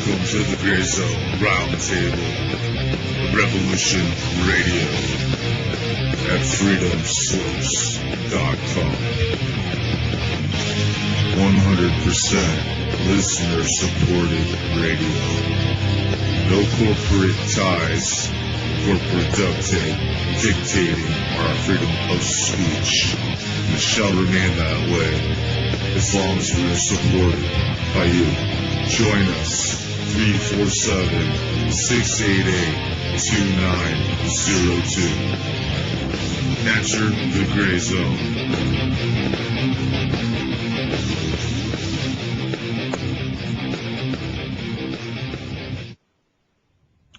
Welcome to the TheGrayZone Roundtable, Revolution Radio at freedomsource.com. 100% listener-supported radio. No corporate ties, corporate duct tape dictating our freedom of speech. And it shall remain that way as long as we are supported by you. Join us, 347-688-2902. Enter the Gray Zone.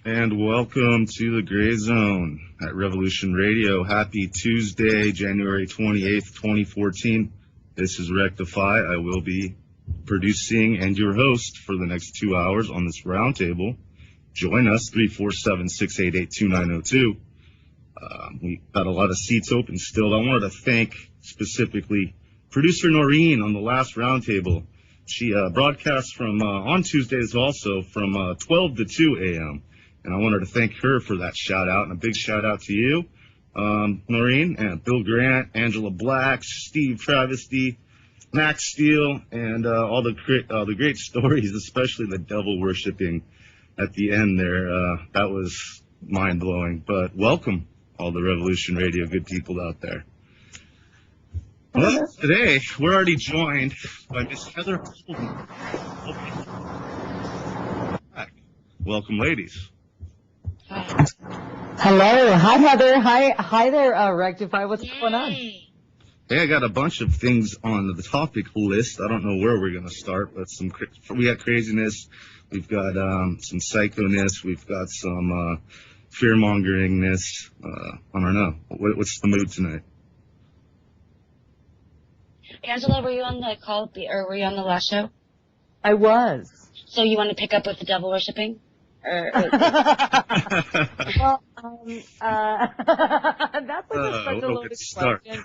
And welcome to the Gray Zone at Revolution Radio. Happy Tuesday, January 28th, 2014. This is Rectify. I will be producing and your host for the next 2 hours on this roundtable. Join us, 347-688-2902. We got a lot of seats open still. I wanted to thank specifically producer Noreen on the last roundtable. She broadcasts from on Tuesdays also from 12 to 2 a.m. And I wanted to thank her for that shout out, and a big shout out to you, Noreen, and Bill Grant, Angela Black, Steve Travesty, Max Steele, and all the great stories, especially the devil worshipping at the end there. That was mind blowing. But welcome, all the Revolution Radio good people out there. Well, today we're already joined by Miss Heather Holman. Welcome, ladies. Hello. Hi, Heather. Hi there, Rectify. What's going on? Hey, I got a bunch of things on the topic list. I don't know where we're going to start, but we got craziness. We've got some psychoness. We've got some fear-mongeringness. I don't know. What's the mood tonight? Angela, were you on the call, or were you on the last show? I was. So you want to pick up with the devil worshipping? Well, that's like such a loaded question.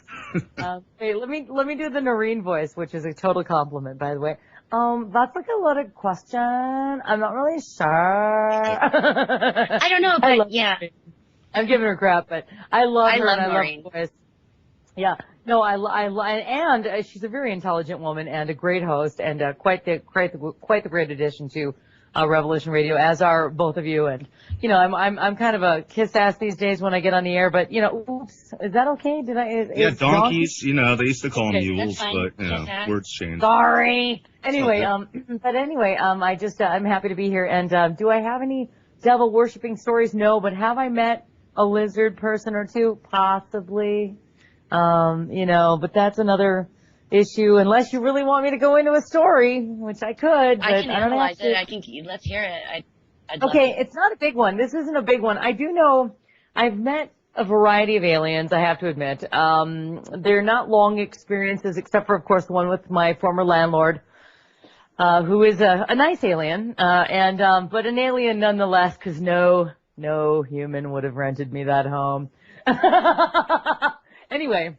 Hey, let me do the Noreen voice, which is a total compliment, by the way. That's like a loaded question. I'm not really sure. I don't know, but yeah. I'm giving her crap, but I love her and Noreen. I love her voice. Yeah. No, and she's a very intelligent woman and a great host and quite the great addition to Revolution Radio, as are both of you. And I'm kind of a kiss ass these days when I get on the air, but oops, is that okay? Donkeys, they used to call them mules, but words change. Sorry. Anyway, I'm happy to be here. And do I have any devil worshipping stories? No, but have I met a lizard person or two? Possibly. But that's another issue, unless you really want me to go into a story, which I could. But I can analyze it. Let's hear it. Okay, it's not a big one. This isn't a big one. I do know I've met a variety of aliens, I have to admit. They're not long experiences, except for, of course, the one with my former landlord, who is a nice alien, but an alien nonetheless, because no human would have rented me that home. Anyway.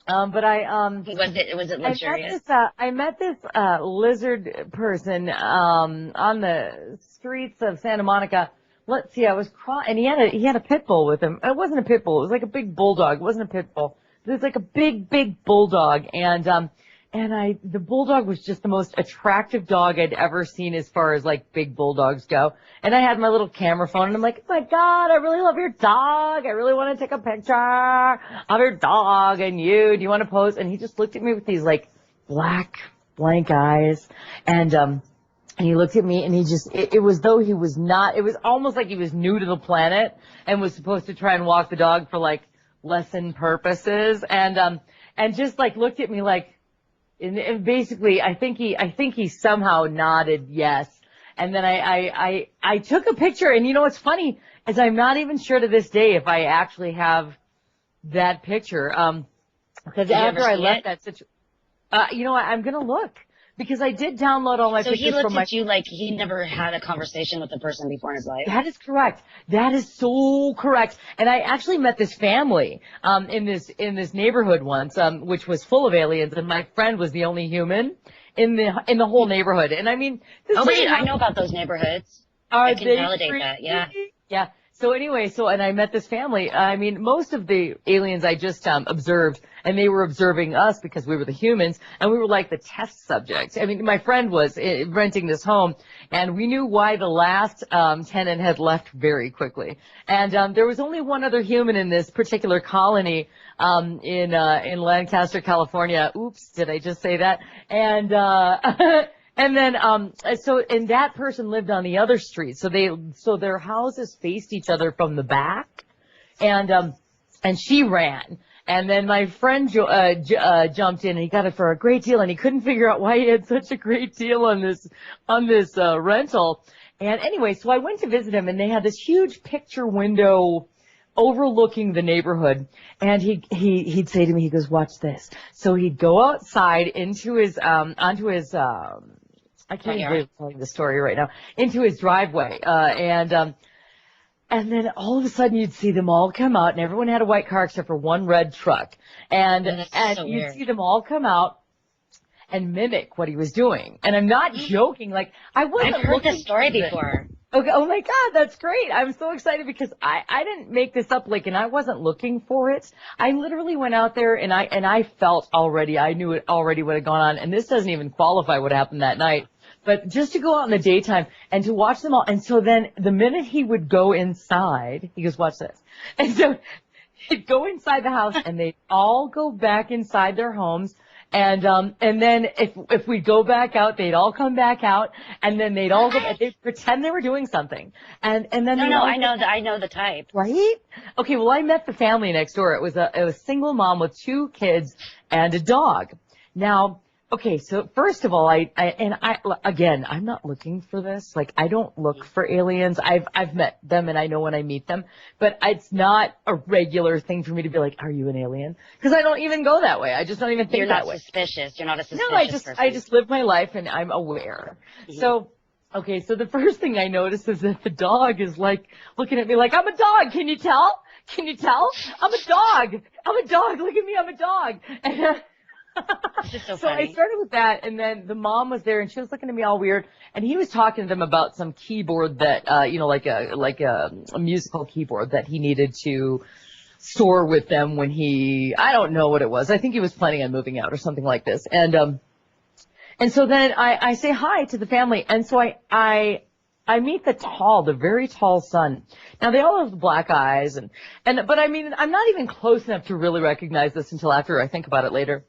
But was it luxurious? I met this lizard person on the streets of Santa Monica. Let's see, I was and he had a pit bull with him. It wasn't a pit bull, it was like a big bulldog. It wasn't a pit bull. It was like a big bulldog, and the bulldog was just the most attractive dog I'd ever seen as far as like big bulldogs go. And I had my little camera phone, and I'm like, oh my God, I really love your dog. I really want to take a picture of your dog. And do you want to pose? And he just looked at me with these like black, blank eyes. And he looked at me, and it was though he was not, it was almost like he was new to the planet and was supposed to try and walk the dog for like lesson purposes. And just like looked at me like, and basically, I think he somehow nodded yes. And then I took a picture, and what's funny is I'm not even sure to this day if I actually have that picture. Because after I left that situation, I'm gonna look. Because I did download all my pictures from my... So he looked at you like he never had a conversation with a person before in his life. That is correct. That is so correct. And I actually met this family in this neighborhood once, which was full of aliens, and my friend was the only human. in the whole neighborhood. And I mean, this I know about those neighborhoods. Are I can they validate creepy? that, yeah. Yeah. So anyway, and I met this family. I mean, most of the aliens I just observed, and they were observing us because we were the humans, and we were like the test subjects. I mean, my friend was renting this home, and we knew why the last tenant had left very quickly. And there was only one other human in this particular colony in Lancaster, California. Oops, did I just say that? And and then, and that person lived on the other street. So their houses faced each other from the back. And she ran. And then my friend, jumped in and he got it for a great deal and he couldn't figure out why he had such a great deal on this rental. And anyway, so I went to visit him and they had this huge picture window overlooking the neighborhood, and he'd say to me, he goes, "Watch this." So he'd go outside into his onto his I can't even believe I'm telling the story right now, into his driveway, and then all of a sudden you'd see them all come out, and everyone had a white car except for one red truck, and you'd see them all come out and mimic what he was doing. And I'm not joking, like I've heard this story before. Okay. Oh my God, that's great. I'm so excited because I didn't make this up, like, and I wasn't looking for it. I literally went out there and I felt already, I knew it already what had gone on, and this doesn't even qualify what happened that night. But just to go out in the daytime and to watch them all, and so then the minute he would go inside, he goes, "Watch this." And so he'd go inside the house and they'd all go back inside their homes. And then if we go back out, they'd all come back out, and then they'd all they'd pretend they were doing something. And then I know the type. Right? Okay, well I met the family next door. It was a single mom with 2 kids and a dog. Now, okay, so first of all, I'm not looking for this. Like, I don't look for aliens. I've met them and I know when I meet them, but it's not a regular thing for me to be like, "Are you an alien?" Because I don't even go that way. I just don't even think that way. You're not suspicious. You're not a suspicious person. No, I just live my life and I'm aware. Mm-hmm. So, okay, so the first thing I noticed is that the dog is like looking at me like, "I'm a dog. Can you tell? Can you tell? I'm a dog. I'm a dog. Look at me. I'm a dog." And, so I started with that, and then the mom was there, and she was looking at me all weird, and he was talking to them about some keyboard that, like a musical keyboard that he needed to store with them when I don't know what it was. I think he was planning on moving out or something like this. And so then I say hi to the family, and so I meet the very tall son. Now they all have black eyes, but I mean, I'm not even close enough to really recognize this until after I think about it later.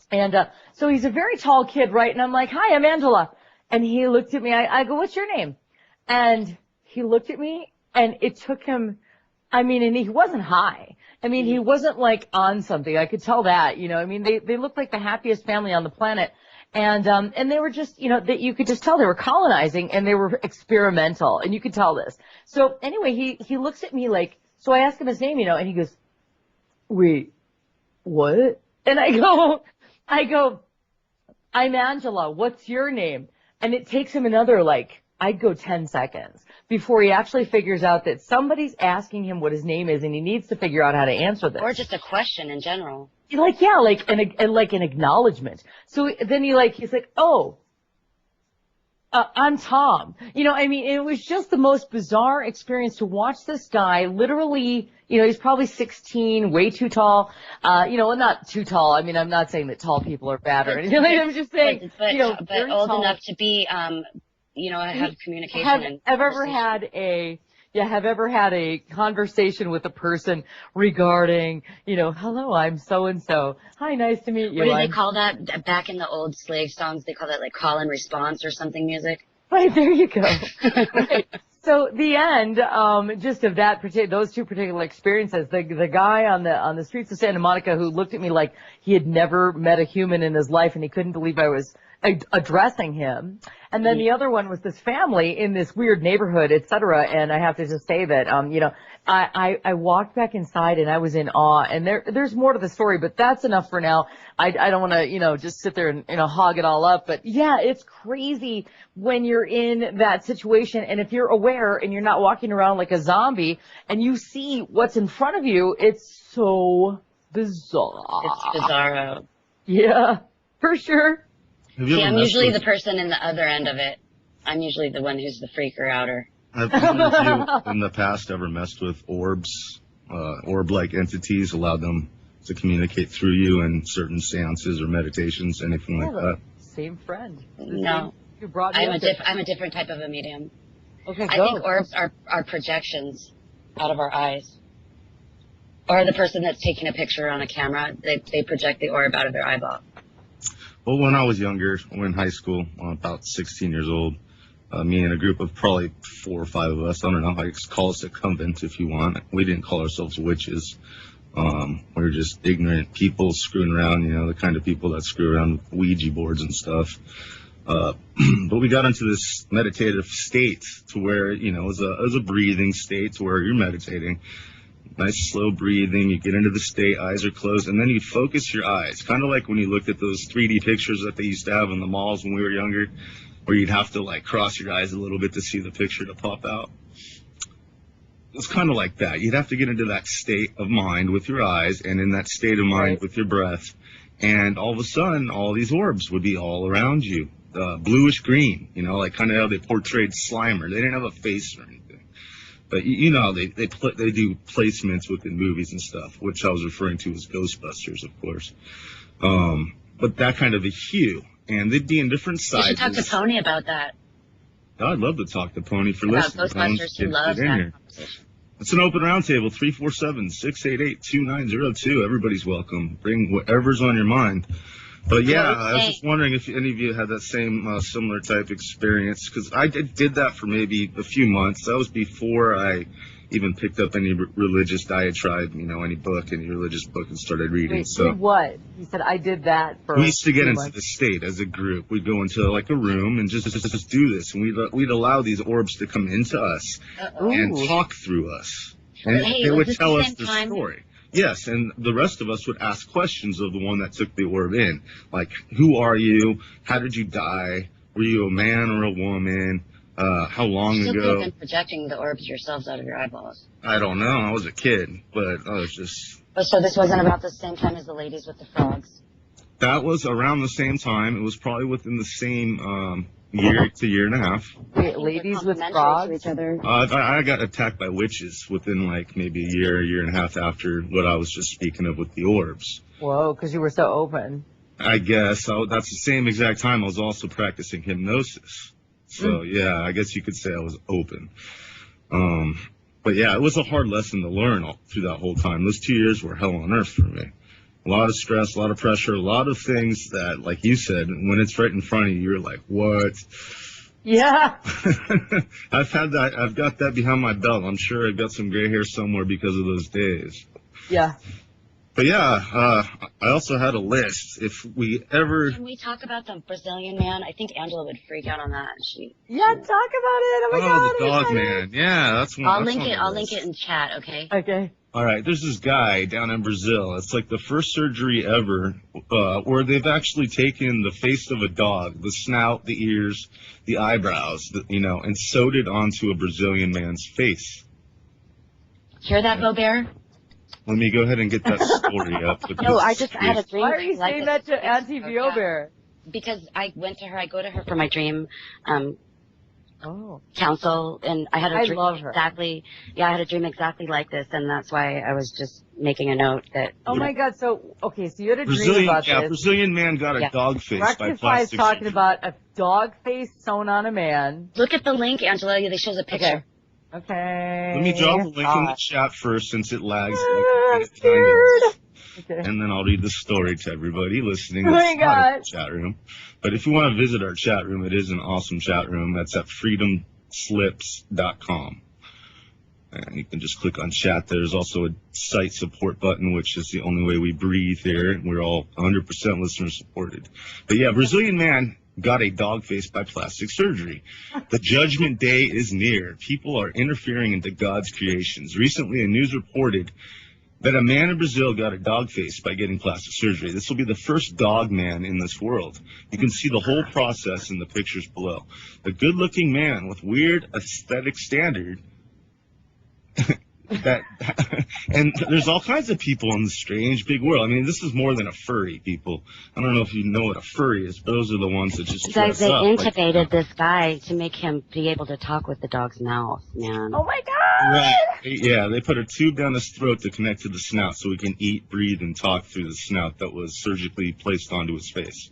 And so he's a very tall kid, right? And I'm like, "Hi, I'm Angela." And he looked at me. I go, "What's your name?" And he looked at me, and it took him, and he wasn't high. He wasn't like on something. I could tell that, they looked like the happiest family on the planet. And they were just, that you could just tell they were colonizing and they were experimental, and you could tell this. So anyway, he looks at me like, so I ask him his name, and he goes, "Wait, what?" And I go, "I'm Angela. What's your name?" And it takes him another, I'd go 10 seconds before he actually figures out that somebody's asking him what his name is, and he needs to figure out how to answer this. Or just a question in general. Like an acknowledgement. So then he's like, "Oh, I'm Tom." It was just the most bizarre experience to watch this guy literally, he's probably 16, way too tall. Not too tall. I'm not saying that tall people are bad or anything. I'm just saying, but old tall enough to be, have communication. Have ever had a conversation with a person regarding, "Hello, I'm so-and-so. Hi, nice to meet you." What do they call that? Back in the old slave songs, they call that like call and response or something music. Right, there you go. Right. So the end, just of those 2 particular experiences, the guy on the streets of Santa Monica who looked at me like he had never met a human in his life and he couldn't believe I was addressing him. And then the other one was this family in this weird neighborhood, et cetera. And I have to just say that, I walked back inside and I was in awe. And there's more to the story, but that's enough for now. I don't want to, just sit there and, hog it all up. But yeah, it's crazy when you're in that situation. And if you're aware and you're not walking around like a zombie and you see what's in front of you, it's so bizarre. It's bizarro. Yeah, for sure. Have you See, ever I'm messed usually with- the person in the other end of it. I'm usually the one who's the freaker outer. Have either of you in the past ever messed with orbs, orb-like entities, allowed them to communicate through you in certain seances or meditations, anything like that? Same friend. No. You brought me up there. I'm a different type of a medium. Okay, I go. think orbs are projections out of our eyes. Or the person that's taking a picture on a camera, they project the orb out of their eyeball. Well, when I was younger, in high school, about 16 years old, me and a group of probably 4 or 5 of us, I don't know, I just call us a convent if you want. We didn't call ourselves witches. We were just ignorant people screwing around, the kind of people that screw around with Ouija boards and stuff. But we got into this meditative state to where, it was a breathing state to where you're meditating. Nice slow breathing, you get into the state, eyes are closed, and then you focus your eyes. Kind of like when you looked at those 3D pictures that they used to have in the malls when we were younger, where you'd have to cross your eyes a little bit to see the picture to pop out. It's kind of like that. You'd have to get into that state of mind with your eyes and in that state of mind with your breath. And all of a sudden, all these orbs would be all around you. Bluish green, kind of how they portrayed Slimer. They didn't have a face or anything. But they do placements within movies and stuff, which I was referring to as Ghostbusters, of course. But that kind of a hue. And they'd be in different sizes. You should talk to Pony about that. Oh, I'd love to talk to Pony for About listening. Ghostbusters, he loves that conversation. It's an open roundtable, 347-688-2902. Everybody's welcome. Bring whatever's on your mind. But yeah, I was just wondering if any of you had that same similar type experience, because I did that for maybe a few months. That was before I even picked up any religious diatribe, any book, any religious book, and started reading. Wait, so did what? You said I did that for. We used to get into the state as a group. We'd go into a room and just do this, and we'd allow these orbs to come into us and talk through us, and they would tell us the story. Yes, and the rest of us would ask questions of the one that took the orb in, like, who are you? How did you die? Were you a man or a woman? How long ago? You still could have been projecting the orbs yourselves out of your eyeballs. I don't know. I was a kid, but I was just... But so this wasn't about the same time as the ladies with the frogs? That was around the same time. It was probably within the same year to year and a half. Wait, ladies with frogs? Each other. I got attacked by witches within maybe a year and a half after what I was just speaking of with the orbs. Whoa, because you were so open. I guess. That's the same exact time I was also practicing hypnosis. So, yeah, I guess you could say I was open. But, yeah, it was a hard lesson to learn through that whole time. Those 2 years were hell on earth for me. A lot of stress, a lot of pressure, a lot of things that, like you said, when it's right in front of you, you're like, what? Yeah. I've got that behind my belt. I'm sure I've got some gray hair somewhere because of those days. Yeah. But yeah, I also had a list. If we ever... Can we talk about the Brazilian man? I think Angela would freak out on that. Yeah, talk about it. Oh my God. the dog man. Yeah, that's one. I'll link it in chat, okay? Okay. All right, there's this guy down in Brazil. It's like the first surgery ever where they've actually taken the face of a dog, the snout, the ears, the eyebrows, and sewed it onto a Brazilian man's face. Hear that, Bo Bear? Let me go ahead and get that story up. No, I had a dream. Why are you saying that to Auntie Bo Bear? Because I go to her for my dream counsel, and I had a dream exactly. Yeah, I had a dream exactly like this, and that's why I was just making a note that. Oh my God! So you had a dream about this. Brazilian man got a dog face by plastic surgery. Talking about a dog face sewn on a man. Look at the link, Angela. They shows a picture. Okay. Let me drop the link in the chat first, since it lags. Okay. And then I'll read the story to everybody listening. Oh my God. Chat room. But if you want to visit our chat room, it is an awesome chat room. That's at freedomslips.com. And you can just click on chat. There's also a site support button, which is the only way we breathe here. We're all 100% listener supported. But yeah, Brazilian man got a dog face by plastic surgery. The judgment day is near. People are interfering into God's creations. Recently, a news reported that a man in Brazil got a dog face by getting plastic surgery. This will be the first dog man in this world. You can see the whole process in the pictures below. A good-looking man with weird aesthetic standard that, and there's all kinds of people in the strange big world. I mean, this is more than a furry, people. I don't know if you know what a furry is, but those are the ones that just dress They up. intubated this guy to make him be able to talk with the dog's mouth, man. Oh my God! Right. Yeah, they put a tube down his throat to connect to the snout so he can eat, breathe, and talk through the snout that was surgically placed onto his face.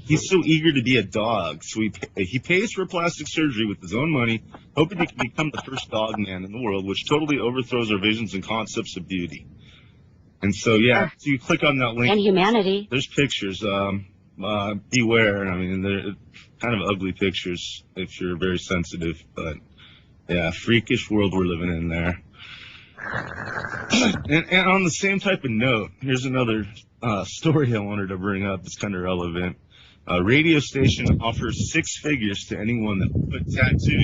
He's so eager to be a dog, so he pays for plastic surgery with his own money, hoping he can become the first dog man in the world, which totally overthrows our visions and concepts of beauty. And so, yeah, so you click on that link. And humanity. There's pictures. Beware. I mean, they're kind of ugly pictures if you're very sensitive, but yeah, freakish world we're living in there. And on the same type of note, here's another story I wanted to bring up. It's kind of relevant. A radio station offers 6 figures to anyone that put tattoo,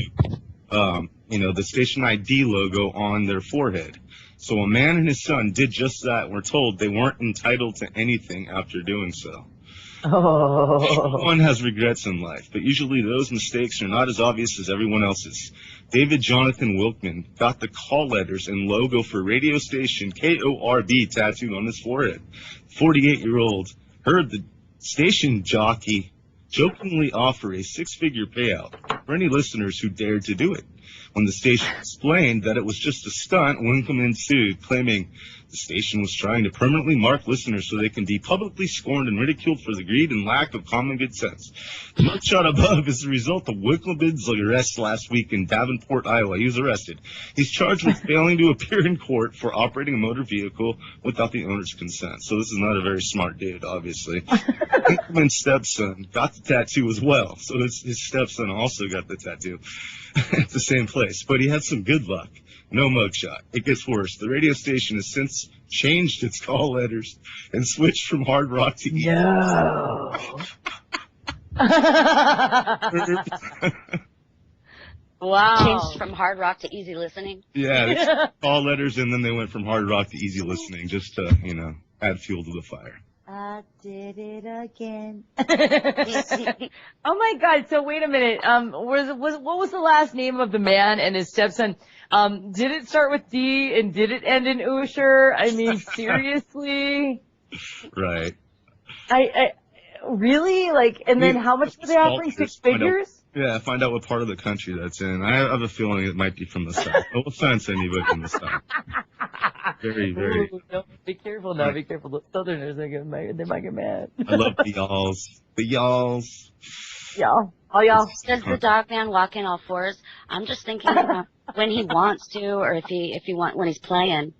the station ID logo on their forehead. So a man and his son did just that. We're told they weren't entitled to anything after doing so. Oh. Everyone has regrets in life, but usually those mistakes are not as obvious as everyone else's. David Jonathan Wilkman got the call letters and logo for radio station KORB tattooed on his forehead. 48-year-old heard the station jockey jokingly offer a 6-figure payout for any listeners who dared to do it. When the station explained that it was just a stunt, Wingman sued, claiming the station was trying to permanently mark listeners so they can be publicly scorned and ridiculed for the greed and lack of common good sense. The mugshot above is the result of Wingman's arrest last week in Davenport, Iowa. He was arrested. He's charged with failing to appear in court for operating a motor vehicle without the owner's consent. So this is not a very smart dude, obviously. Wingman's stepson got the tattoo as well. So his stepson also got the tattoo at the same place. But he had some good luck. No mugshot. It gets worse. The radio station has since changed its call letters and switched from hard rock to easy. No. Wow. Changed from hard rock to easy listening. Yeah, they call letters and then they went from hard rock to easy listening just to, add fuel to the fire. I did it again. Oh my God! So wait a minute. What was the last name of the man and his stepson? Did it start with D and did it end in Usher? I mean, seriously? Right. I really and then how much were they offering? 6 figures? Yeah, find out what part of the country that's in. I have a feeling it might be from the South. No offense, anybody from the South. Very, very. Ooh, no, be careful now. Be careful. The Southerners they might get mad. I love the y'alls. The y'alls. Y'all. All y'all. Does the dog man walk in all fours? I'm just thinking about when he wants to, or when he's playing.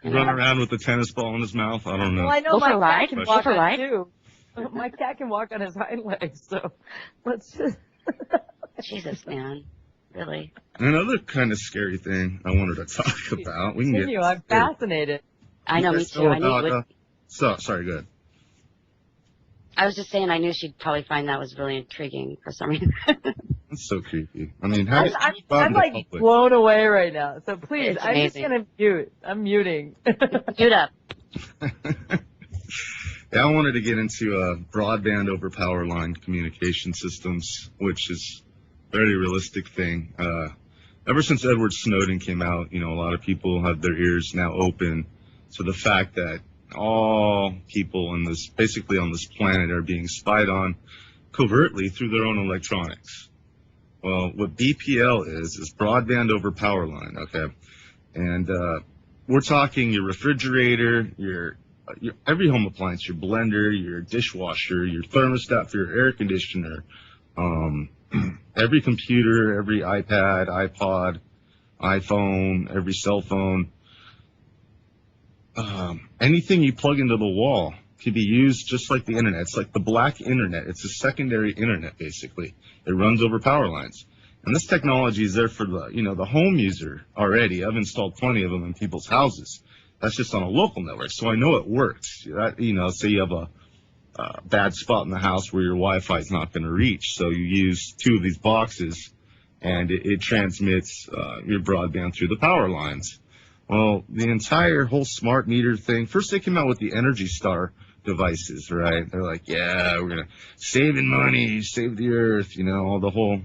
Run around with the tennis ball in his mouth. I don't know. Well, I know Go for a my cat ride. can Go walk for a on ride. too. My cat can walk on his hind legs, so let's just. Jesus, man. Really? Another kind of scary thing I wanted to talk about. We can Continue. get. I'm fascinated. I know, me too. I knew. Sorry, go ahead. I was just saying, I knew she'd probably find that was really intriguing for some reason. That's so creepy. I mean, how I'm like blown away right now. So please, It's I'm just amazing. gonna mute. I'm muting. Mute up. Yeah, I wanted to get into broadband over power line communication systems, which is a very realistic thing. Ever since Edward Snowden came out, a lot of people have their ears now open to the fact that all people on this planet are being spied on covertly through their own electronics. Well, what BPL is broadband over power line, okay? And we're talking your refrigerator, your every home appliance, your blender, your dishwasher, your thermostat for your air conditioner, every computer, every iPad, iPod, iPhone, every cell phone, anything you plug into the wall can be used just like the internet. It's like the black internet. It's a secondary internet, basically. It runs over power lines. And this technology is there for the home user already. I've installed plenty of them in people's houses. That's just on a local network, so I know it works. Say you have a bad spot in the house where your Wi-Fi is not going to reach, so you use 2 of these boxes, and it transmits your broadband through the power lines. Well, the entire whole smart meter thing, first they came out with the Energy Star devices, right? They're like, yeah, we're going to saving money, save the earth, the whole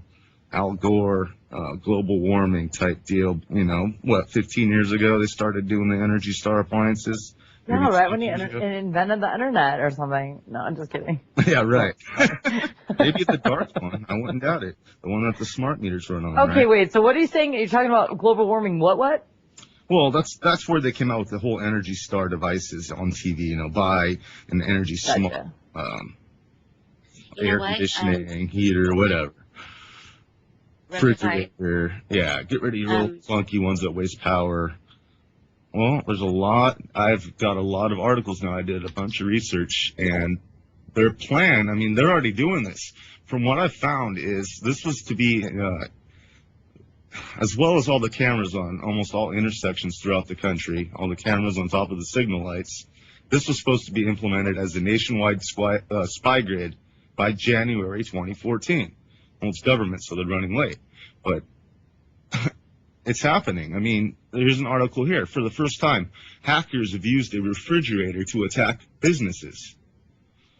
Al Gore global warming type deal. 15 years ago they started doing the Energy Star appliances. Yeah, Maybe right when he 10 years ago. invented the internet or something. No, I'm just kidding. Yeah, right. Maybe the dark one. I wouldn't doubt it. The one that the smart meters run on. Okay, right? wait. So what are you saying? You're talking about global warming? What? Well, that's where they came out with the whole Energy Star devices on TV. Buy an Energy Smart air conditioning, heater, whatever. Refrigerator. Yeah, get rid of your old funky ones that waste power. Well, there's a lot. I've got a lot of articles now. I did a bunch of research, and their plan, they're already doing this. From what I've found is this was to be, as well as all the cameras on almost all intersections throughout the country, all the cameras on top of the signal lights, this was supposed to be implemented as a nationwide spy grid by January 2014. Well, it's government, so they're running late. But it's happening. There's an article here. For the first time, hackers have used a refrigerator to attack businesses.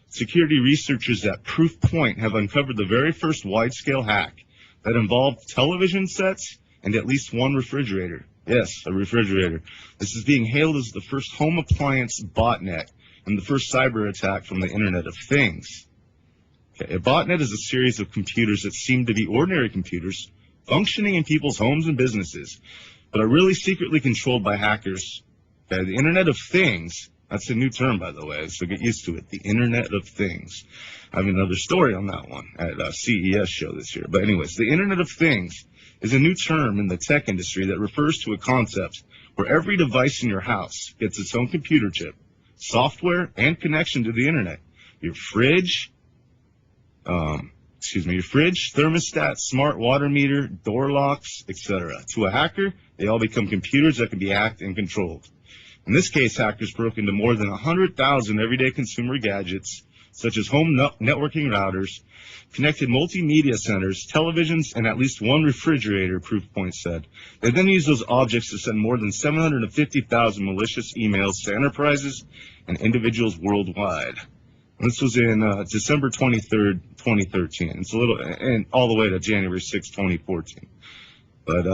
Security researchers at Proof Point have uncovered the very first wide-scale hack that involved television sets and at least one refrigerator. Yes, a refrigerator. This is being hailed as the first home appliance botnet and the first cyber attack from the Internet of Things. Okay, a botnet is a series of computers that seem to be ordinary computers functioning in people's homes and businesses, but are really secretly controlled by hackers. Okay, the Internet of Things, that's a new term, by the way, so get used to it. The Internet of Things. I have another story on that one at a CES show this year. But anyways, the Internet of Things is a new term in the tech industry that refers to a concept where every device in your house gets its own computer chip, software, and connection to the Internet. Your fridge, thermostat, smart water meter, door locks, etc. To a hacker, they all become computers that can be hacked and controlled. In this case, hackers broke into more than 100,000 everyday consumer gadgets, such as home networking routers, connected multimedia centers, televisions, and at least one refrigerator, Proof Point said. They then used those objects to send more than 750,000 malicious emails to enterprises and individuals worldwide. This was in December 23rd, 2013. It's and all the way to January 6th, 2014. But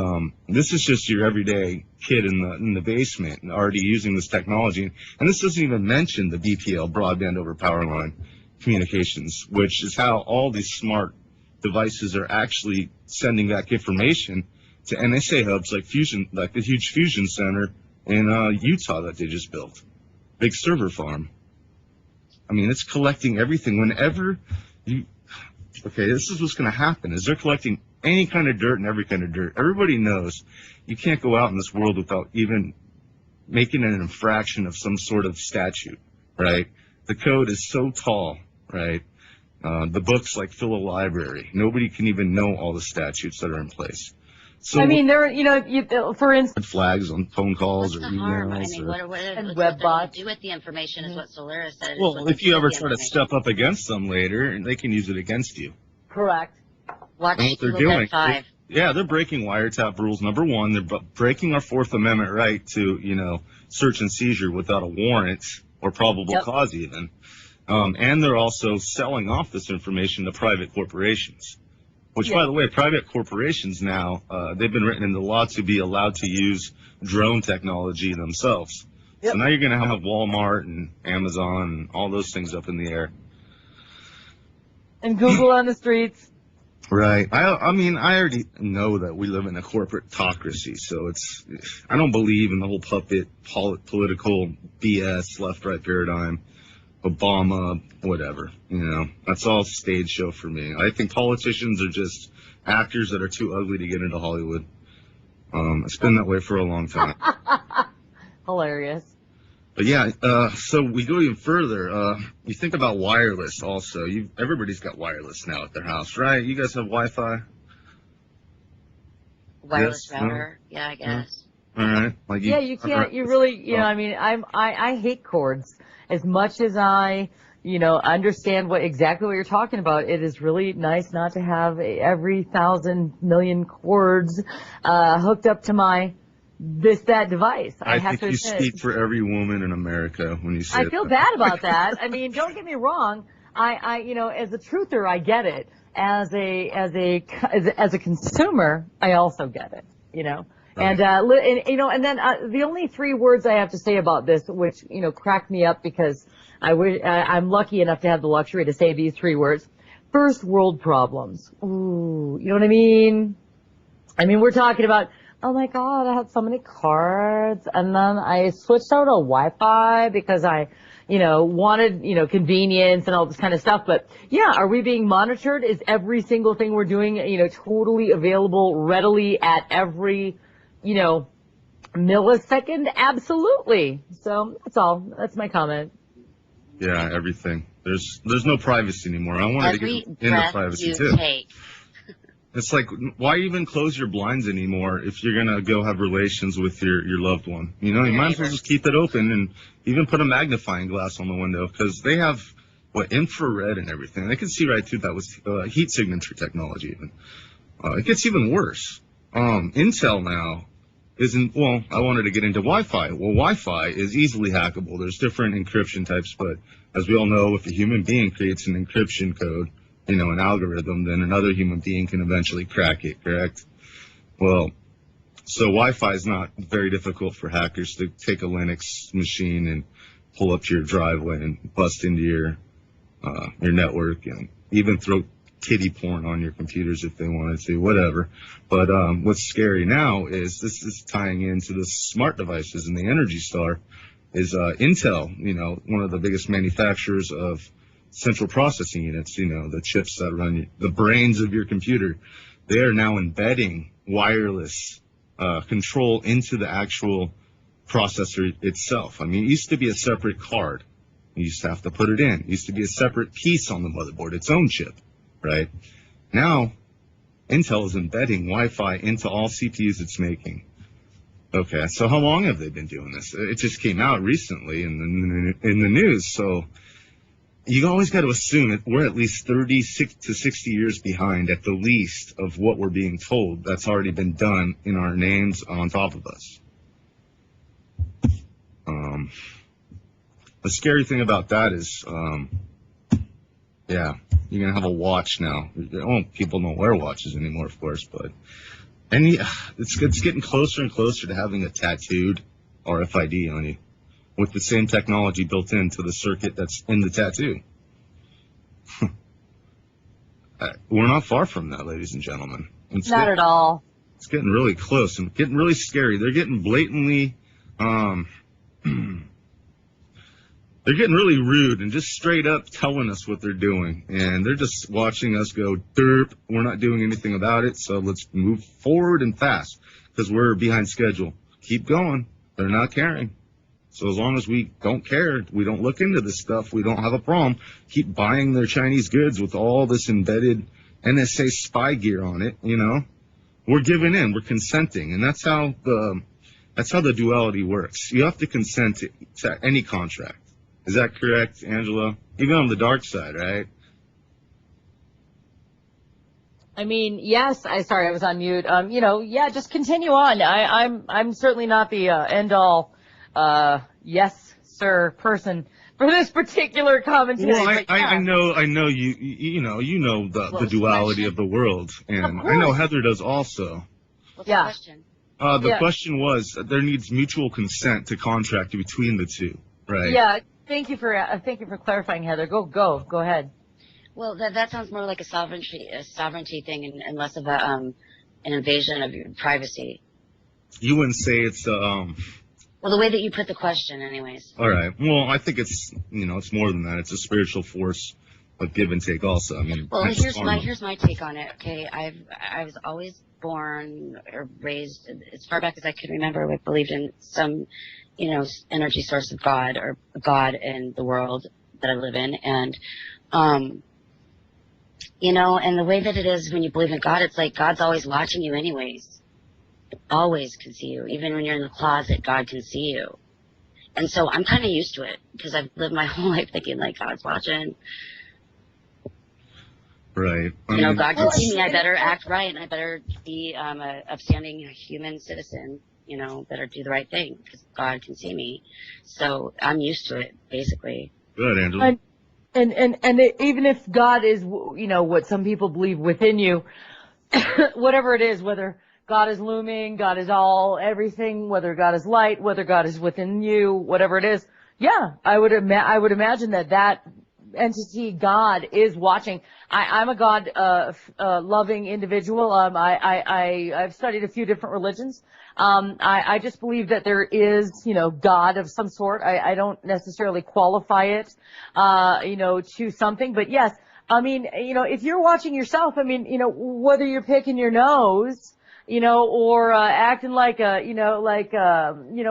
this is just your everyday kid in the basement already using this technology. And this doesn't even mention the BPL, broadband over powerline communications, which is how all these smart devices are actually sending back information to NSA hubs like the huge fusion center in Utah that they just built. Big server farm. It's collecting everything whenever this is what's going to happen, is they're collecting any kind of dirt and every kind of dirt. Everybody knows you can't go out in this world without even making an infraction of some sort of statute, right? The code is so tall, right? The books fill a library. Nobody can even know all the statutes that are in place. So for instance, flags on phone calls or emails and web bots. Do with the information is what Solaris said. Well, if you ever try to step up against them later, they can use it against you. Correct. Watch what they're doing. They're breaking wiretap rules. Number one, they're breaking our Fourth Amendment right to, search and seizure without a warrant or probable cause even. And they're also selling off this information to private corporations. Which, by the way, private corporations now, they've been written into law to be allowed to use drone technology themselves. Yep. So now you're going to have Walmart and Amazon and all those things up in the air. And Google on the streets. Right. I already know that we live in a corporatocracy, so I don't believe in the whole puppet political BS left-right paradigm. Obama, whatever, that's all stage show for me. I think politicians are just actors that are too ugly to get into Hollywood. It's been that way for a long time. Hilarious. But yeah, so we go even further. You think about wireless also. Everybody's got wireless now at their house, right? You guys have Wi-Fi? Wireless router, yeah, I guess. All right. You can't, you really, I hate cords. As much as I, understand exactly what you're talking about, it is really nice not to have every 1,000 million cords hooked up to my that device. I have to think you speak for every woman in America when you say I feel bad about that. Don't get me wrong. I as a truther, I get it. as a consumer, I also get it, you know. Right. And then the only 3 words I have to say about this, which, you know, cracked me up because I'm lucky enough to have the luxury to say these 3 words. First world problems. Ooh, you know what I mean? I mean, we're talking about, oh my God, I had so many cards, and then I switched out to Wi-Fi because I, you know, wanted, you know, convenience and all this kind of stuff. But yeah, are we being monitored? Is every single thing we're doing, you know, totally available readily at every, you know, millisecond? Absolutely. So that's all. That's my comment. Yeah, everything. There's no privacy anymore. I wanted Every to get into breath privacy you too. take. It's like, why even close your blinds anymore if you're gonna go have relations with your loved one? You know, you might as well just keep it open and even put a magnifying glass on the window, because they have infrared and everything. They can see right through that with heat signature technology. Even it gets even worse. Intel now isn't. Well, I wanted to get into Wi-Fi. Well, Wi-Fi is easily hackable. There's different encryption types, but as we all know, if a human being creates an encryption code, you know, an algorithm, then another human being can eventually crack it, correct? Well, so Wi-Fi is not very difficult for hackers to take a Linux machine and pull up to your driveway and bust into your network, and even throw kiddie porn on your computers if they wanted to, whatever. But what's scary now is this is tying into the smart devices, and the Energy Star is Intel, you know, one of the biggest manufacturers of central processing units, you know, the chips that run the brains of your computer. They are now embedding wireless control into the actual processor itself. I mean, it used to be a separate card. You used to have to put it in. It used to be a separate piece on the motherboard, its own chip, right? Now, Intel is embedding Wi-Fi into all CPUs it's making. Okay, so how long have they been doing this? It just came out recently in the news, so you always got to assume that we're at least 36 to 60 years behind, at the least, of what we're being told that's already been done in our names on top of us. The scary thing about that is, yeah, you're going to have a watch now. People don't wear watches anymore, of course, but it's getting closer and closer to having a tattooed RFID on you, with the same technology built into the circuit that's in the tattoo. We're not far from that, ladies and gentlemen. Not at all. It's getting really close and getting really scary. They're getting blatantly, they're getting really rude and just straight up telling us what they're doing. And they're just watching us go, derp, we're not doing anything about it, so let's move forward and fast, because we're behind schedule. Keep going. They're not caring. So as long as we don't care, we don't look into this stuff, we don't have a problem. Keep buying their Chinese goods with all this embedded NSA spy gear on it, you know. We're giving in, we're consenting, and that's how the duality works. You have to consent to any contract. Is that correct, Angela? Even on the dark side, right? I mean, yes. Sorry, I was on mute. You know, yeah, just continue on. I'm certainly not the end all yes sir person for this particular commentary. Well, yeah. I know you know the duality of the world, and I know Heather does also. What's the question? The question was, there needs mutual consent to contract between the two, right? Yeah. Thank you for clarifying, Heather. Go ahead. Well, that sounds more like a sovereignty thing, and less of an invasion of your privacy. You wouldn't say it's Well, the way that you put the question, anyways. All right. Well, I think it's more than that. It's a spiritual force of give and take also. I mean, well, here's my take on it. Okay, I was always born or raised, as far back as I can remember, I believed in some, energy source of God, or God in the world that I live in, and and the way that it is when you believe in God, it's like God's always watching you anyways. Always can see you. Even when you're in the closet, God can see you. And so I'm kind of used to it, because I've lived my whole life thinking like God's watching. Right. God can see me. I better act right, and I better be an upstanding human citizen, better do the right thing, because God can see me. So I'm used to it, basically. Good, Angela. Even if God is, you know, what some people believe within you, whatever it is, whether God is looming, God is all, everything, whether God is light, whether God is within you, whatever it is, yeah, I would imagine that entity, God, is watching. I'm a God, loving individual. I've studied a few different religions. I just believe that there is, you know, God of some sort. I don't necessarily qualify it, you know, to something, but yes, I mean, you know, if you're watching yourself, I mean, you know, whether you're picking your nose, you know, or acting like you know,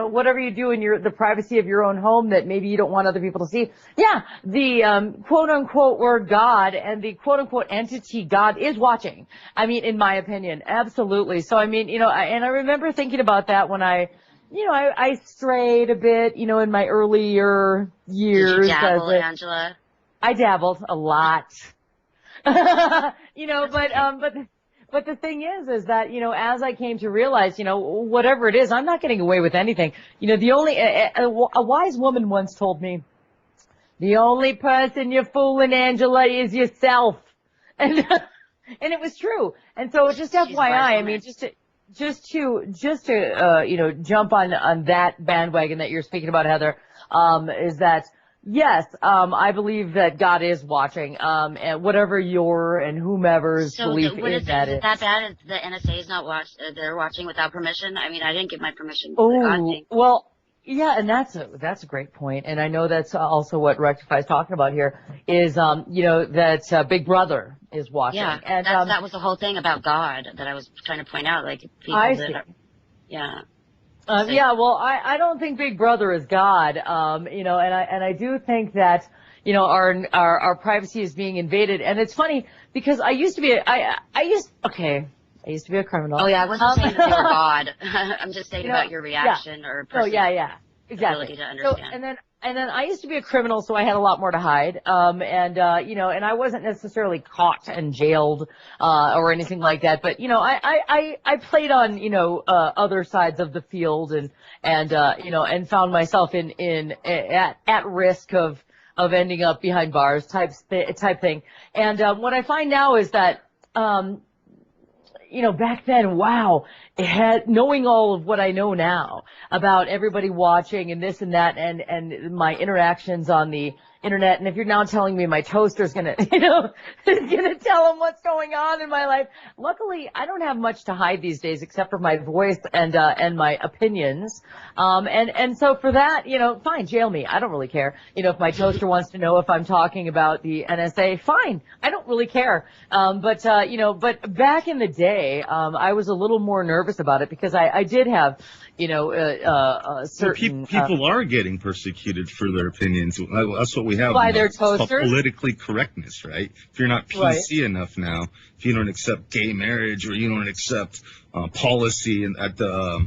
whatever you do in the privacy of your own home that maybe you don't want other people to see. Yeah, the quote unquote word God and the quote unquote entity God is watching. I mean, in my opinion, absolutely. So I mean, you know, I remember thinking about that when I strayed a bit, you know, in my earlier years. Did you dabble, Angela? I dabbled a lot. You know, but the thing is that, you know, as I came to realize, you know, whatever it is, I'm not getting away with anything. You know, a wise woman once told me, the only person you're fooling, Angela, is yourself. And, and it was true. And so just FYI, I mean, just to, you know, jump on that bandwagon that you're speaking about, Heather, is that, yes, I believe that God is watching, and whatever your and whomever's belief is that is that bad? The NSA is not they're watching without permission? I mean, I didn't give my permission. Oh, well, yeah, and that's a great point. And I know that's also what Rectify's talking about here is, you know, that Big Brother is watching. Yeah, and that was the whole thing about God that I was trying to point out. Like, people yeah. Yeah, well, I don't think Big Brother is God, you know, and I do think that, you know, our privacy is being invaded. And it's funny because I used to be a criminal. Oh yeah, I wasn't saying that you were God. I'm just saying about your reaction or exactly. ability to understand. So, and then I used to be a criminal, so I had a lot more to hide. You know, and I wasn't necessarily caught and jailed, or anything like that. But, you know, I played on, you know, other sides of the field and, you know, and found myself at risk of ending up behind bars type thing. And, what I find now is that, you know, back then, wow, knowing all of what I know now about everybody watching and this and that and my interactions on the internet, and if you're now telling me my toaster's gonna, you know, is gonna tell them what's going on in my life. Luckily, I don't have much to hide these days except for my voice and my opinions. And so for that, you know, fine, jail me. I don't really care. You know, if my toaster wants to know if I'm talking about the NSA, fine. I don't really care. You know, but back in the day, I was a little more nervous about it because I did have, you know, certain people are getting persecuted for their opinions. That's what we have. By their toasters? It's called politically correctness, right? If you're not PC enough now, if you don't accept gay marriage or you don't accept policy at the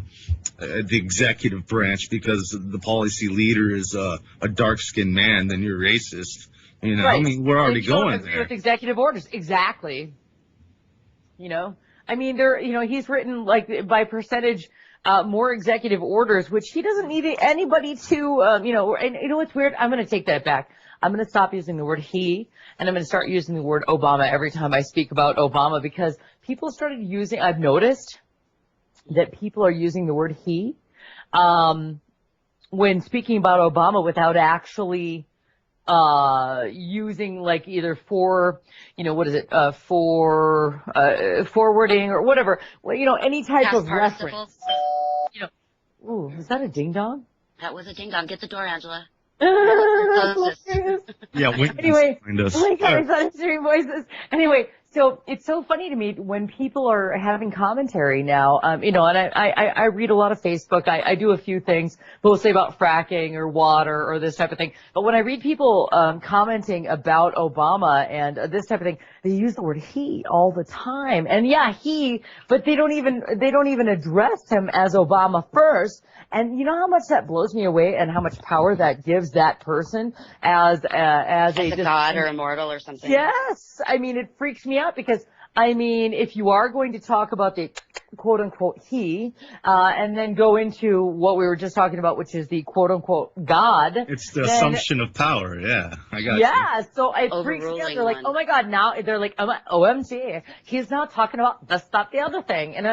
executive branch because the policy leader is a dark-skinned man, then you're racist. You know, I mean, we're already going there. With executive orders, exactly. You know, I mean, you know, he's written like by percentage. More executive orders, which he doesn't need anybody to, you know, and you know what's weird? I'm going to take that back. I'm going to stop using the word he, and I'm going to start using the word Obama every time I speak about Obama because people started using, I've noticed that people are using the word he, when speaking about Obama without actually, using like either for, you know, what is it, forwarding or whatever, well, you know, any type of reference. You know, ooh, is that a ding dong? That was a ding dong. Get the door, Angela. Yeah, anyway, voices. Anyway, so it's so funny to me when people are having commentary now, you know, and I read a lot of Facebook. I do a few things, mostly about fracking or water or this type of thing. But when I read people commenting about Obama and this type of thing, they use the word he all the time. And yeah, he, but they don't even address him as Obama first. And you know how much that blows me away and how much power that gives that person as a god or immortal or something. Yes. I mean, it freaks me out because I mean, if you are going to talk about the quote unquote he, and then go into what we were just talking about, which is the quote unquote God. It's the assumption of power. Yeah, I got you. Yeah, so it freaks me out. They're like, oh my God, now they're like, OMG, he's not talking about this, that, the other thing, and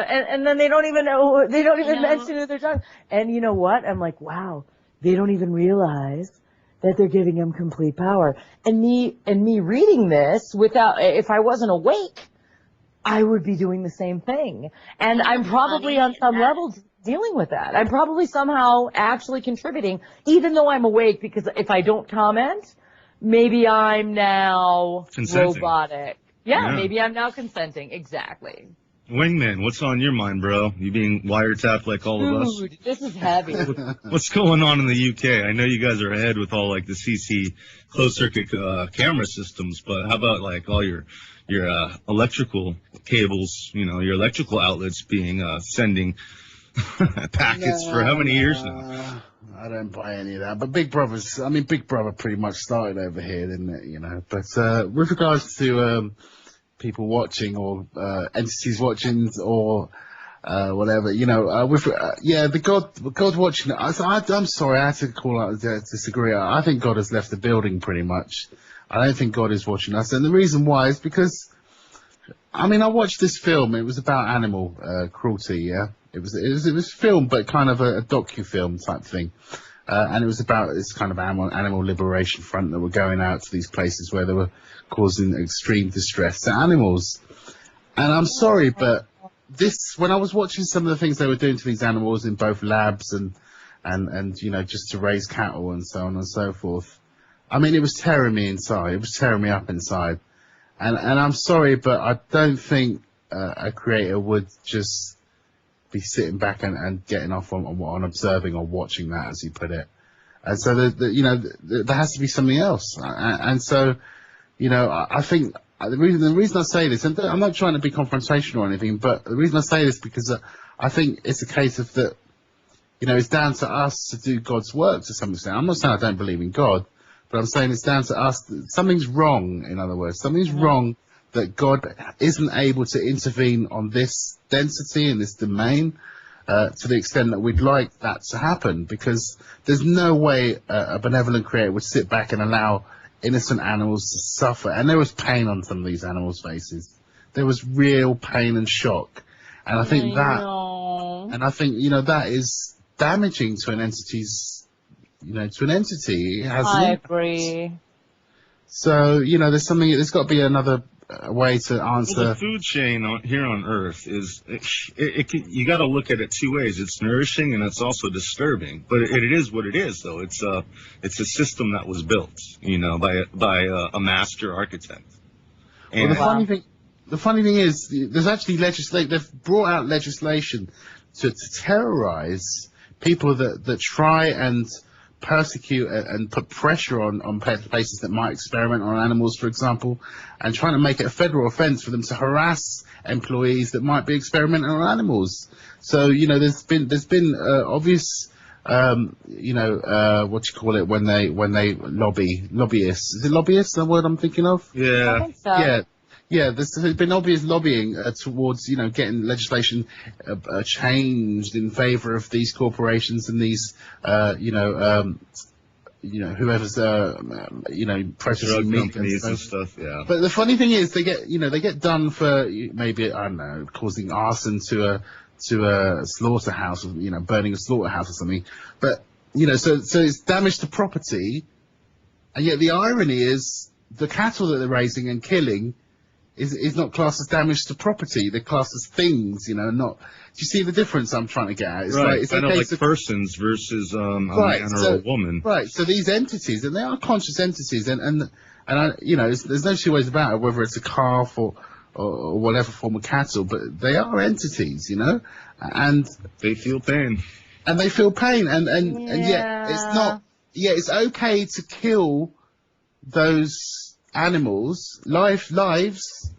then they don't even know, mention who they're talking. And you know what? I'm like, wow, they don't even realize that they're giving him complete power. And me reading this without, if I wasn't awake, I would be doing the same thing. And I'm probably on some level dealing with that. I'm probably somehow actually contributing, even though I'm awake, because if I don't comment, maybe I'm now consenting. Robotic. Yeah, maybe I'm now consenting. Exactly. Wingman, what's on your mind, bro? You being wiretapped like all of us? Dude, this is heavy. What's going on in the UK? I know you guys are ahead with all like the CC closed circuit camera systems, but how about like all your electrical cables, your electrical outlets being sending packets for how many years now? I don't buy any of that. But Big Brother pretty much started over here, didn't it? But with regards to people watching or entities watching or whatever, the God watching. I'm sorry, I had to call out disagree. I think God has left the building pretty much. I don't think God is watching us, and the reason why is because, I watched this film. It was about animal cruelty. Yeah, it was film, but kind of a docu-film type thing, and it was about this kind of animal liberation front that were going out to these places where they were causing extreme distress to animals. And I'm sorry, but when I was watching some of the things they were doing to these animals in both labs and just to raise cattle and so on and so forth. It was tearing me inside. It was tearing me up inside. And I'm sorry, but I don't think a creator would just be sitting back and getting off on observing or watching that, as you put it. And so, there has to be something else. And so, I think the reason I say this, and I'm not trying to be confrontational or anything, but the reason I say this because I think it's a case of that, it's down to us to do God's work to some extent. I'm not saying I don't believe in God, but I'm saying it's down to us. Something's wrong, in other words. Something's wrong that God isn't able to intervene on this density and this domain to the extent that we'd like that to happen, because there's no way a benevolent creator would sit back and allow innocent animals to suffer. And there was pain on some of these animals' faces. There was real pain and shock. And I think that is damaging to an entity's, to an entity. I agree. So, there's got to be another way to answer. Well, the food chain here on Earth is, you got to look at it two ways. It's nourishing and it's also disturbing. But it is what it is, though. It's a system that was built, by a master architect. And the funny thing is, there's actually they've brought out legislation to terrorize people that try and persecute and put pressure on places that might experiment on animals, for example, and trying to make it a federal offence for them to harass employees that might be experimenting on animals. So there's been obvious what you call it when they lobbyists. Is it lobbyists the word I'm thinking of? Yeah. I think so. Yeah, there's been obvious lobbying towards, getting legislation changed in favour of these corporations and these, whoever's, processing meat and stuff. Yeah. But the funny thing is, they get done for maybe, I don't know, causing arson to a slaughterhouse, burning a slaughterhouse or something. But so it's damage to property, and yet the irony is the cattle that they're raising and killing is not classed as damage to property. They're classed as things, not. Do you see the difference I'm trying to get at? It's right. It's kind of like persons versus a man or a woman. Right. So these entities, and they are conscious entities, and there's no two ways about it, whether it's a calf or whatever form of cattle, but they are entities, and they feel pain. And they feel pain, and yet it's not. Yeah, it's okay to kill those animals, lives,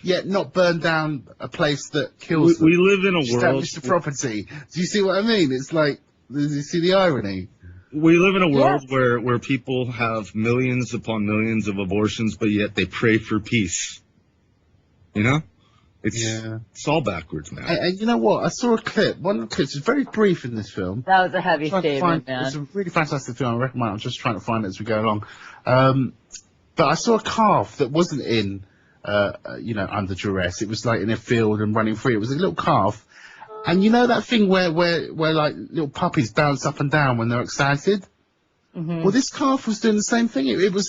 yet not burn down a place that kills them. We live in a world. Damage to property. Do you see what I mean? It's like, do you see the irony? We live in a world where people have millions upon millions of abortions, but yet they pray for peace. It's all backwards, man. And you know what? I saw a clip. One of the clips is very brief in this film. That was a heavy statement, man. It's a really fantastic film. I recommend it. I'm just trying to find it as we go along. But I saw a calf that wasn't in, under duress. It was like in a field and running free. It was a little calf. And you know that thing where like little puppies bounce up and down when they're excited? Mm-hmm. Well, this calf was doing the same thing.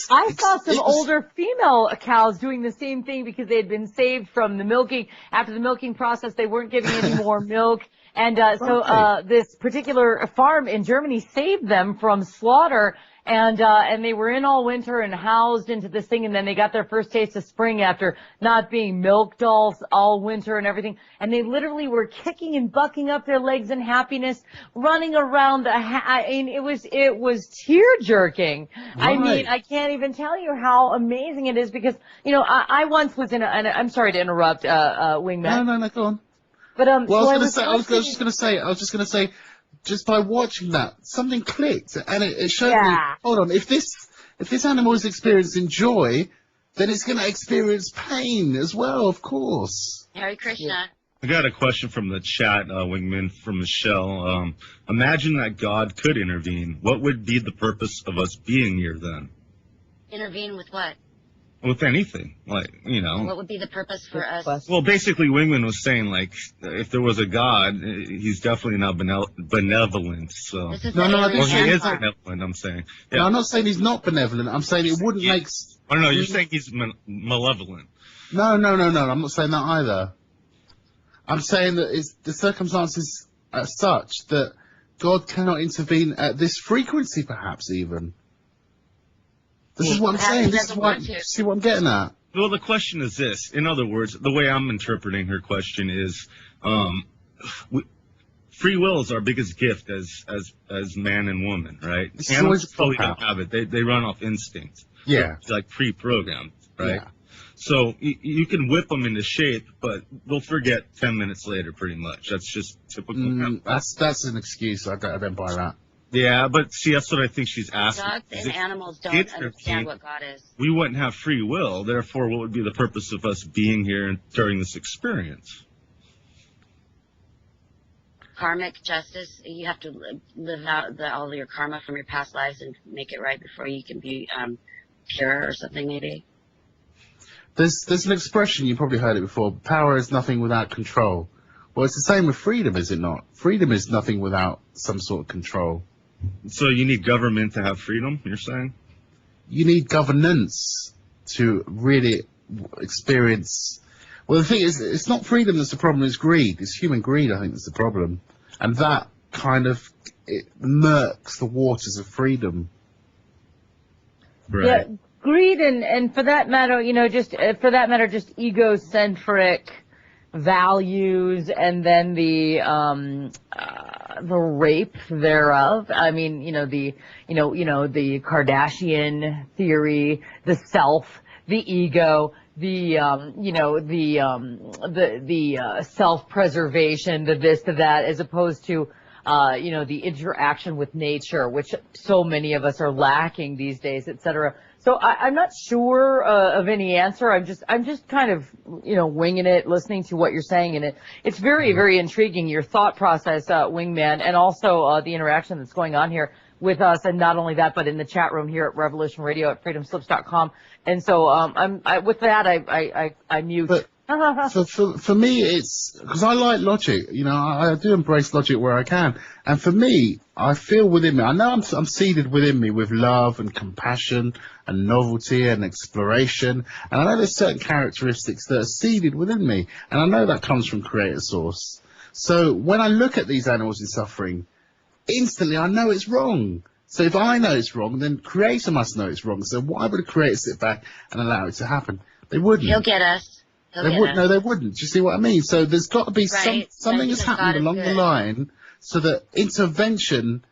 I saw some older female cows doing the same thing because they had been saved from the milking. After the milking process, they weren't giving any more milk. And so this particular farm in Germany saved them from slaughter. And they were in all winter and housed into this thing, and then they got their first taste of spring after not being milked all winter and everything. And they literally were kicking and bucking up their legs in happiness, running around it was tear jerking. Right. I mean, I can't even tell you how amazing it is because, I once was and I'm sorry to interrupt, Wingman. No, go on. But, I was just gonna say, just by watching that, something clicked, and it showed me, hold on, if this animal is experiencing joy, then it's going to experience pain as well, of course. Hare Krishna. I got a question from the chat, Wingman, from Michelle. Imagine that God could intervene. What would be the purpose of us being here then? Intervene with what? With anything, What would be the purpose for us? Well, basically, Wingman was saying, like, if there was a God, he's definitely not benevolent. So This is he is part. benevolent. I'm saying. Yeah. No, I'm not saying he's not benevolent. I'm saying it wouldn't make. I don't know. You're saying he's malevolent. No. I'm not saying that either. I'm saying that the circumstances are such that God cannot intervene at this frequency, perhaps even. This is what I'm saying. See what I'm getting at? Well, the question is this. In other words, the way I'm interpreting her question is, free will is our biggest gift as man and woman, right? Animals totally don't have it. They run off instinct. Yeah. It's like pre-programmed, right? Yeah. So you can whip them into shape, but they'll forget 10 minutes later, pretty much. That's just typical. That's an excuse. I don't buy that. Yeah, but see, that's what I think she's asking. Dogs and animals don't understand what God is. We wouldn't have free will. Therefore, what would be the purpose of us being here during this experience? Karmic justice. You have to live out all of your karma from your past lives and make it right before you can be pure or something, maybe. There's an expression, you probably heard it before, power is nothing without control. Well, it's the same with freedom, is it not? Freedom is nothing without some sort of control. So you need government to have freedom, you're saying? You need governance to really experience. Well, the thing is, it's not freedom that's the problem, it's greed. It's human greed, I think, that's the problem. And that kind of, it murks the waters of freedom. Right. Yeah, greed and for that matter, just egocentric values, and then the rape thereof. I mean, the Kardashian theory, the self, the ego, the self-preservation, the this, the that, as opposed to the interaction with nature, which so many of us are lacking these days, etc. So I'm not sure of any answer. I'm just kind of winging it, listening to what you're saying, and it's very, very intriguing, your thought process, Wingman, and also the interaction that's going on here with us, and not only that, but in the chat room here at Revolution Radio at freedomslips.com. And so with that, I mute. But for me, it's because I like logic. I do embrace logic where I can. And for me, I feel within me, I know I'm seeded within me with love and compassion and novelty and exploration. And I know there's certain characteristics that are seeded within me. And I know that comes from Creator Source. So when I look at these animals in suffering, instantly I know it's wrong. So if I know it's wrong, then Creator must know it's wrong. So why would a Creator sit back and allow it to happen? They wouldn't. He'll get us. No, they wouldn't. Do you see what I mean? So there's got to be something has happened along the line, so that intervention,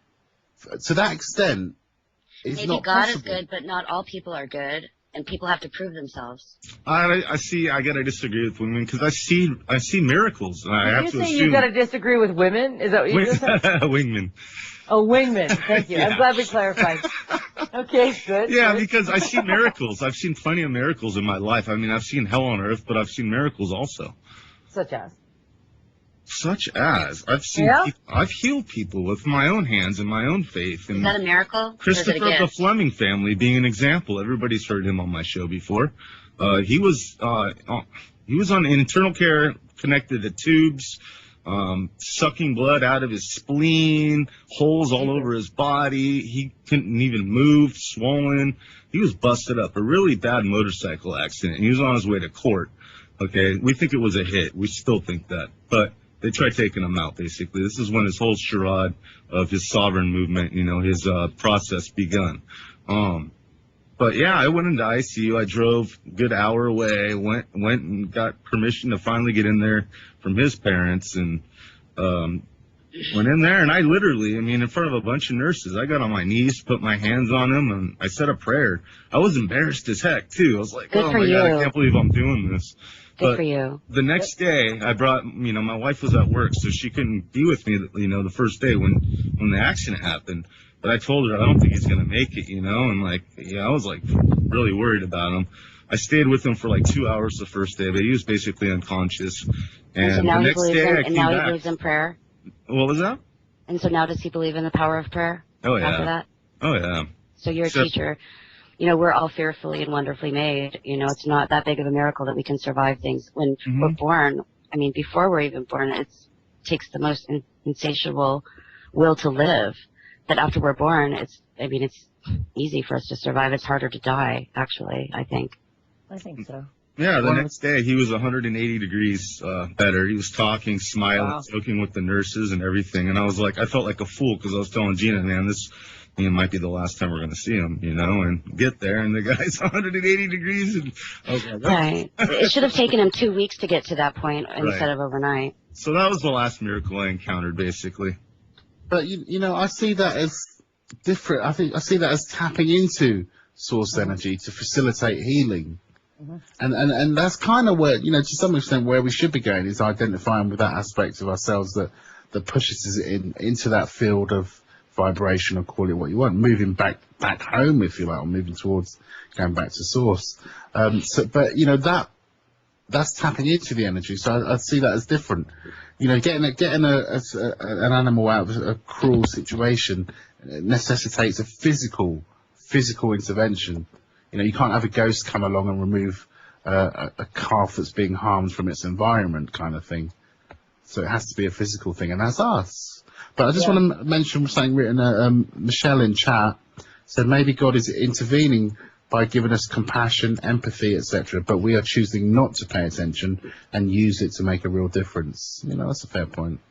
to that extent, is not possible. Maybe God is good, but not all people are good, and people have to prove themselves. I gotta disagree with women, because I see miracles. And I have to assume. You gotta disagree with women? Is that what you just said? Wingman. Oh, Wingman. Thank you. Yeah. I'm glad we clarified. Okay, good. Yeah, good. Because I see miracles. I've seen plenty of miracles in my life. I mean, I've seen hell on earth, but I've seen miracles also. Such as? Such as I've seen, Yeah? I've healed people with my own hands and my own faith. And Is that a miracle? Christopher Or is it a of the gift? Fleming family being an example. Everybody's heard him on my show before. He was on internal care, connected to tubes, sucking blood out of his spleen, holes all over his body. He couldn't even move, swollen. He was busted up, a really bad motorcycle accident. He was on his way to court. Okay, we think it was a hit. We still think that, but they tried taking him out, basically. This is when his whole charade of his sovereign movement, his process begun. But yeah, I went into ICU. I drove a good hour away, went and got permission to finally get in there from his parents, and went in there, and I literally, in front of a bunch of nurses, I got on my knees, put my hands on him, and I said a prayer. I was embarrassed as heck, too. I was like, Good oh for my God, you. I can't believe I'm doing this. Good for you. The next day, I brought, my wife was at work, so she couldn't be with me, the first day when the accident happened. But I told her, I don't think he's going to make it, and I was really worried about him. I stayed with him for 2 hours the first day, but he was basically unconscious. And so now the he next believes day, in, I and came now he back. believes in prayer. What was that? And so now does he believe in the power of prayer? Oh, yeah. After that? Oh, yeah. So you're a teacher. We're all fearfully and wonderfully made. It's not that big of a miracle that we can survive things. When we're born, before we're even born, it takes the most insatiable will to live. That after we're born, it's easy for us to survive. It's harder to die, actually, I think. I think so. Yeah, the next day he was 180 degrees better. He was talking, smiling, joking with the nurses and everything. And I felt like a fool because I was telling Gina, man, this might be the last time we're going to see him, and get there. And the guy's 180 degrees. And I was like, right. It should have taken him 2 weeks to get to that point instead of overnight. So that was the last miracle I encountered, basically. But, I see that as different. I see that as tapping into source energy to facilitate healing. And that's kind of where, to some extent, where we should be going is identifying with that aspect of ourselves that pushes us into that field of vibration, or call it what you want, moving back home, if you like, or moving towards going back to source. But that's tapping into the energy. So I see that as different. Getting an animal out of a cruel situation necessitates a physical intervention. You can't have a ghost come along and remove a calf that's being harmed from its environment, kind of thing. So it has to be a physical thing, and that's us. But I just want to mention something written. Michelle in chat said maybe God is intervening by giving us compassion, empathy, etc. But we are choosing not to pay attention and use it to make a real difference. That's a fair point.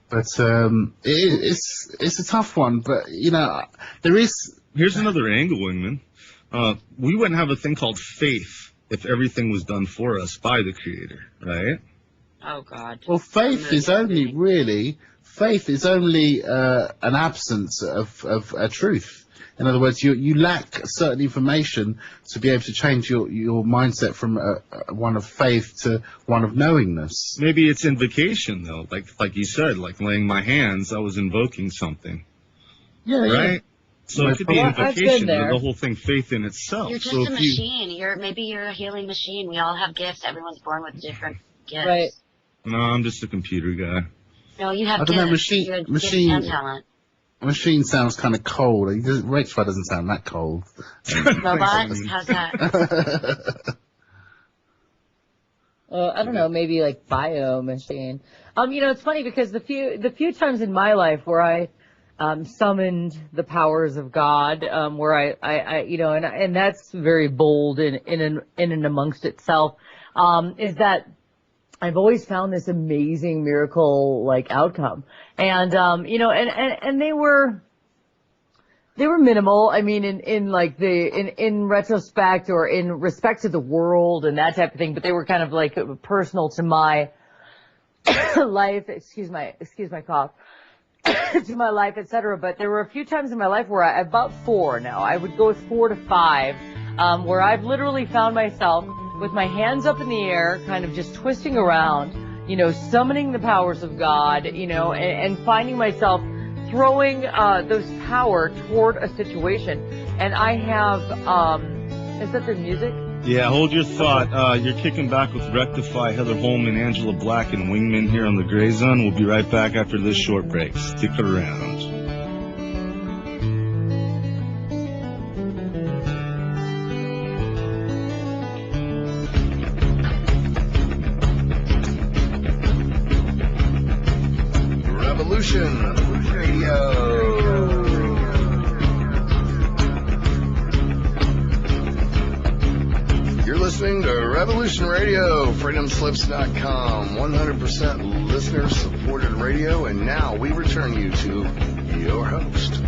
But it's a tough one. But there is. Here's another angle, Wingman. We wouldn't have a thing called faith if everything was done for us by the Creator, right? Oh God. Well, faith is only an absence of a truth. In other words, you lack certain information to be able to change your mindset from one of faith to one of knowingness. Maybe it's invocation, though. Like you said, like laying my hands, I was invoking something. Yeah, right? yeah. So it could be invocation, there. the whole thing, faith in itself. You're just so a machine. Maybe you're a healing machine. We all have gifts. Everyone's born with different gifts. Right. No, I'm just a computer guy. No, you have I don't know, gifts. You have gifts and talent. Machine sounds kind of cold. Rachel doesn't sound that cold. Robots? How's that? I don't know, maybe like bio machine. It's funny because the few times in my life where I summoned the powers of God, where I and that's very bold in and amongst itself, is that I've always found this amazing miracle like outcome. And and they were minimal. I mean, in retrospect or in respect to the world and that type of thing, but they were kind of like personal to my life. Excuse my cough. To my life, etc. But there were a few times in my life where about 4 now. I would go with 4 to 5, where I've literally found myself with my hands up in the air, kind of just twisting around, summoning the powers of God, and finding myself throwing those power toward a situation. And I have, is that the music? Yeah, hold your thought. You're kicking back with Rectify, Heather Holman, Angela Black, and Wingman here on the Gray Zone. We'll be right back after this short break. Stick around. Revolution Radio. You're listening to Revolution Radio, freedomslips.com, 100% listener-supported radio, and now we return you to your host.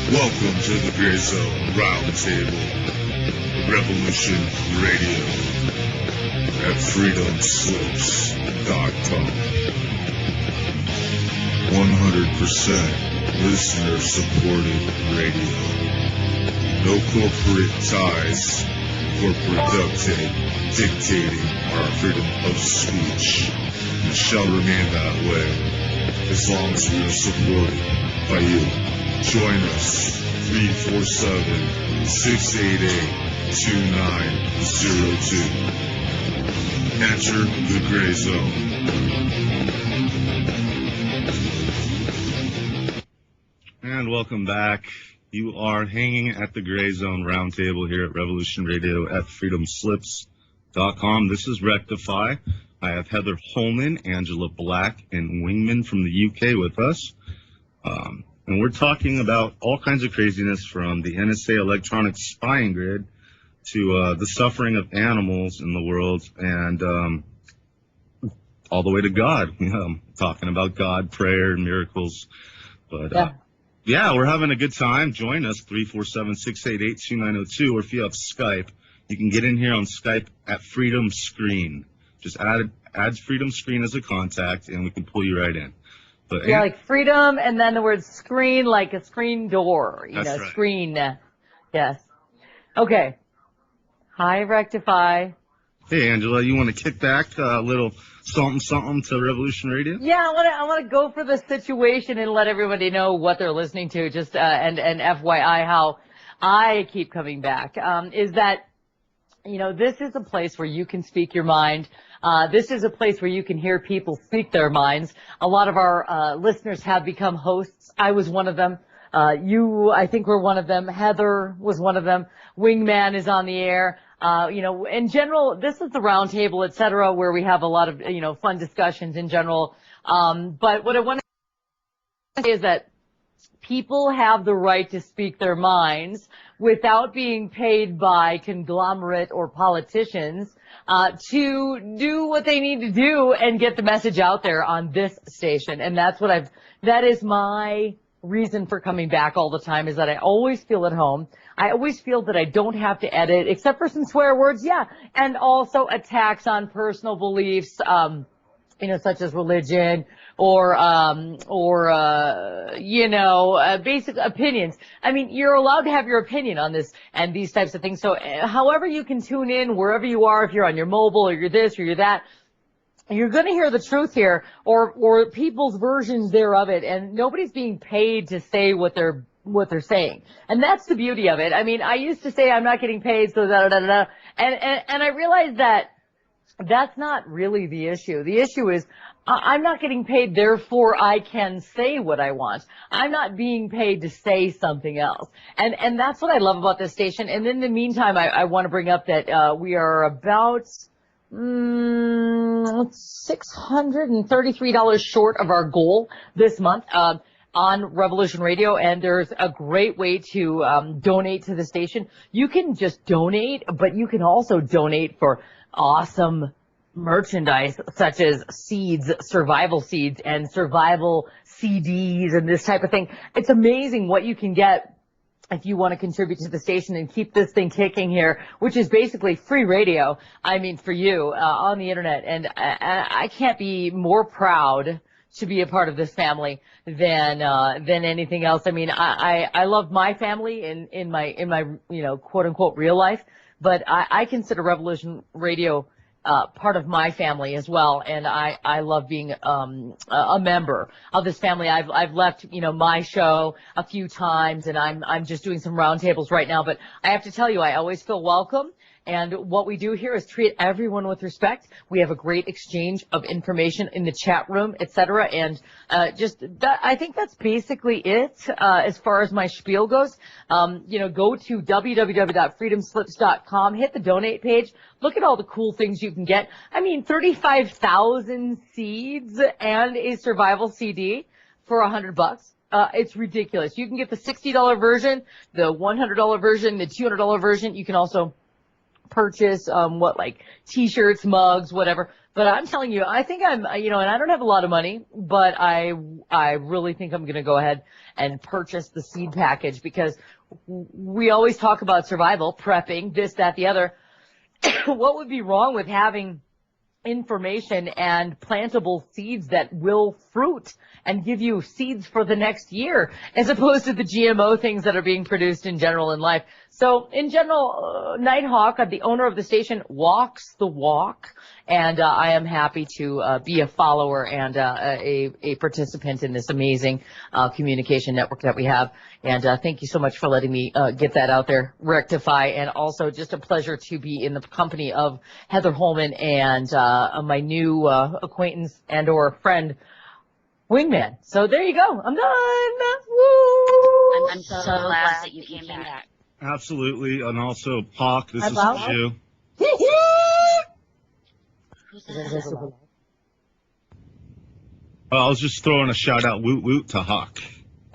Welcome to the TheGrayZone Roundtable, Revolution Radio at freedomslips.com. 100% listener-supported radio. No corporate ties, corporate duct tape dictating our freedom of speech. It shall remain that way as long as we are supported by you. Join us, 347-688-2902. Enter the Gray Zone. And welcome back. You are hanging at the Gray Zone Roundtable here at Revolution Radio at freedomslips.com. This is Rectify. I have Heather Holman, Angela Black, and Wingman from the UK with us. And we're talking about all kinds of craziness from the NSA electronic spying grid to the suffering of animals in the world and all the way to God. Talking about God, prayer, and miracles. But yeah, we're having a good time. Join us, 347-688-2902. Or if you have Skype, you can get in here on Skype at Freedom Screen. Just add Freedom Screen as a contact, and we can pull you right in. But, yeah, like freedom and then the word screen, like a screen door, That's right. Screen. Yes. Okay. Hi, Rectify. Hey, Angela, you want to kick back a little something to Revolution Radio? Yeah, I want to go for the situation and let everybody know what they're listening to. Just and FYI, how I keep coming back is that this is a place where you can speak your mind. This is a place where you can hear people speak their minds. A lot of our listeners have become hosts. I was one of them. You, I think, were one of them. Heather was one of them. Wingman is on the air. In general, this is the roundtable, et cetera, where we have a lot of, fun discussions in general. But what I want to say is that people have the right to speak their minds without being paid by conglomerate or politicians to do what they need to do and get the message out there on this station. And that is my reason for coming back all the time, is that I always feel at home. I always feel that I don't have to edit, except for some swear words, and also attacks on personal beliefs, such as religion or basic opinions. I mean, you're allowed to have your opinion on this and these types of things. So however you can tune in, wherever you are, if you're on your mobile or you're this or you're that, you're going to hear the truth here or people's versions thereof it. And nobody's being paid to say what they're saying. And that's the beauty of it. I mean, I used to say I'm not getting paid, so da-da-da-da-da. And I realized that that's not really the issue. The issue is I'm not getting paid, therefore I can say what I want. I'm not being paid to say something else. And that's what I love about this station. And in the meantime, I want to bring up that we are about $633 short of our goal this month on Revolution Radio, and there's a great way to donate to the station. You can just donate, but you can also donate for awesome merchandise such as seeds, survival seeds, and survival CDs and this type of thing. It's amazing what you can get if you want to contribute to the station and keep this thing kicking here, which is basically free radio, I mean, for you, on the internet. And I can't be more proud to be a part of this family than anything else. I mean, I love my family in my, quote unquote real life, but I consider Revolution Radio part of my family as well, and I love being a member of this family. I've left my show a few times, and I'm just doing some roundtables right now. But I have to tell you, I always feel welcome. And what we do here is treat everyone with respect. We have a great exchange of information in the chat room, etc. And just that, I think that's basically it as far as my spiel goes. Go to www.freedomslips.com, hit the donate page, look at all the cool things you can get. I mean, 35,000 seeds and a survival CD for $100. It's ridiculous. You can get the $60 version, the $100 version, the $200 version. You can also purchase t-shirts, mugs, whatever. But I'm telling you, I think and I don't have a lot of money, but I really think I'm going to go ahead and purchase the seed package, because we always talk about survival, prepping, this, that, the other. What would be wrong with having information and plantable seeds that will fruit and give you seeds for the next year, as opposed to the GMO things that are being produced in general in life? So in general, Nighthawk, the owner of the station, walks the walk, and I am happy to be a follower and a participant in this amazing communication network that we have. And thank you so much for letting me get that out there, rectify, and also just a pleasure to be in the company of Heather Holman and my new acquaintance and or friend, Wingman. So there you go. I'm done. Woo! I'm so glad that you came back. Absolutely. And also, Hawk, this is Hello? for you. Who's that? I was just throwing a shout out, woot woot, to Hawk.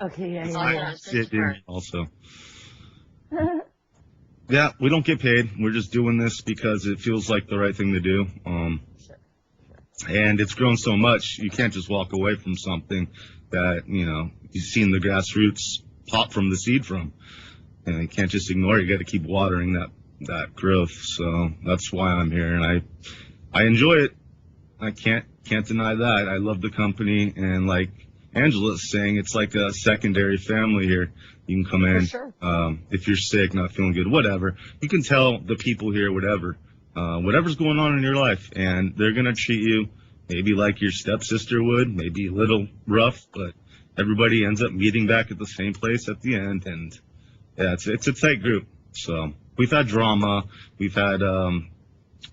Okay, yeah. That's it, dude, also. Yeah, we don't get paid. We're just doing this because it feels like the right thing to do. And it's grown so much, you can't just walk away from something that, you've seen the grassroots pop from the seed from. And you can't just ignore it. You got to keep watering that growth. So that's why I'm here, and I enjoy it. I can't deny that. I love the company, and like Angela's saying, it's like a secondary family here. You can come in, sure. If you're sick, not feeling good, whatever. You can tell the people here whatever's going on in your life, and they're gonna treat you maybe like your stepsister would, maybe a little rough, but everybody ends up meeting back at the same place at the end, and yeah, it's a tight group. So we've had drama, we've had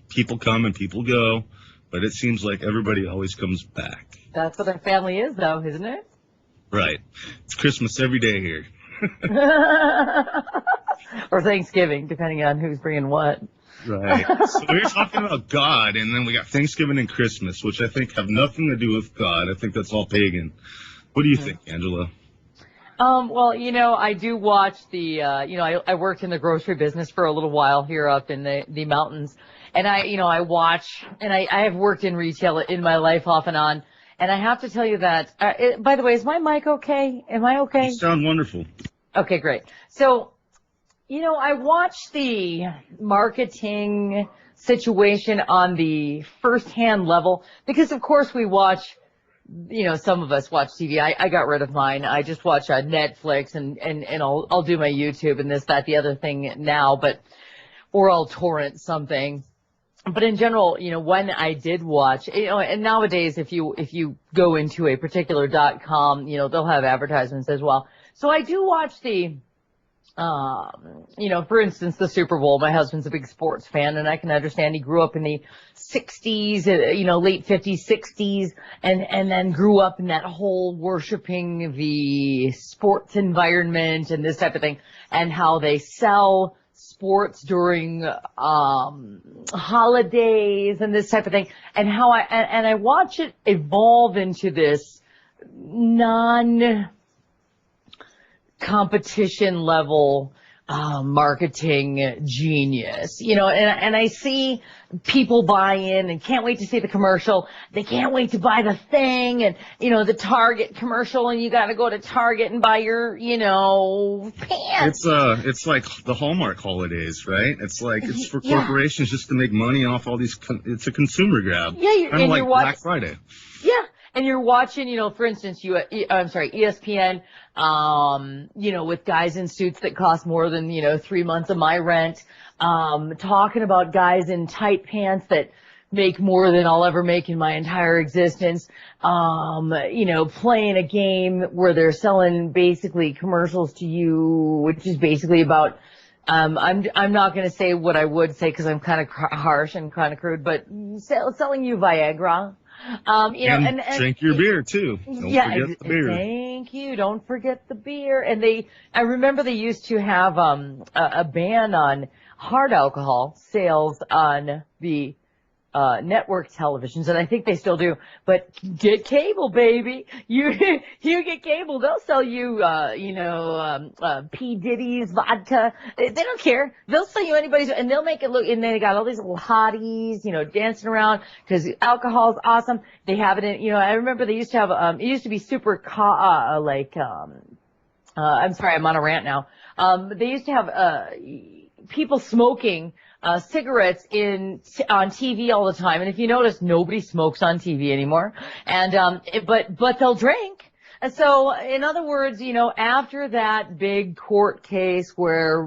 people come and people go, but it seems like everybody always comes back. That's what our family is, though, isn't it? Right. It's Christmas every day here. Or Thanksgiving, depending on who's bringing what. Right. So we're talking about God, and then we got Thanksgiving and Christmas, which I think have nothing to do with God. I think that's all pagan. What do you think, Angela? Well, I do watch I worked in the grocery business for a little while here up in the mountains. And I watch, and I have worked in retail in my life off and on. And I have to tell you that, by the way, is my mic okay? Am I okay? You sound wonderful. Okay, great. So, I watch the marketing situation on the first-hand level because, of course, we watch, some of us watch TV. I got rid of mine. I just watch Netflix and I'll do my YouTube and this, that, the other thing now, or I'll torrent something. But in general, when I did watch, and nowadays if you go into a particular .com, they'll have advertisements as well. So I do watch the, for instance, the Super Bowl. My husband's a big sports fan, and I can understand he grew up in the 60s, late 50s, 60s, and then grew up in that whole worshiping the sports environment and this type of thing, and how they sell sports during holidays and this type of thing, and how I watch it evolve into this non-competition level marketing genius, and I see people buy in and can't wait to see the commercial. They can't wait to buy the thing and, the Target commercial, and you got to go to Target and buy your, pants. It's like the Hallmark holidays, right? It's like, it's for corporations just to make money off all these, it's a consumer grab. Yeah, kind of like Black Friday. Yeah. And you're watching, for instance, ESPN, with guys in suits that cost more than, 3 months of my rent, talking about guys in tight pants that make more than I'll ever make in my entire existence, playing a game where they're selling basically commercials to you, which is basically about, I'm not going to say what I would say because I'm kind of harsh and kind of crude, but selling you Viagra. And drink your beer too. Don't forget the beer. Thank you. Don't forget the beer. And I remember they used to have a ban on hard alcohol sales on the network televisions, and I think they still do. But get cable, baby. You get cable, they'll sell you, P. Diddy's vodka. They don't care. They'll sell you anybody's, and they'll make it look. And they got all these little hotties, dancing around because alcohol's awesome. They have it in. I remember they used to have. It used to be super I'm sorry, I'm on a rant now. They used to have people smoking cigarettes on TV all the time. And if you notice, nobody smokes on TV anymore. And but they'll drink. And so, in other words, after that big court case where,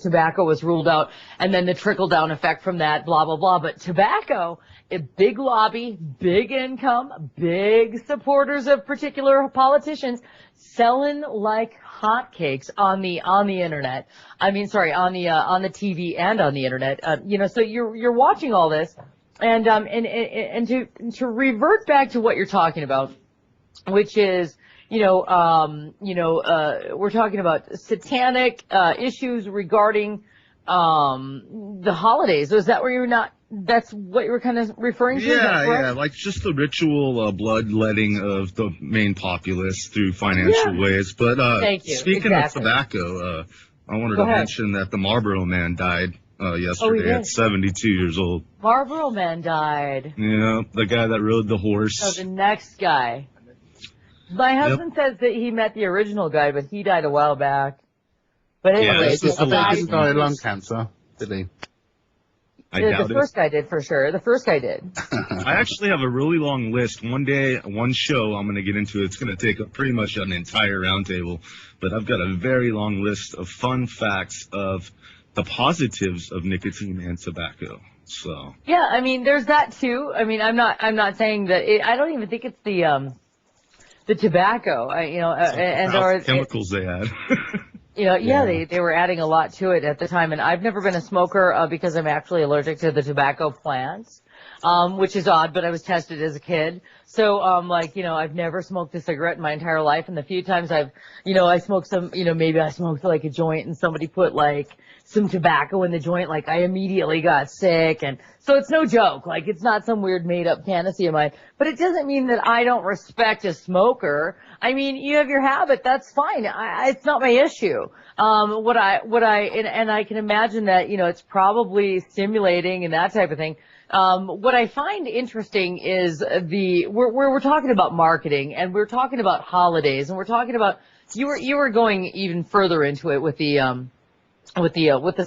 tobacco was ruled out, and then the trickle-down effect from that, blah, blah, blah. But tobacco, a big lobby, big income, big supporters of particular politicians, selling like hotcakes on the internet. I mean, sorry, on the TV and on the internet. So you're watching all this. And to revert back to what you're talking about, which is, we're talking about satanic issues regarding the holidays. Was that where you're not? That's what you were kind of referring to? Yeah, like just the ritual bloodletting of the main populace through financial ways. But Thank you. Speaking of tobacco, I wanted to mention that the Marlboro Man died yesterday at 72 years old. Marlboro Man died. Yeah, the guy that rode the horse. Oh, the next guy. My husband says that he met the original guy, but he died a while back. But anyway, he didn't die of lung cancer, did he? The first guy did for sure. The first guy did. I actually have a really long list. One day, one show I'm going to get into. It's going to take up pretty much an entire roundtable. But I've got a very long list of fun facts of the positives of nicotine and tobacco. So. Yeah, I mean, there's that too. I mean, I'm not saying that. I don't even think it's the tobacco. Chemicals they add. They were adding a lot to it at the time, and I've never been a smoker because I'm actually allergic to the tobacco plants, which is odd, but I was tested as a kid. So, I've never smoked a cigarette in my entire life, and the few times I smoked some, maybe I smoked like a joint and somebody put like some tobacco in the joint, like I immediately got sick, and so it's no joke, like it's not some weird made up fantasy of mine, but it doesn't mean that I don't respect a smoker. I mean, you have your habit, that's fine. It's not my issue. And I can imagine that, it's probably stimulating and that type of thing. What I find interesting is we're talking about marketing, and we're talking about holidays, and we're talking about, you were going even further into it with the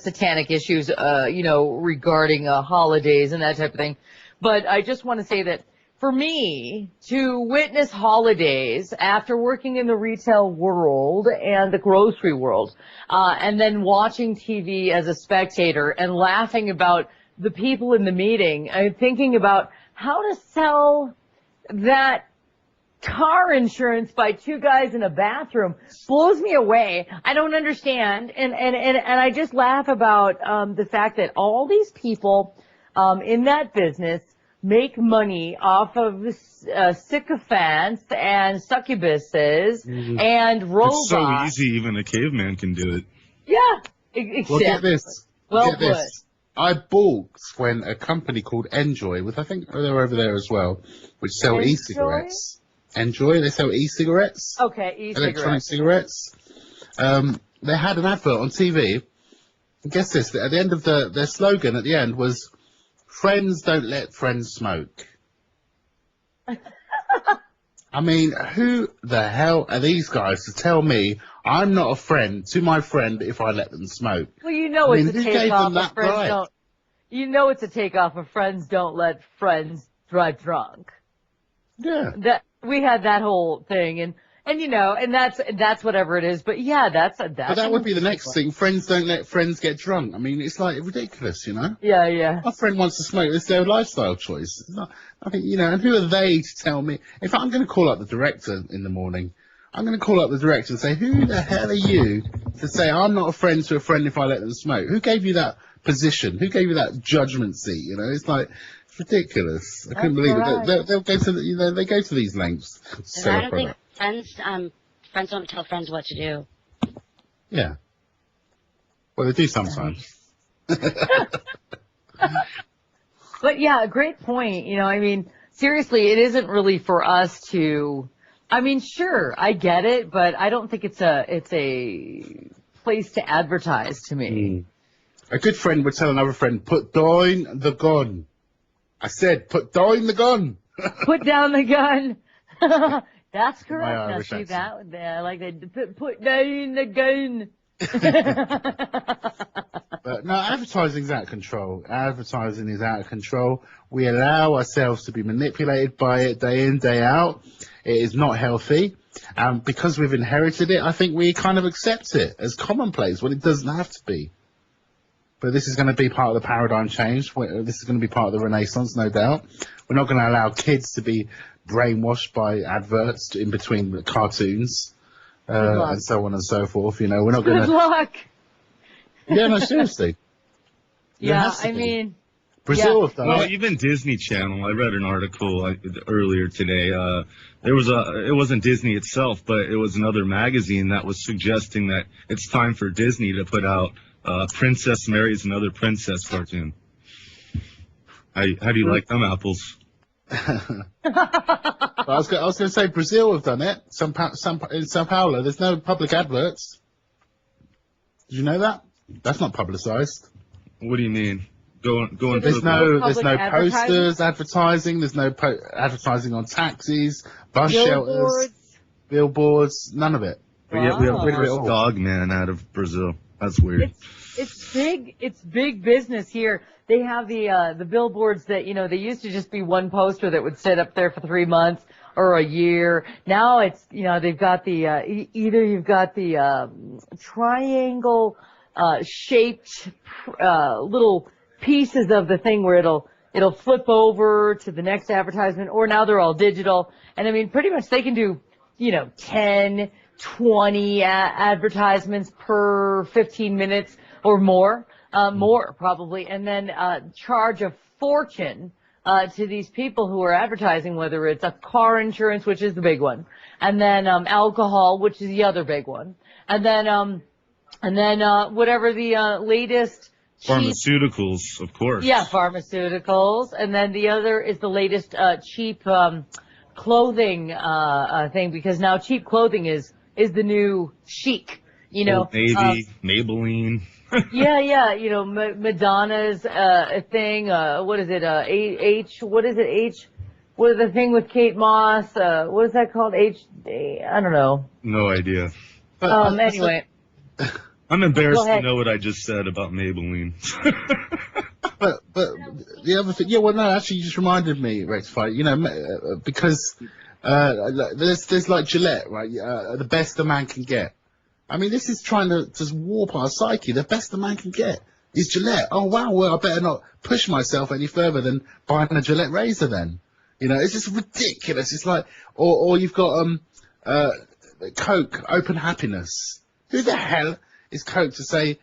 satanic issues, regarding holidays and that type of thing. But I just want to say that for me to witness holidays after working in the retail world and the grocery world, and then watching TV as a spectator and laughing about the people in the meeting, I'm thinking about how to sell that car insurance by two guys in a bathroom blows me away. I don't understand. And I just laugh about the fact that all these people in that business make money off of sycophants and succubuses and robots. It's so easy, even a caveman can do it. Yeah, exactly. Well, get this. Well get this. I balked when a company called Enjoy, which I think they're over there as well, which sell e-cigarettes. Enjoy, they sell e-cigarettes. Okay, e-cigarettes. Electronic cigarettes. they had an advert on TV. And guess this, at the end of their slogan at the end was, "Friends don't let friends smoke." I mean, who the hell are these guys to tell me I'm not a friend to my friend if I let them smoke? Well, you know it's a takeoff of friends right? don't. You know it's a takeoff of friends don't let friends drive drunk. Yeah. That we had that whole thing, and that's whatever it is. But yeah, that's. But that would be the next thing. Friends don't let friends get drunk. I mean, it's like ridiculous, you know? Yeah. My friend wants to smoke. It's their lifestyle choice. It's not, I think, and who are they to tell me? In fact, I'm going to call up the director in the morning. I'm going to call up the director and say, who the hell are you to say I'm not a friend to a friend if I let them smoke? Who gave you that position? Who gave you that judgment seat? It's like, it's ridiculous. I couldn't believe it. They'll go to, they go to these lengths. And I don't think friends don't tell friends what to do. Yeah. Well, they do sometimes. But yeah, great point. I mean, seriously, it isn't really for us to. I mean, sure, I get it, but I don't think it's a place to advertise to me. A good friend would tell another friend, "Put down the gun." I said, "Put down the gun." Put down the gun. That's correct. Irish Now, see accent. that? I like that. Put down the gun. But no, advertising's out of control. Advertising is out of control. We allow ourselves to be manipulated by it day in, day out. It is not healthy. Because we've inherited it, I think we kind of accept it as commonplace when it doesn't have to be. But this is going to be part of the paradigm change. This is going to be part of the renaissance, no doubt. We're not going to allow kids to be brainwashed by adverts in between the cartoons and so on and so forth. We're not going to. Good luck. Yeah, no, seriously. Yeah, I mean. Brazil have done Well, it. even Disney Channel. I read an article earlier today. It wasn't Disney itself, but it was another magazine that was suggesting that it's time for Disney to put out Princess Marries Another Princess cartoon. How do you like them apples? I was going to say Brazil have done it. In Sao Paulo, there's no public adverts. Did you know that? That's not publicised. What do you mean? Going There's to no Public posters advertising. There's no advertising on taxis, bus Billboards. shelters, billboards. None of it. But yet we have Wow. the first dog man out of Brazil. That's weird. It's big. It's big business here. They have the billboards that they used to just be one poster that would sit up there for 3 months or a year. Now it's they've got the either you've got the triangle shaped little pieces of the thing where it'll flip over to the next advertisement, or now they're all digital. And I mean, pretty much they can do 10, 20 advertisements per 15 minutes or more. More probably, and then charge a fortune to these people who are advertising, whether it's a car insurance, which is the big one, and then alcohol, which is the other big one, and then whatever the latest Pharmaceuticals, of course. Yeah, pharmaceuticals, and then the other is the latest cheap clothing thing, because now cheap clothing is the new chic. Old Navy, Maybelline. Yeah, Madonna's thing, what is it, what is it, what is the thing with Kate Moss, what is that called, I don't know. No idea. Anyway. I'm embarrassed to know what I just said about Maybelline. But the other thing, actually you just reminded me, Rectify, because there's like Gillette, right, the best a man can get. I mean, this is trying to just warp our psyche. The best a man can get is Gillette. Oh, wow, well, I better not push myself any further than buying a Gillette razor then. It's just ridiculous. It's like, or you've got Coke, Open Happiness. Who the hell is Coke to say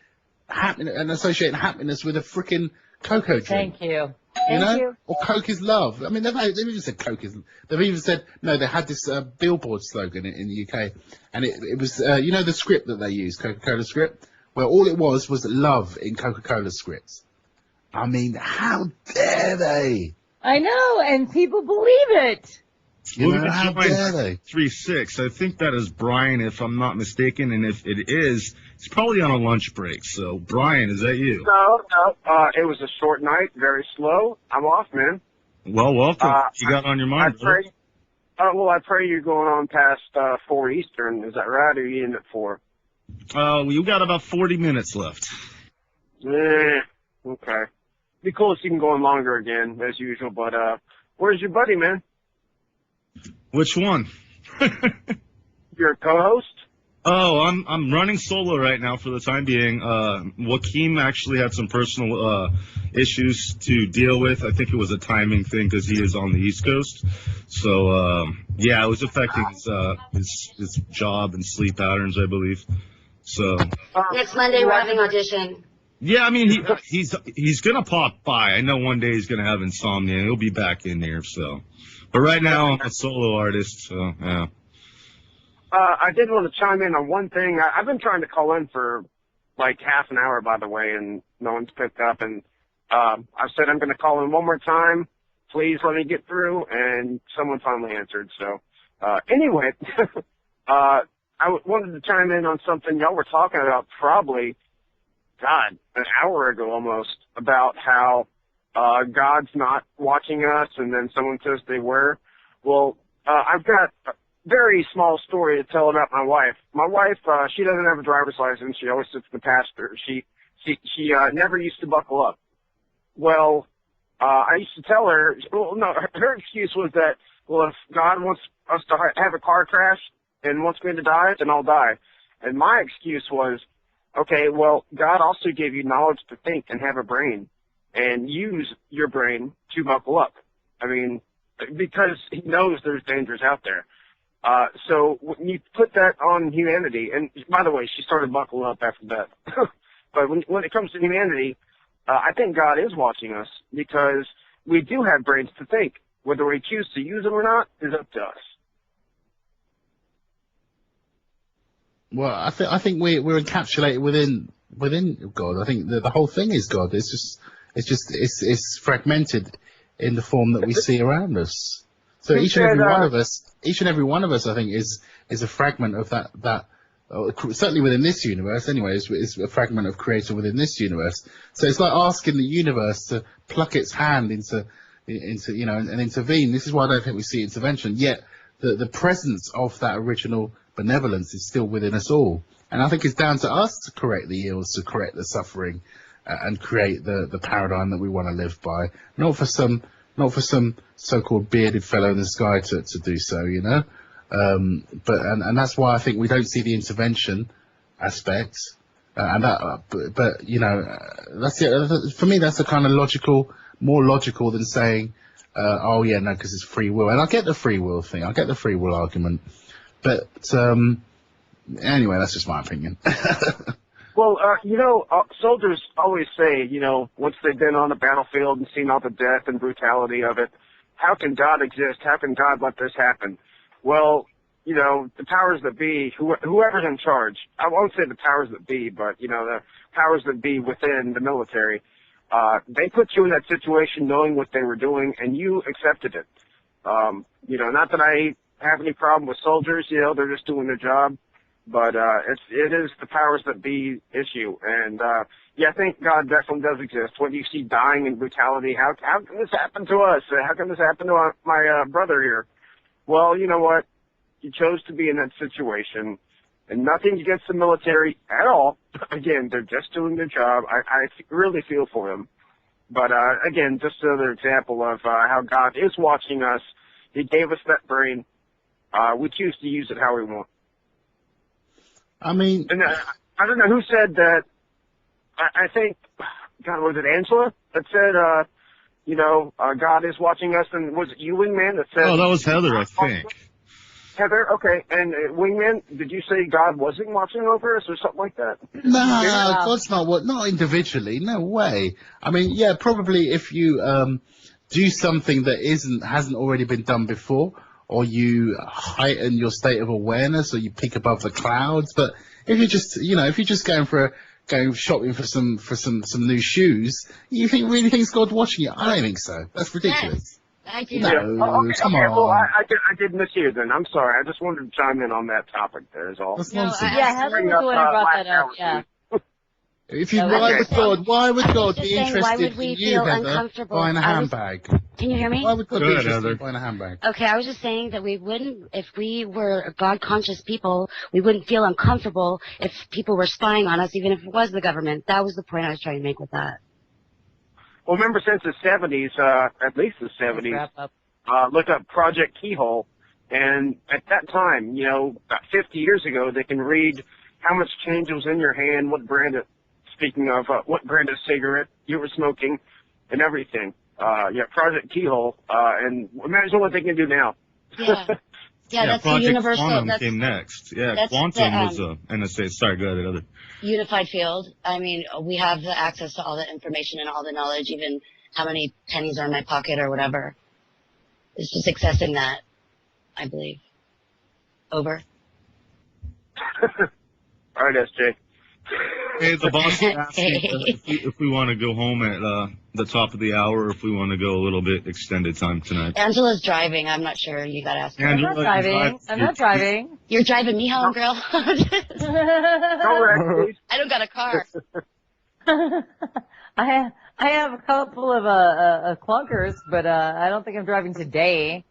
happiness and associate happiness with a frickin' cocoa drink? Thank you. Thank you. Or Coke is love. I mean, they've even said Coke is. They've even said no. They had this billboard slogan in the UK, and it was the script that they used, Coca-Cola script. Well, all it was love in Coca-Cola scripts. I mean, how dare they? I know, and people believe it. You Moving know, to how dare they? 3-6. I think that is Brian, if I'm not mistaken, and if it is, it's probably on a lunch break. So, Brian, is that you? No. It was a short night, very slow. I'm off, man. Well, welcome. You got on your mind, brother? I pray you're going on past 4 Eastern. Is that right, or are you in at 4? You got about 40 minutes left. Okay. Be cool if you can go on longer again, as usual, but where's your buddy, man? Which one? Your co-host? Oh, I'm running solo right now for the time being. Joaquin actually had some personal issues to deal with. I think it was a timing thing because he is on the East Coast. So yeah, it was affecting his job and sleep patterns, I believe. So Next Monday we're having audition. yeah, I mean he's gonna pop by. I know one day he's gonna have insomnia. He'll be back in here. So, but right now I'm a solo artist. So yeah. I did want to chime in on one thing. I've been trying to call in for like half an hour, by the way, and no one's picked up. And I said I'm going to call in one more time. Please let me get through. And someone finally answered. So anyway, I wanted to chime in on something y'all were talking about probably, God, an hour ago almost, about how God's not watching us, and then someone says they were. Well, I've got very small story to tell about my wife. My wife, she doesn't have a driver's license. She always sits in the passenger. She never used to buckle up. Well, I used to tell her, well, no, her excuse was that, well, if God wants us to have a car crash and wants me to die, then I'll die. And my excuse was, okay, well, God also gave you knowledge to think and have a brain and use your brain to buckle up. I mean, because he knows there's dangers out there. So when you put that on humanity, and by the way, she started buckling up after that. But when it comes to humanity, I think God is watching us because we do have brains to think. Whether we choose to use them or not is up to us. Well, I think we're encapsulated within God. I think the whole thing is God. It's fragmented in the form that we see around us. So each and every one of us, I think, is a fragment of that. Certainly within this universe, anyway, is a fragment of Creator within this universe. So it's like asking the universe to pluck its hand into and intervene. This is why I don't think we see intervention. Yet the presence of that original benevolence is still within us all. And I think it's down to us to correct the ills, to correct the suffering, and create the paradigm that we want to live by. Not for some so-called bearded fellow in the sky to do so, you know. But that's why I think we don't see the intervention aspect. But you know, that's it. For me, that's the kind of more logical than saying, oh yeah, no, because it's free will. And I get the free will thing. I get the free will argument. But anyway, that's just my opinion. Well, soldiers always say, once they've been on the battlefield and seen all the death and brutality of it, how can God exist? How can God let this happen? Well, the powers that be, whoever's in charge, I won't say the powers that be, but, the powers that be within the military, they put you in that situation knowing what they were doing, and you accepted it. Not that I have any problem with soldiers, they're just doing their job. But it is the powers that be issue, and I think God definitely does exist. When you see dying and brutality, how can this happen to us? How can this happen to my brother here? Well, you know what? He chose to be in that situation, and nothing against the military at all. Again, they're just doing their job. I really feel for them. But again, just another example of how God is watching us. He gave us that brain. We choose to use it how we want. I mean, and I don't know who said that. I think, God, was it Angela that said, God is watching us? And was it you, Wingman, that said? Oh, that was Heather, I think. Heather, okay. And Wingman, did you say God wasn't watching over us or something like that? No, God's not individually. No way. I mean, yeah, probably if you do something that hasn't already been done before, or you heighten your state of awareness, or you peak above the clouds. But if you're just going shopping for some new shoes, you really think God's watching you? I don't think so. That's ridiculous. I do. No, come okay, well, on. I did miss you then. I'm sorry. I just wanted to chime in on that topic there is all. That's No, nonsense. Yeah, Heather was the one who brought that up. last Yeah. hour. If you, That was why would I was God just be saying, why interested would in we you, feel Heather, uncomfortable? buying a handbag? Can you hear me? Why would God Go be ahead, interested in Heather. buying a handbag? Okay, I was just saying that we wouldn't, if we were God-conscious people, we wouldn't feel uncomfortable if people were spying on us, even if it was the government. That was the point I was trying to make with that. Well, remember since the 70s, at least the 70s, Wrap up. look up Project Keyhole, and at that time, you know, about 50 years ago, they can read how much change was in your hand, what brand of, speaking of, what brand of cigarette you were smoking, and everything. Project Keyhole, and imagine what they can do now. Yeah. Yeah, that's the Project universal, Quantum that's came next. Yeah, that's Quantum the, was a NSA. Sorry, go ahead, Heather. unified field. I mean, we have the access to all the information and all the knowledge, even how many pennies are in my pocket or whatever. It's just accessing that, I believe. Over. All right, SJ. Hey, the boss asked me if we want to go home at the top of the hour, or if we want to go a little bit extended time tonight. Angela's driving. I'm not sure. You gotta ask her. I'm Angela, not driving. I'm not driving. You're driving me home, girl. Go ahead, please. I don't got a car. I have a couple of clunkers, but I don't think I'm driving today.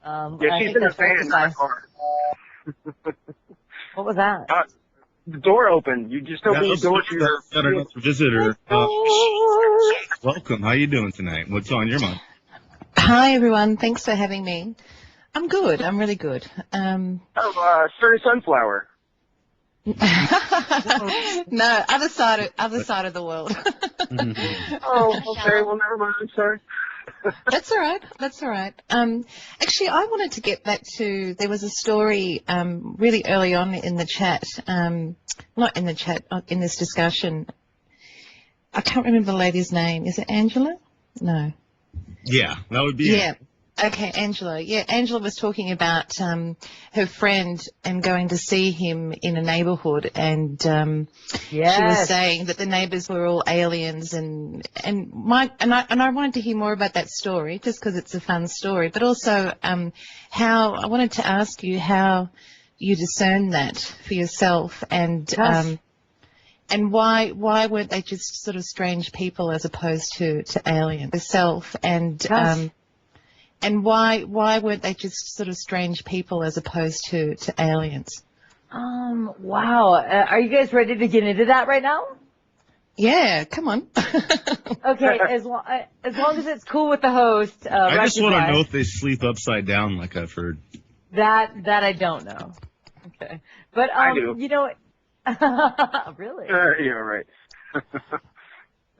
Yeah, I she's think in the that's van in my exercise. car. What was that? The door opened. You just opened the door to your... Got another visitor. Welcome. How you doing tonight? What's on your mind? Hi, everyone. Thanks for having me. I'm good. I'm really good. Sturdy Sunflower. No, other side of the world. Oh, okay. Well, never mind. I'm sorry. That's all right. That's all right. Actually, I wanted to get back to, there was a story really early on in the chat, not in the chat, in this discussion. I can't remember the lady's name. Is it Angela? No. Yeah, that would be Yeah. Okay, Angela. Yeah, Angela was talking about her friend and going to see him in a neighbourhood, and she was saying that the neighbours were all aliens, and I wanted to hear more about that story, just because it's a fun story, but also how I wanted to ask you how you discern that for yourself, and why weren't they just sort of strange people as opposed to aliens yourself, and why weren't they just sort of strange people as opposed to aliens? Wow. Are you guys ready to get into that right now? Yeah, come on. Okay, as long as it's cool with the host. I just want to know if they sleep upside down, like I've heard. That I don't know. Okay, but I do. you know, really? You're right.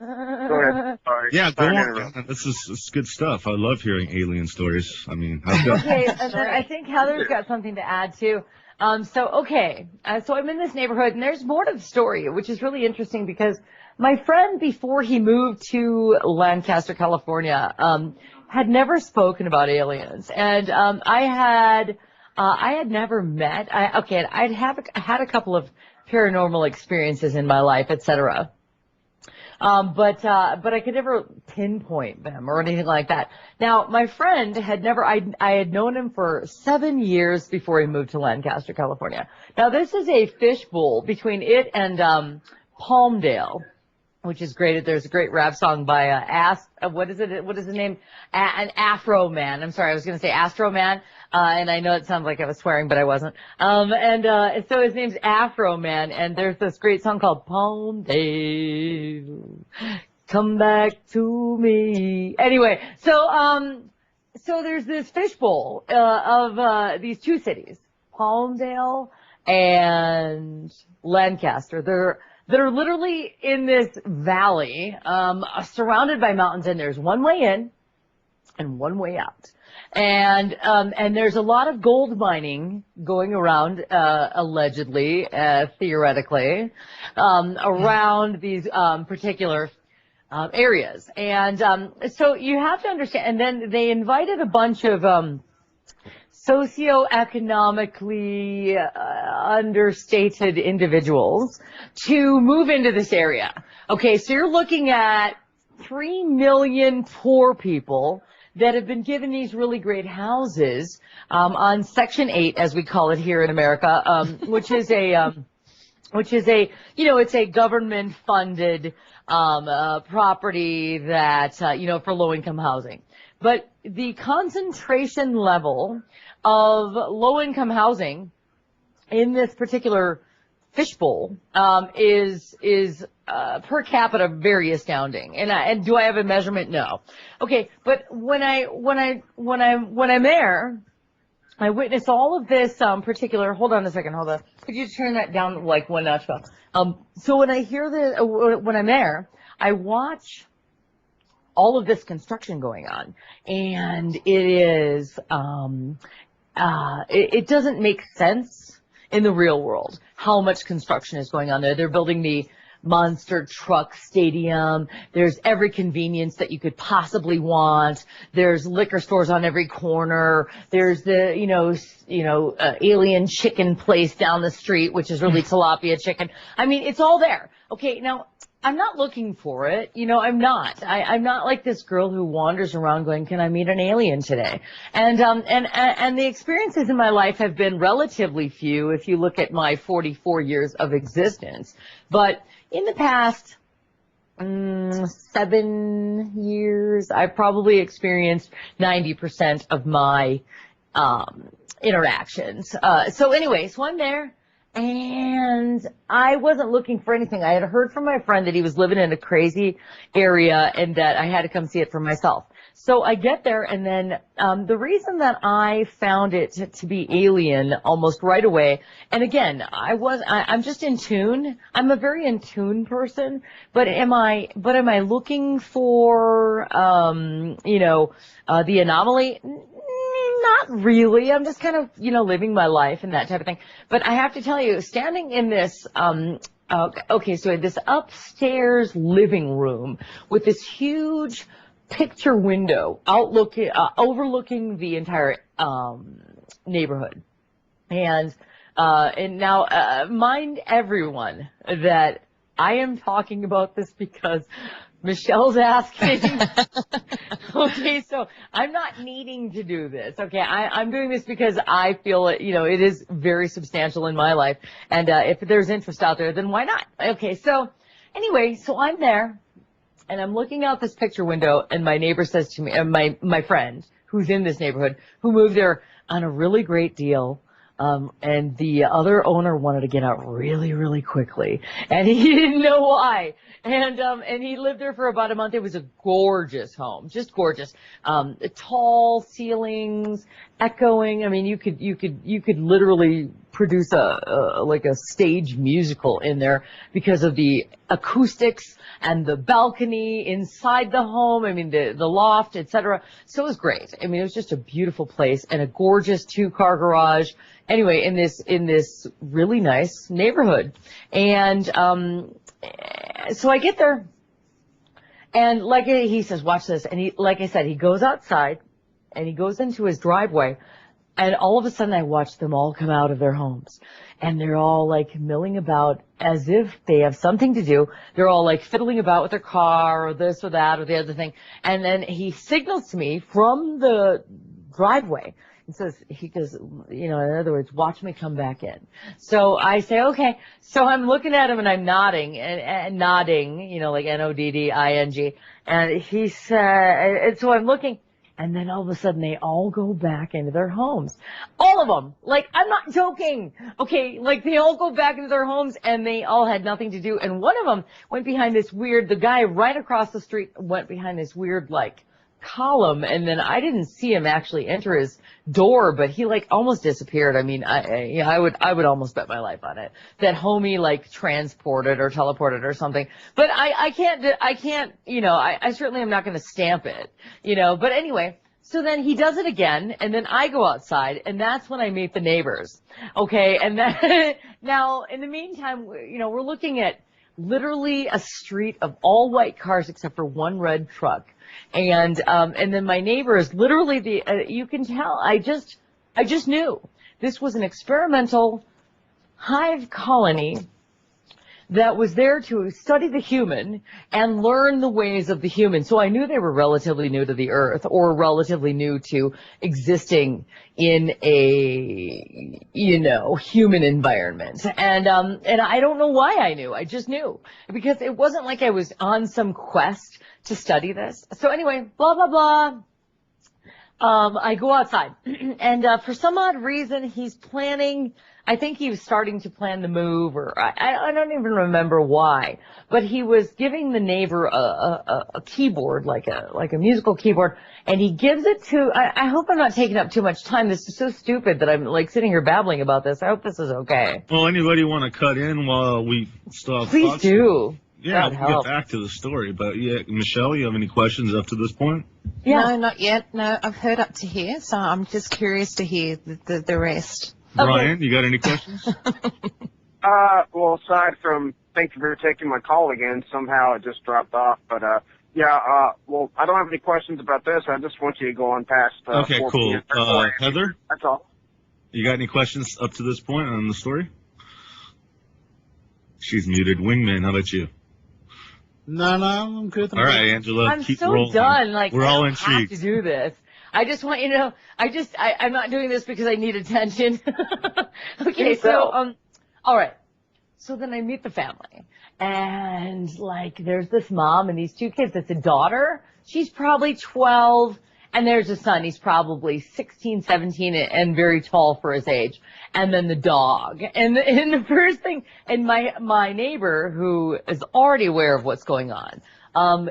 Go ahead. Sorry. Yeah, go Sorry to on. interrupt. Man. This is good stuff. I love hearing alien stories. I mean, I've got... Okay, and then I think Heather's got something to add too. So I'm in this neighborhood, and there's more to the story, which is really interesting because my friend, before he moved to Lancaster, California, had never spoken about aliens, and I had never met. I'd had a couple of paranormal experiences in my life, etc. But I could never pinpoint them or anything like that. Now, my friend had never, I had known him for 7 years before he moved to Lancaster, California. Now, this is a fishbowl between it and, Palmdale, which is great. There's a great rap song by, what is it? What is his name? An Afro Man. I'm sorry. I was going to say Astro Man. And I know it sounds like I was swearing, but I wasn't. So his name's Afro Man, and there's this great song called Palmdale, come back to me. Anyway, so there's this fishbowl, of, these two cities, Palmdale and Lancaster. They're literally in this valley, surrounded by mountains, and there's one way in and one way out. And there's a lot of gold mining going around, allegedly, theoretically, around these, particular, areas. And, so you have to understand, and then they invited a bunch of, socioeconomically understated individuals to move into this area. Okay, so you're looking at 3 million poor people that have been given these really great houses on Section 8, as we call it here in America, which is a it's a government-funded property that for low-income housing. But the concentration level of low-income housing in this particular fishbowl is per capita very astounding. And do I have a measurement? No. Okay, but when I'm there, I witness all of this particular. Hold on a second. Hold on. Could you turn that down like one notch? So when when I'm there, I watch all of this construction going on, and it doesn't make sense in the real world how much construction is going on there. They're building the monster truck stadium. There's every convenience that you could possibly want. There's liquor stores on every corner. There's the, alien chicken place down the street, which is really tilapia chicken. I mean, it's all there. Okay, now, I'm not looking for it. I'm not. I'm not like this girl who wanders around going, can I meet an alien today? And the experiences in my life have been relatively few if you look at my 44 years of existence. But in the past 7 years, I've probably experienced 90% of my interactions. So I'm there. And I wasn't looking for anything. I had heard from my friend that he was living in a crazy area and that I had to come see it for myself. So I get there, and then the reason that I found it to be alien almost right away, and again, I'm just in tune. I'm a very in tune person, but am I looking for the anomaly? Not really. I'm just kind of, living my life and that type of thing. But I have to tell you, standing in this, this upstairs living room with this huge picture window overlooking the entire neighborhood. And now, mind everyone that I am talking about this because Michelle's asking. Okay, so I'm not needing to do this. Okay, I'm doing this because I feel it, it is very substantial in my life. And if there's interest out there, then why not? Okay, so anyway, so I'm there, and I'm looking out this picture window, and my neighbor says to me, my friend who's in this neighborhood, who moved there on a really great deal, and the other owner wanted to get out really, really quickly, and he didn't know why. And he lived there for about a month. It was a gorgeous home, just gorgeous. Tall ceilings, echoing. I mean, you could literally produce a stage musical in there because of the acoustics and the balcony inside the home. I mean, the loft, etc. So it was great. I mean, it was just a beautiful place and a gorgeous 2-car garage. Anyway, in this really nice neighborhood. And so I get there, and he says, watch this. And like I said, he goes outside, and he goes into his driveway, and all of a sudden I watch them all come out of their homes. And they're all milling about as if they have something to do. They're all fiddling about with their car or this or that or the other thing. And then he signals to me from the driveway. He goes, in other words, watch me come back in. So I say, okay. So I'm looking at him and I'm nodding and nodding, like Nodding. And he said, and so I'm looking, and then all of a sudden they all go back into their homes. All of them. I'm not joking. Okay. They all go back into their homes, and they all had nothing to do. And one of them went behind the guy right across the street went behind this weird, column, and then I didn't see him actually enter his door, but he almost disappeared. I mean, I would almost bet my life on it that homie transported or teleported or something. But I can't, I certainly am not going to stamp it, But anyway, so then he does it again, and then I go outside, and that's when I meet the neighbors. Okay, and then now in the meantime, we're looking at literally a street of all white cars except for one red truck. And then my neighbor is literally you can tell, I just knew this was an experimental hive colony that was there to study the human and learn the ways of the human. So I knew they were relatively new to the earth or relatively new to existing in a, human environment. And I don't know why I knew. I just knew, because it wasn't like I was on some quest to study this. So anyway, blah, blah, blah. I go outside and, for some odd reason, he's planning, I think he was starting to plan the move, or I don't even remember why, but he was giving the neighbor a keyboard, like a musical keyboard, and he gives it to, I hope I'm not taking up too much time. This is so stupid that I'm like sitting here babbling about this. I hope this is okay. Well, anybody want to cut in while we still have Please thoughts? do. Yeah, we'll get back to the story, but yeah, Michelle, you have any questions up to this point? Yeah. No, not yet. No, I've heard up to here, so I'm just curious to hear the rest. Brian, you got any questions? Well, aside from thank you for taking my call again, somehow it just dropped off. But well, I don't have any questions about this. I just want you to go on past. Okay, 4 cool. p.m. Heather, that's all. You got any questions up to this point on the story? She's muted. Wingman, how about you? No, I'm good. All right, Angela, I'm keep so rolling. done. Like, we're all I intrigued. have to do this. I just want you to know, I'm not doing this because I need attention. Okay, so, all right. So then I meet the family, and like, there's this mom and these two kids. It's a daughter. She's probably 12. And there's a son. He's probably 16, 17, and very tall for his age. And then the dog. And the first thing, and my neighbor, who is already aware of what's going on, and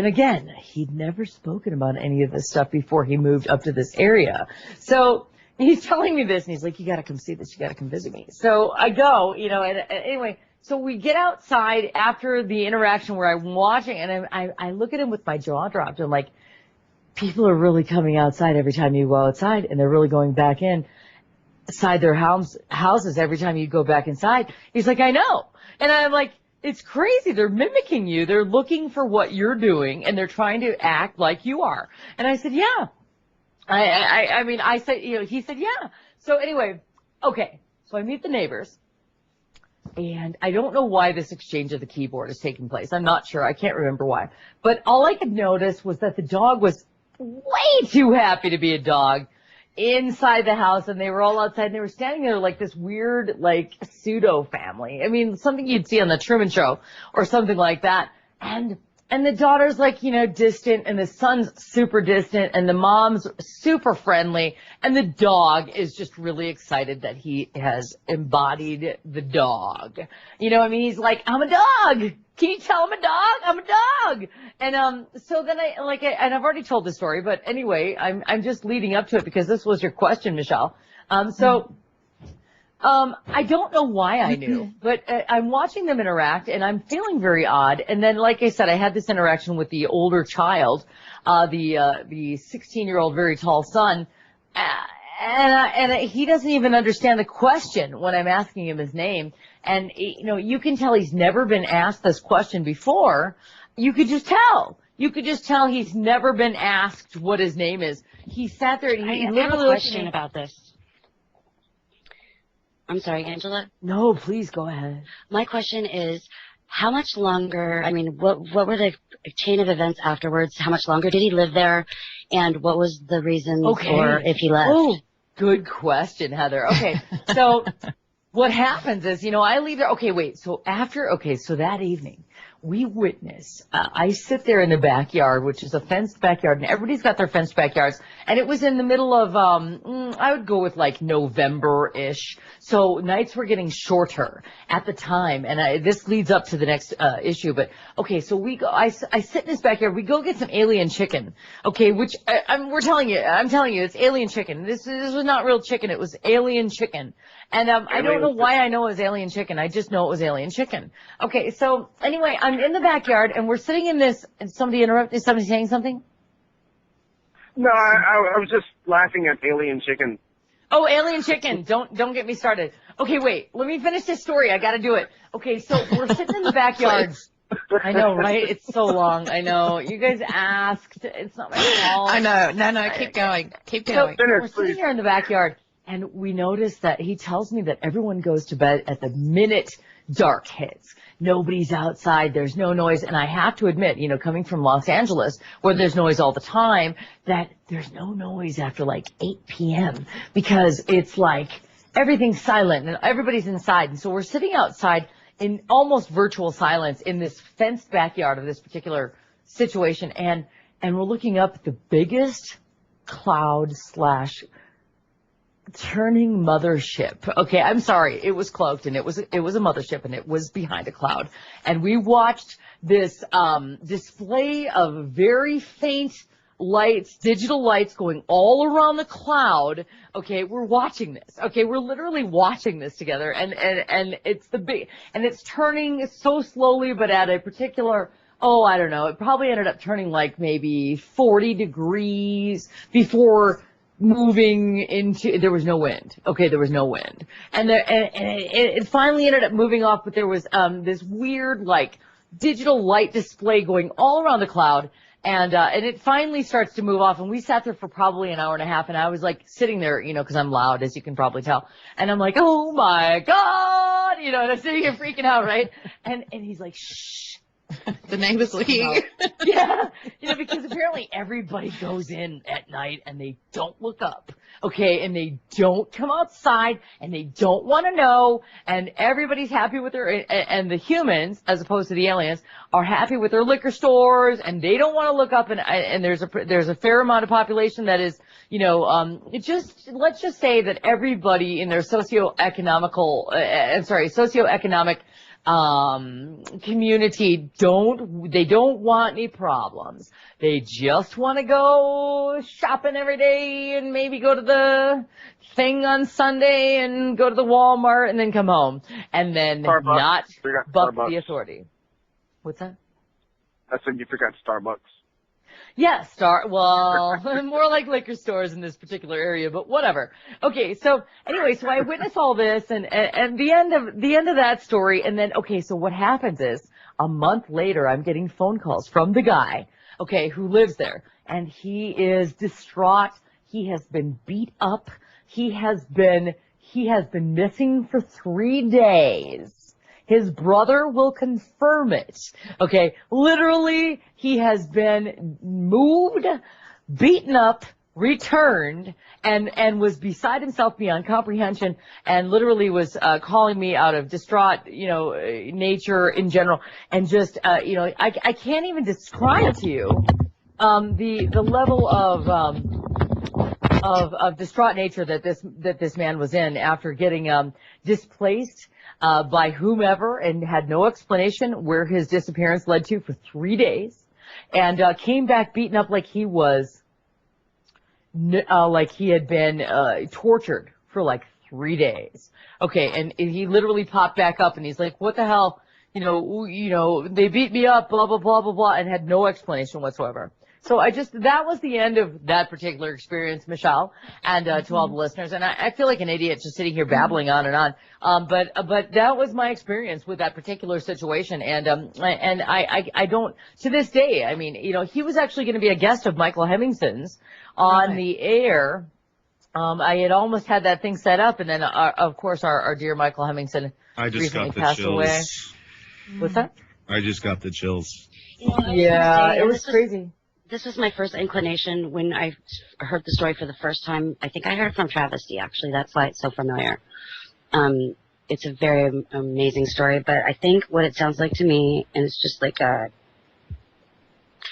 again, he'd never spoken about any of this stuff before he moved up to this area. So he's telling me this, and he's like, you got to come see this. You got to come visit me. So I go, and anyway. So we get outside after the interaction where I'm watching, and I look at him with my jaw dropped. I'm like, people are really coming outside every time you go outside, and they're really going back inside their houses every time you go back inside. He's like, I know. And I'm like, it's crazy. They're mimicking you. They're looking for what you're doing, and they're trying to act like you are. And I said, yeah. I said, he said, yeah. So anyway, okay. So I meet the neighbors, and I don't know why this exchange of the keyboard is taking place. I'm not sure. I can't remember why. But all I could notice was that the dog was way too happy to be a dog inside the house, and they were all outside, and they were standing there like this weird, like, pseudo family. I mean, something you'd see on the Truman Show or something like that. And the daughter's like, distant, and the son's super distant, and the mom's super friendly, and the dog is just really excited that he has embodied the dog. He's like, I'm a dog. Can you tell I'm a dog? I'm a dog. And, so then and I've already told the story, but anyway, I'm just leading up to it because this was your question, Michelle. I don't know why I knew, but I'm watching them interact, and I'm feeling very odd. And then, like I said, I had this interaction with the older child, the 16-year-old very tall son, and he doesn't even understand the question when I'm asking him his name. And you can tell he's never been asked this question before. You could just tell. You could just tell he's never been asked what his name is. He sat there and he I literally have a question about this. I'm sorry, Angela? No, please go ahead. My question is, how much longer, what were the chain of events afterwards? How much longer did he live there? And what was the reason for if he left? Oh, good question, Heather. Okay, so what happens is, I leave there. Okay, wait, so that evening, we witness, I sit there in the backyard, which is a fenced backyard, and everybody's got their fenced backyards, and it was in the middle of, I would go with like November-ish, so nights were getting shorter at the time, and this leads up to the next issue, but okay, so I sit in this backyard, we go get some alien chicken, okay, which I'm telling you, it's alien chicken. This was not real chicken, it was alien chicken. And I don't know why I know it was alien chicken. I just know it was alien chicken. Okay, so anyway, I'm in the backyard, and we're sitting in this. And somebody interrupted. Is somebody saying something? No, I was just laughing at alien chicken. Oh, alien chicken. Don't get me started. Okay, wait. Let me finish this story. I got to do it. Okay, so we're sitting in the backyard. I know, right? It's so long. I know. You guys asked. It's not my fault. I know. No, keep going. Keep going. So we're sitting here in the backyard. And we notice that he tells me that everyone goes to bed at the minute dark hits. Nobody's outside. There's no noise. And I have to admit, coming from Los Angeles, where there's noise all the time, that there's no noise after like 8 p.m. because it's like everything's silent and everybody's inside. And so we're sitting outside in almost virtual silence in this fenced backyard of this particular situation. And we're looking up at the biggest cloud / turning mothership. Okay, I'm sorry. It was cloaked and it was a mothership and it was behind a cloud. And we watched this display of very faint lights, digital lights going all around the cloud. Okay, we're watching this. Okay, we're literally watching this together and it's it's turning so slowly, but at a particular, I don't know, it probably ended up turning like maybe 40 degrees before moving into, there was no wind. Okay, there was no wind. And it finally ended up moving off, but there was this weird like digital light display going all around the cloud. And it finally starts to move off, and we sat there for probably an hour and a half, and I was like sitting there, because I'm loud, as you can probably tell. And I'm like, oh my God, and I'm sitting here freaking out, right? And he's like, shh. The neighbor's looking. Yeah, because apparently everybody goes in at night and they don't look up, okay, and they don't come outside and they don't want to know, and everybody's happy with and the humans, as opposed to the aliens, are happy with their liquor stores, and they don't want to look up, and there's a fair amount of population that is, let's just say that everybody in their socioeconomic community don't want any problems. They just want to go shopping every day and maybe go to the thing on Sunday and go to the Walmart and then come home and then Starbucks. Not buck Starbucks. the authority. What's that? I said you forgot Starbucks. Yeah, more like liquor stores in this particular area, but whatever. Okay, so anyway, so I witnessed all this and the end of that story, and then, okay, so what happens is, a month later, I'm getting phone calls from the guy, okay, who lives there, and he is distraught. He has been beat up. He has been missing for 3 days. His brother will confirm it. Okay, literally, he has been moved, beaten up, returned, and was beside himself beyond comprehension, and literally was calling me out of distraught, nature in general, and just, I can't even describe to you the level of distraught nature that this man was in after getting displaced by whomever, and had no explanation where his disappearance led to for 3 days, and came back beaten up like he was, like he had been tortured for like 3 days. Okay, and he literally popped back up, and he's like, "What the hell? They beat me up, blah blah blah blah blah," and had no explanation whatsoever. So that was the end of that particular experience, Michelle, and to all the listeners. And I feel like an idiot just sitting here babbling on and on. But that was my experience with that particular situation. And I don't, to this day, I mean, he was actually going to be a guest of Michael Hemingson's on the air. I had almost had that thing set up, and then, of course, our dear Michael Hemingson recently passed away. What's that? I just got the chills. Yeah, it was crazy. This was my first inclination when I heard the story for the first time. I think I heard it from Travesty, actually. That's why it's so familiar. It's a very amazing story, but I think what it sounds like to me, and it's just like a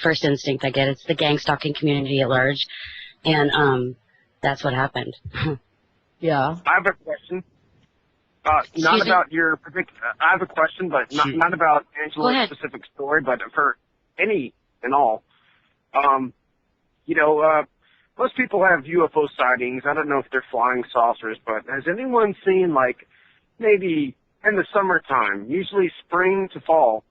first instinct I get, it's the gang stalking community at large, and that's what happened. Yeah. I have a question. Not about your particular. I have a question, but not about Angela's specific story, but for any and all. Most people have UFO sightings. I don't know if they're flying saucers, but has anyone seen, like, maybe in the summertime, usually spring to fall,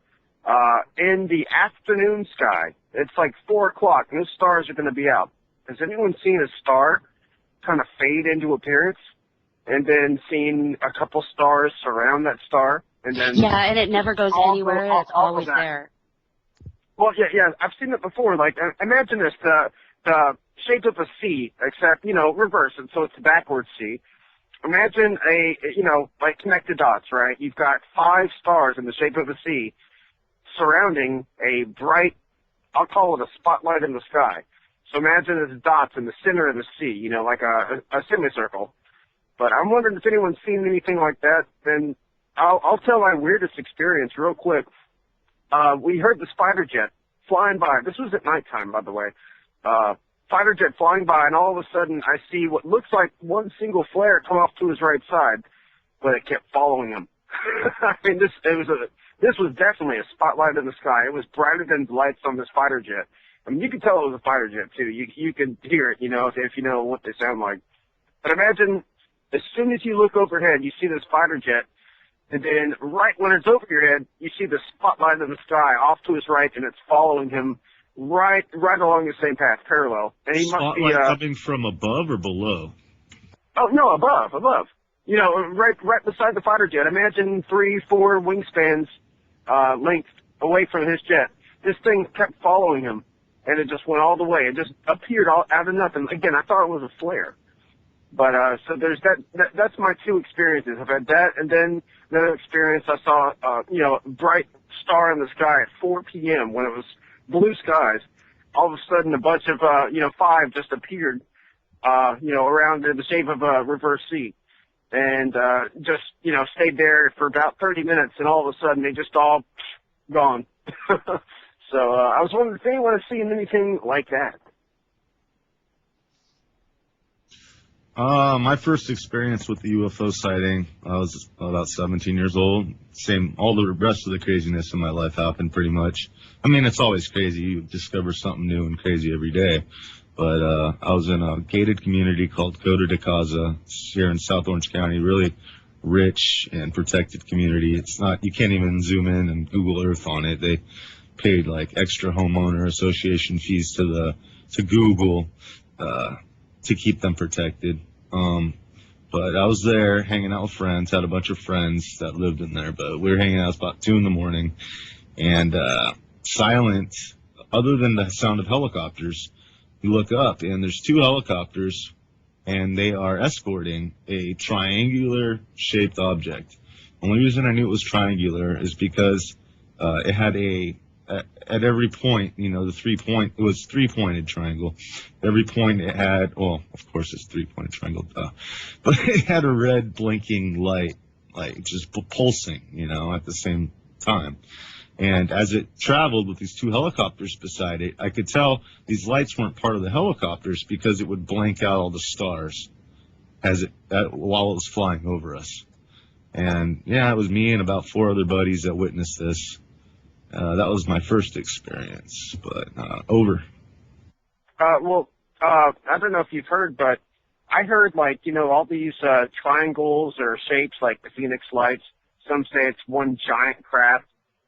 in the afternoon sky? It's like 4 o'clock. No stars are going to be out. Has anyone seen a star kind of fade into appearance, and then seen a couple stars surround that star, and then and it never goes anywhere. It's always there. Well, yeah, I've seen it before. Like, imagine this: the shape of a C, except reverse it, so it's a backwards C, imagine like connected dots, right? You've got 5 stars in the shape of a C surrounding a bright, I'll call it a spotlight in the sky. So imagine it's dots in the center of the sea, like a semicircle. But I'm wondering if anyone's seen anything like that. Then I'll tell my weirdest experience real quick. We heard the spider jet flying by. This was at nighttime, by the way. Fighter jet flying by, and all of a sudden I see what looks like one single flare come off to his right side, but it kept following him. I mean, this was definitely a spotlight in the sky. It was brighter than the lights on this fighter jet. I mean, you could tell it was a fighter jet too. You could hear it, if you know what they sound like. But imagine, as soon as you look overhead, you see this fighter jet, and then right when it's over your head, you see the spotlight in the sky off to his right, and it's following him right along the same path, parallel. And he must be coming from above or below? Oh no, above. Right beside the fighter jet. Imagine 3-4 wingspans length away from his jet. This thing kept following him, and it just went all the way. It just appeared all out of nothing. Again, I thought it was a flare. But so there's that's my 2 experiences. I've had that, and then another experience I saw a bright star in the sky at 4 p.m. when it was blue skies. All of a sudden, a bunch of 5 just appeared around in the shape of a reverse C, and just stayed there for about 30 minutes, and all of a sudden they just all gone. So I was wondering if anyone has seen anything like that. My first experience with the UFO sighting, I was about 17 years old. All the rest of the craziness in my life happened pretty much. I mean, it's always crazy. You discover something new and crazy every day. But I was in a gated community called Coto de Casa. It's here in South Orange County, really rich and protected community. It's not, you can't even zoom in and Google Earth on it. They paid like extra homeowner association fees to Google to keep them protected. But I was there hanging out with friends, had a bunch of friends that lived in there, but we were hanging out about 2 a.m, and silent, other than the sound of helicopters. You look up and there's 2 helicopters, and they are escorting a triangular shaped object. The only reason I knew it was triangular is because it had at every point, it was 3-pointed triangle. Every point it had, well, of course it's 3-pointed triangle, but it had a red blinking light, like just pulsing, at the same time. And as it traveled with these 2 helicopters beside it, I could tell these lights weren't part of the helicopters because it would blank out all the stars while it was flying over us. And yeah, it was me and about 4 other buddies that witnessed this. That was my first experience, but over. I don't know if you've heard, but I heard all these triangles or shapes like the Phoenix Lights. Some say it's one giant craft.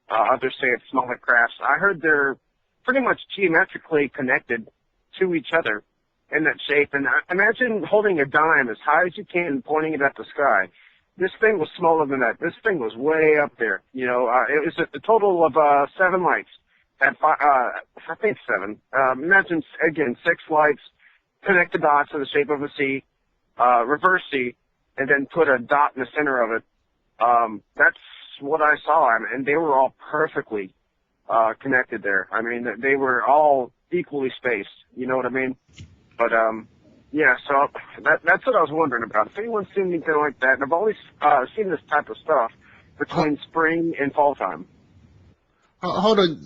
Others say it's smaller crafts. I heard they're pretty much geometrically connected to each other in that shape. And imagine holding a dime as high as you can and pointing it at the sky. This thing was smaller than that. This thing was way up there. It was a total of 7 lights. I think 7. Imagine, again, 6 lights, connect the dots in the shape of a C, reverse C, and then put a dot in the center of it. That's what I saw, and they were all perfectly connected there. I mean, they were all equally spaced. You know what I mean? But yeah, so that's what I was wondering about. If anyone's seen anything like that, and I've always seen this type of stuff between spring and fall time. Hold on,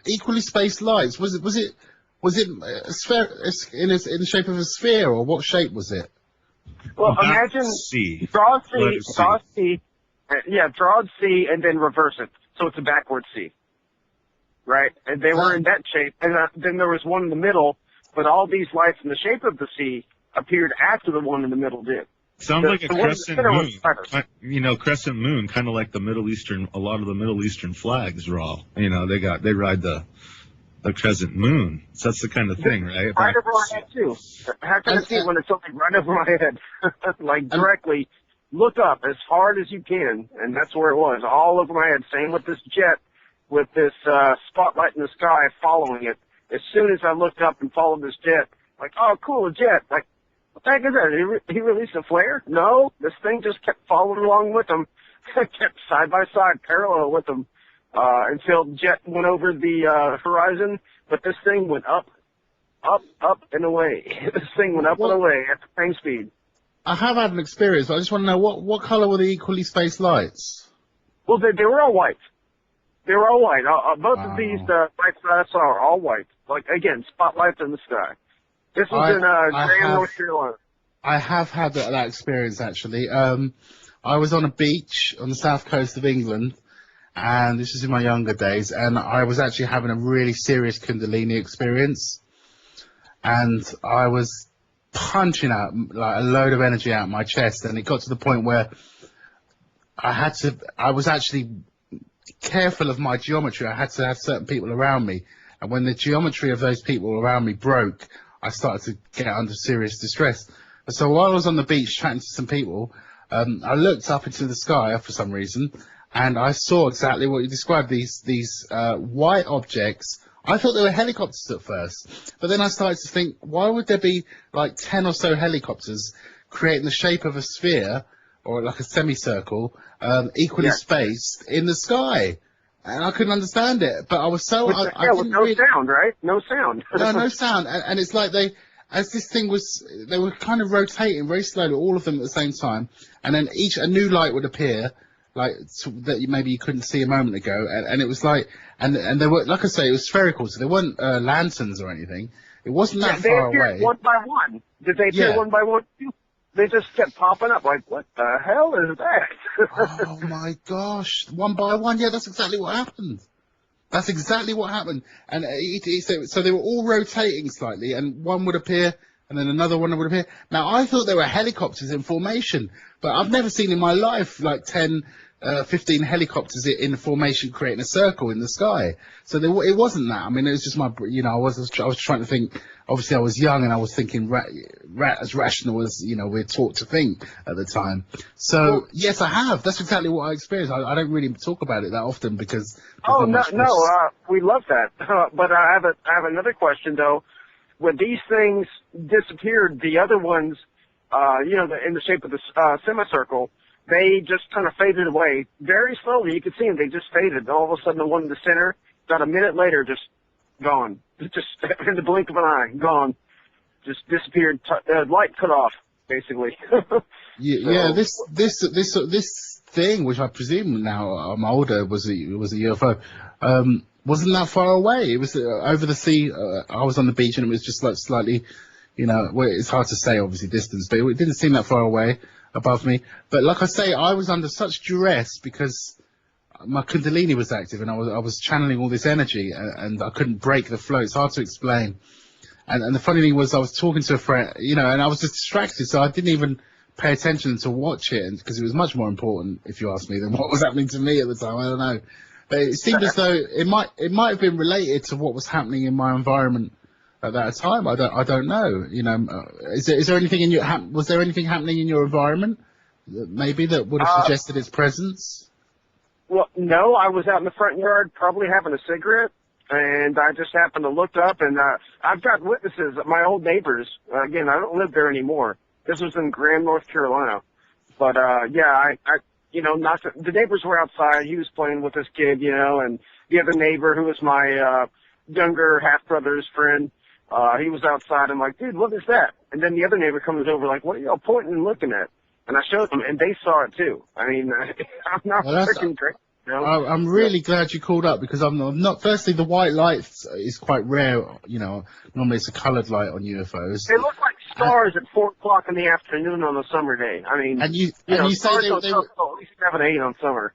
equally spaced lights. Was it a sphere in the shape of a sphere, or what shape was it? Well, imagine draw C, draw C, and then reverse it, so it's a backward C, right? And they were in that shape, and then there was one in the middle, but all these lights in the shape of the C appeared after the one in the middle did. Sounds like a crescent moon. Crescent moon, kind of like a lot of the Middle Eastern flags are all, they ride the crescent moon. So that's the kind of thing, right? Right over my head, too. How can I see it when it's something right over my head? Like, directly look up as hard as you can, and that's where it was, all over my head. Same with this jet, with this spotlight in the sky following it. As soon as I looked up and followed this jet, like, oh, cool, a jet. Like, What the heck is that? He released a flare? No, this thing just kept following along with him. Kept side by side, parallel with him, until jet went over the horizon. But this thing went up, and away. This thing went up and away at the same speed. I have had an experience, but I just want to know what color were the equally spaced lights? Well, they were all white. They were all white. Both of these lights that I saw are all white. Like, again, spotlights in the sky. This was in Graham, North Carolina. I have had that experience, actually. I was on a beach on the south coast of England, and this was in my younger days, and I was actually having a really serious Kundalini experience. And I was punching out like a load of energy out of my chest, and it got to the point where I was actually careful of my geometry. I had to have certain people around me, and when the geometry of those people around me broke, I started to get under serious distress. And so while I was on the beach chatting to some people, I looked up into the sky for some reason, and I saw exactly what you described, these white objects. I thought they were helicopters at first, but then I started to think, why would there be like 10 or so helicopters creating the shape of a sphere or like a semicircle, equally spaced in the sky? And I couldn't understand it, but I was so... with no sound, right? No sound. No sound. And it's like as this thing was, they were kind of rotating very slowly, all of them at the same time, and then a new light would appear, like that maybe you couldn't see a moment ago, and it was like, and they were, like I say, it was spherical, so they weren't lanterns or anything. It wasn't that far away. One by one. Did they appear one by one? They just kept popping up. Like, what the hell is that? Oh my gosh! One by one. Yeah, that's exactly what happened. That's exactly what happened. And so they were all rotating slightly, and one would appear, and then another one would appear. Now, I thought they were helicopters in formation, but I've never seen in my life like 10, 15 helicopters in formation creating a circle in the sky. So it wasn't that. I mean, it was just I was trying to think. Obviously, I was young and I was thinking as rational as, we're taught to think at the time. So, yes, I have. That's exactly what I experienced. I don't really talk about it that often because... we love that. But I have another question, though. When these things disappeared, the other ones, in the shape of the semicircle, they just kind of faded away very slowly. You could see them. They just faded. All of a sudden, the one in the center, about a minute later, just gone. Just in the blink of an eye, gone. Just disappeared. Light cut off, basically. This thing, which I presume now I'm older, was a UFO. Wasn't that far away. It was over the sea. I was on the beach and it was just like slightly, it's hard to say, obviously, distance, but it didn't seem that far away above me. But like I say, I was under such duress because my Kundalini was active and I was channeling all this energy and I couldn't break the flow. It's hard to explain. And the funny thing was I was talking to a friend, and I was just distracted, so I didn't even pay attention to watch it because it was much more important, if you ask me, than what was happening to me at the time. I don't know. But it seemed as though it might have been related to what was happening in my environment at that time. I don't know. Is there anything was there anything happening in your environment maybe that would have suggested its presence? Well, no, I was out in the front yard probably having a cigarette, and I just happened to look up, and I've got witnesses, my old neighbors. Again, I don't live there anymore. This was in Graham, North Carolina. But, the neighbors were outside. He was playing with his kid, and the other neighbor, who was my younger half-brother's friend, he was outside. I'm like, dude, what is that? And then the other neighbor comes over like, what are y'all pointing and looking at? And I showed them, and they saw it too. I mean, I'm not freaking great. I'm really glad you called up because I'm not. Firstly, the white light is quite rare. Normally it's a coloured light on UFOs. They look like stars at 4:00 in the afternoon on a summer day. I mean, and you say they were at least 7, 8 on summer.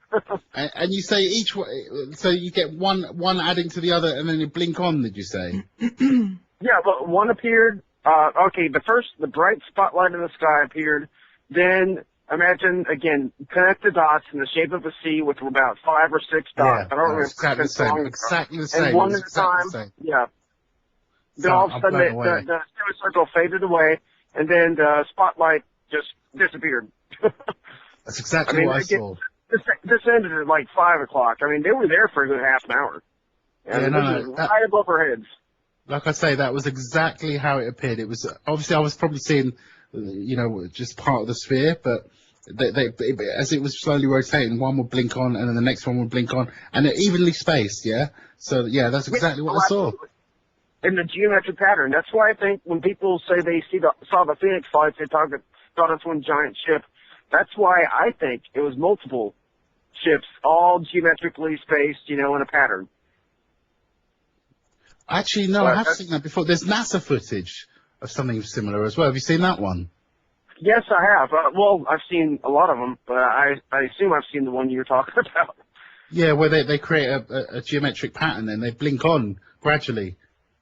and you say each so you get one adding to the other, and then you blink on. Did you say? Yeah, but one appeared. The bright spotlight in the sky appeared. Then imagine, again, connect the dots in the shape of a C with about 5 or 6 dots. Yeah, I don't remember. Exactly the same. And one at a time. Yeah. Then all of a sudden the semicircle faded away, and then the spotlight just disappeared. That's exactly what I saw. This ended at like 5 o'clock. I mean, they were there for a good half an hour. And right above our heads. Like I say, that was exactly how it appeared. It was, obviously I was probably seeing just part of the sphere, but as it was slowly rotating, one would blink on, and then the next one would blink on, and they're evenly spaced, yeah? So, yeah, that's exactly what I saw. In the geometric pattern. That's why I think when people say they saw the Phoenix lights, they thought it's one giant ship. That's why I think it was multiple ships, all geometrically spaced, in a pattern. Actually, no, I have seen that before. There's NASA footage of something similar as well. Have you seen that one? Yes, I have. I've seen a lot of them, but I assume I've seen the one you're talking about. Yeah, where they create a geometric pattern and they blink on gradually.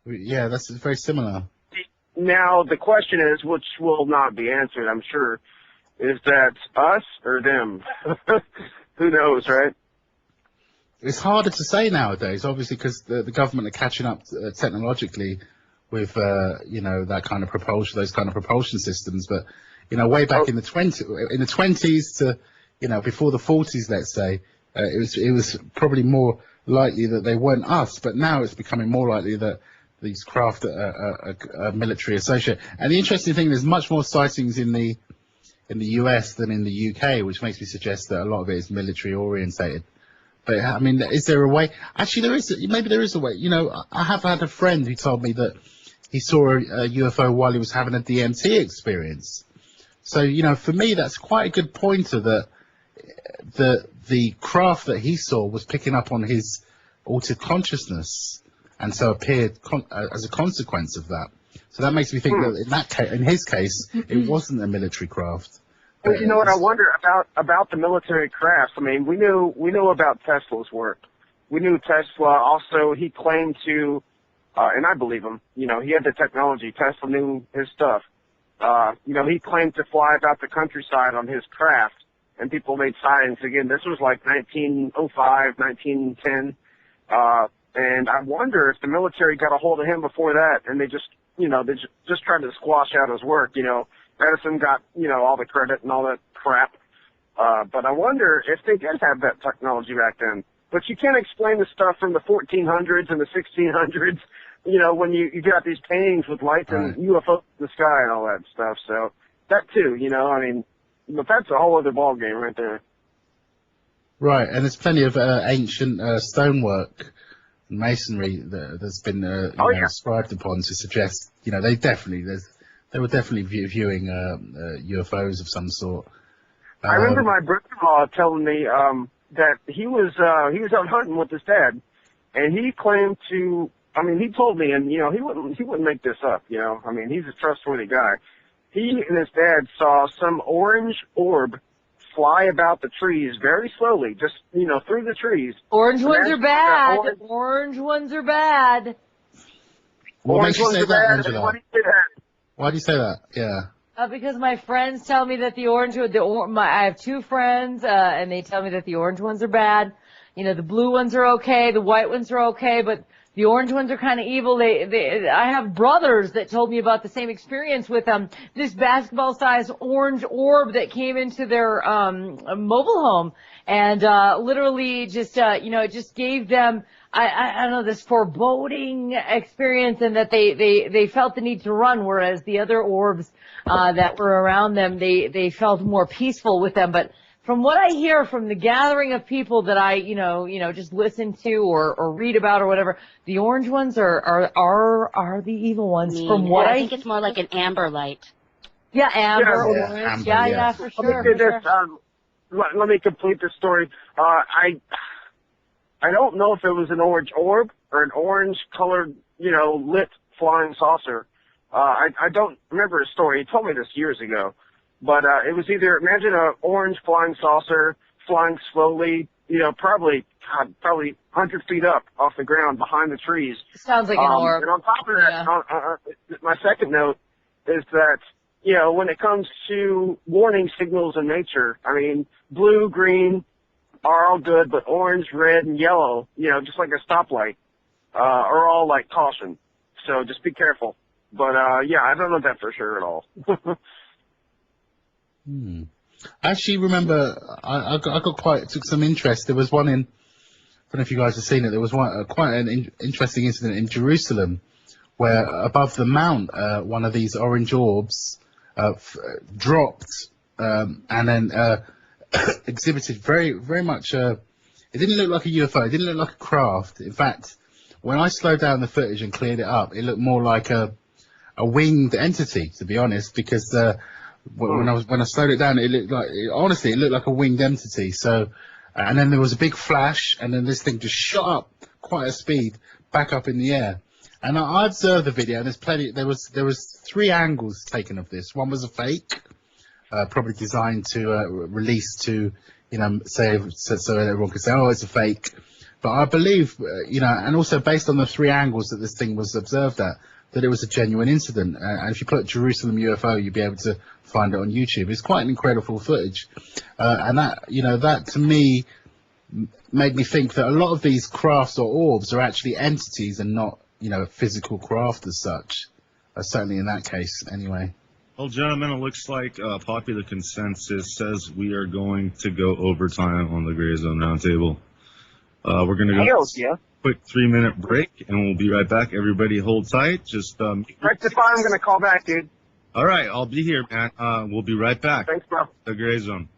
Yeah, that's very similar. Now, the question is, which will not be answered, I'm sure, is that us or them? Who knows, right? It's harder to say nowadays, obviously, because the government are catching up technologically with, that kind of propulsion, those kind of propulsion systems. But, way back in the 20s to, before the 40s, let's say, it was probably more likely that they weren't us. But now it's becoming more likely that these craft are military associated. And the interesting thing, there's much more sightings in the US than in the UK, which makes me suggest that a lot of it is military orientated. But I mean, is there a way? Actually, maybe there is a way. I have had a friend who told me that he saw a UFO while he was having a DMT experience. So, for me, that's quite a good pointer that the craft that he saw was picking up on his altered consciousness, and so appeared as a consequence of that. So that makes me think that in his case, it wasn't a military craft. Well, you know what I wonder about the military crafts? I mean, we knew about Tesla's work. We knew Tesla also, he claimed to, and I believe him, he had the technology. Tesla knew his stuff. He claimed to fly about the countryside on his craft, and people made sightings. Again, this was like 1905, 1910. And I wonder if the military got a hold of him before that, and they just tried to squash out his work, Edison got, all the credit and all that crap. But I wonder if they did have that technology back then. But you can't explain the stuff from the 1400s and the 1600s, when you got these paintings with lights and UFOs in the sky and all that stuff. So that too, but that's a whole other ballgame right there. Right, and there's plenty of ancient stonework and masonry that's been ascribed upon to suggest, they were definitely viewing UFOs of some sort. I remember my brother-in-law telling me that he was out hunting with his dad, and he claimed to. I mean, he told me, and he wouldn't make this up. He's a trustworthy guy. He and his dad saw some orange orb fly about the trees very slowly, just through the trees. Orange ones are bad. Orange ones are bad. What makes you say that, Angela? Why do you say that? Yeah. Because my friends tell me that I have two friends, and they tell me that the orange ones are bad. The blue ones are okay, the white ones are okay, but the orange ones are kind of evil. I have brothers that told me about the same experience with this basketball-sized orange orb that came into their mobile home, and literally just it just gave them I don't know, this foreboding experience, and that they felt the need to run, whereas the other orbs that were around them, they felt more peaceful with them. But from what I hear from the gathering of people that I just listen to or read about or whatever, the orange ones are the evil ones. From what I think it's more like an amber light. Yeah, amber, yeah, orange. Amber, Yeah, for sure. Let me complete this story. I don't know if it was an orange orb or an orange-colored, lit flying saucer. I don't remember his story. He told me this years ago. But it was either, imagine an orange flying saucer flying slowly, probably 100 feet up off the ground behind the trees. Sounds like an orb. And on top of that, my second note is that, when it comes to warning signals in nature, I mean, blue, green, are all good, but orange, red, and yellow, just like a stoplight, are all like caution. So just be careful. But, I don't know that for sure at all. I actually remember I took some interest. There was one I don't know if you guys have seen it. There was quite an interesting incident in Jerusalem where above the mount, one of these orange orbs dropped, and then exhibited very much. It didn't look like a UFO. It didn't look like a craft. In fact, when I slowed down the footage and cleared it up, it looked more like a winged entity, to be honest, because when I slowed it down, it looked like, honestly, it looked like a winged entity. So, and then there was a big flash, and then this thing just shot up quite a speed back up in the air. And I observed the video, and there was 3 angles taken of this. One was a fake, probably designed to release to, say so everyone could say, oh, it's a fake. But I believe, and also based on the 3 angles that this thing was observed at, that it was a genuine incident. And if you put Jerusalem UFO, you'd be able to find it on YouTube. It's quite an incredible footage. And that to me made me think that a lot of these crafts or orbs are actually entities and not, physical craft as such. Certainly in that case, anyway. Well, gentlemen, it looks like popular consensus says we are going to go overtime on the GrayZone Roundtable. We're going to go a quick 3-minute break, and we'll be right back. Everybody hold tight. Just Rectify, I'm going to call back, dude. All right, I'll be here, man. We'll be right back. Thanks, bro. The GrayZone.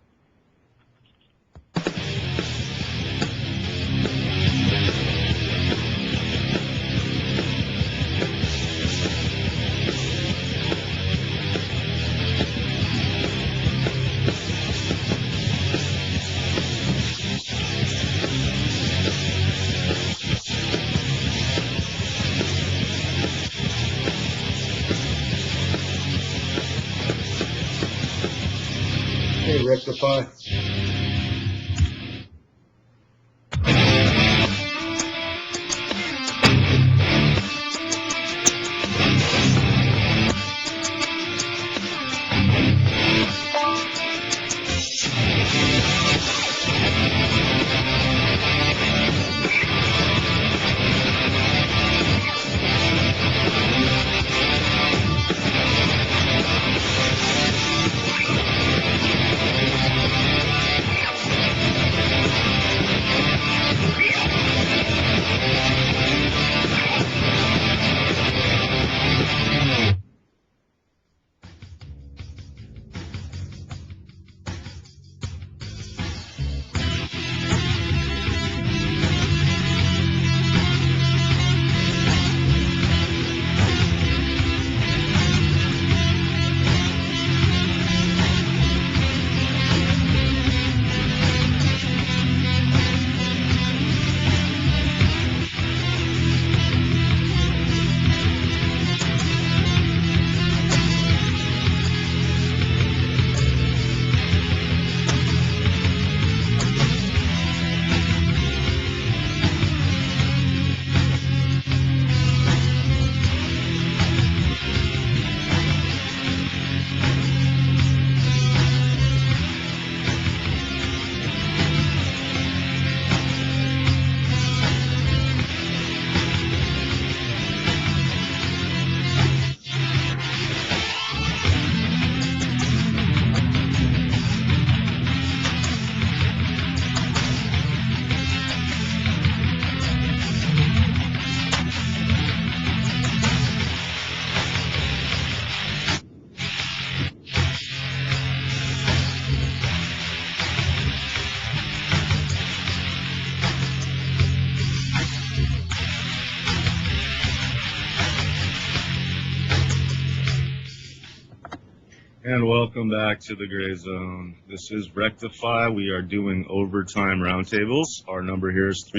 Rectify. And welcome back to the GrayZone. This is Rectify. We are doing overtime roundtables. Our number here is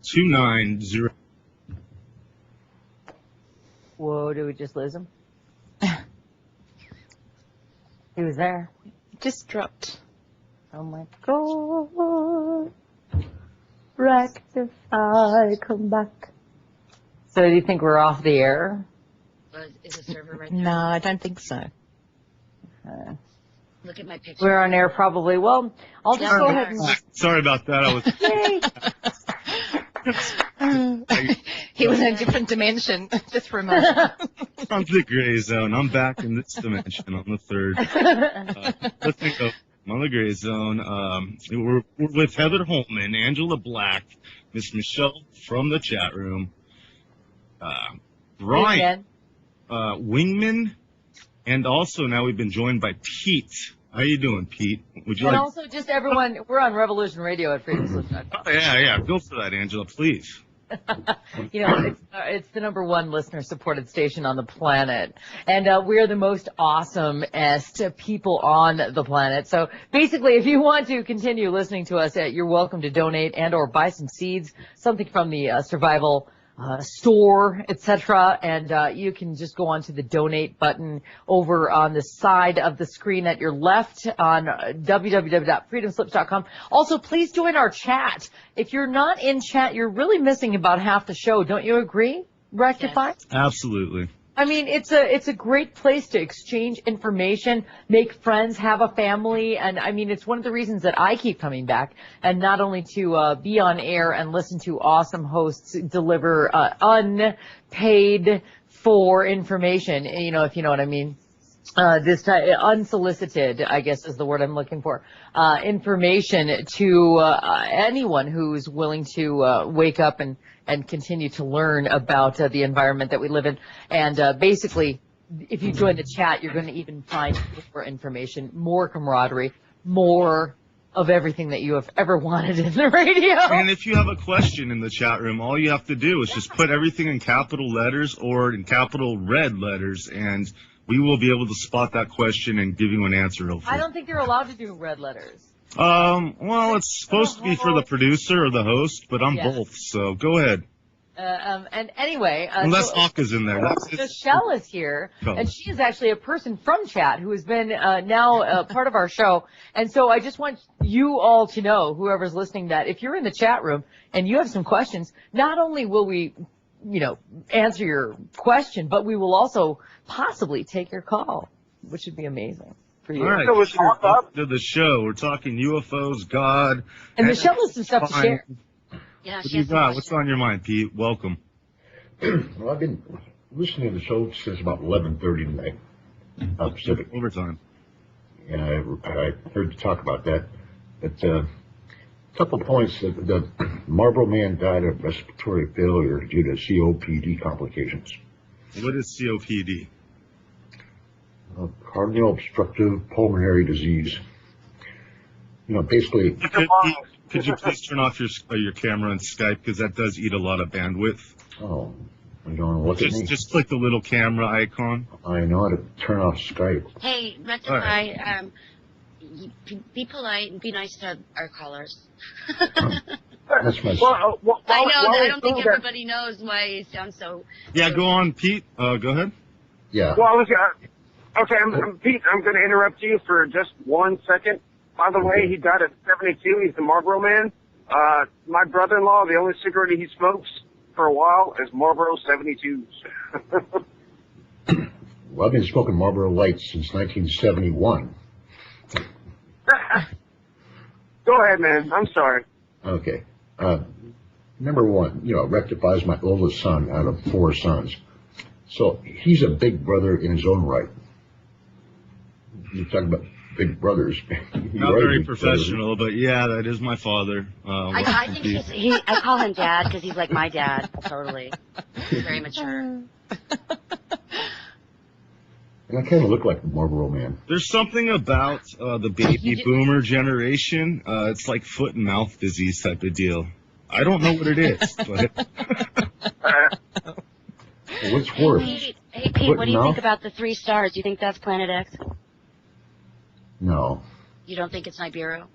347-688-290. Whoa, did we just lose him? He was there. Just dropped. Oh my God. Rectify, come back. So do you think we're off the air? Is the server right No, I don't think so. Look at my picture. We're on air probably. Well, I'll just go ahead and... Sorry about that. He was in a different dimension just for a moment. I'm the GrayZone. I'm back in this dimension on the third. Let's think of on the GrayZone. We're with Heather Holman, Angela Black, Miss Michelle from the chat room, Brian. Wingman, and also now we've been joined by Pete. How you doing, Pete? Would you and like? also, just everyone, we're on Revolution Radio at freedomslips.com. Oh, yeah. Go for that, Angela, please. It's the number one listener-supported station on the planet, and we're the most awesome-est people on the planet. So basically, if you want to continue listening to us, you're welcome to donate and or buy some seeds, something from the survival store, etc. And you can just go on to the donate button over on the side of the screen at your left on www.freedomslips.com. Also, please join our chat. If you're not in chat, you're really missing about half the show. Don't you agree, Rectify? Yes. Absolutely. I mean, it's a great place to exchange information, make friends, have a family, and I mean, it's one of the reasons that I keep coming back, and not only to be on air and listen to awesome hosts deliver unpaid for information, if you know what I mean. This unsolicited, I guess is the word I'm looking for, information to anyone who's willing to wake up and continue to learn about the environment that we live in. And basically, if you join the chat, you're going to even find more information, more camaraderie, more of everything that you have ever wanted in the radio. And if you have a question in the chat room, all you have to do is just put everything in capital letters or in capital red letters, and we will be able to spot that question and give you an answer, hopefully. I don't think you're allowed to do red letters. Well, it's supposed to be for the producer or the host, but I'm both, so go ahead. And anyway, unless Hawka's in there. Michelle is here, and she is actually a person from chat who has been now part of our show. And so I just want you all to know, whoever's listening, that if you're in the chat room and you have some questions, not only will we, answer your question, but we will also possibly take your call, which would be amazing for you. All right, up to the show. We're talking UFOs, God. And Michelle has some stuff to share. Yeah, what do you got? What's on your mind, Pete? Welcome. Well, I've been listening to the show since about 11:30 tonight, Pacific. Overtime. Yeah, I heard you talk about that. But a couple points. The Marlboro man died of respiratory failure due to COPD complications. What is COPD? Cardinal obstructive pulmonary disease. Basically. Could you please turn off your camera and Skype, because that does eat a lot of bandwidth? Oh, you don't want to look at me? Just click the little camera icon. I know how to turn off Skype. Hey, Rectify, be polite and be nice to our callers. That's my... I don't think everybody knows why you sound so... Yeah, go on, Pete. Go ahead. Yeah. Well, okay, Pete, I'm going to interrupt you for just 1 second. By the way, he died at 72. He's the Marlboro man. My brother-in-law, the only cigarette he smokes for a while is Marlboro 72s. Well, I've been smoking Marlboro Lights since 1971. Go ahead, man. I'm sorry. Okay. Number one, Rectify's my oldest son out of 4 sons. So he's a big brother in his own right. You're talking about big brothers. Not very professional, but yeah, that is my father. I think I call him Dad because he's like my dad, totally. He's very mature. And I kind of look like the Marlboro man. There's something about the baby boomer generation. It's like foot and mouth disease type of deal. I don't know what it is, but... What's worse? Hey, Pete, what do you think about the 3 stars? Do you think that's Planet X? No. You don't think it's Nibiru?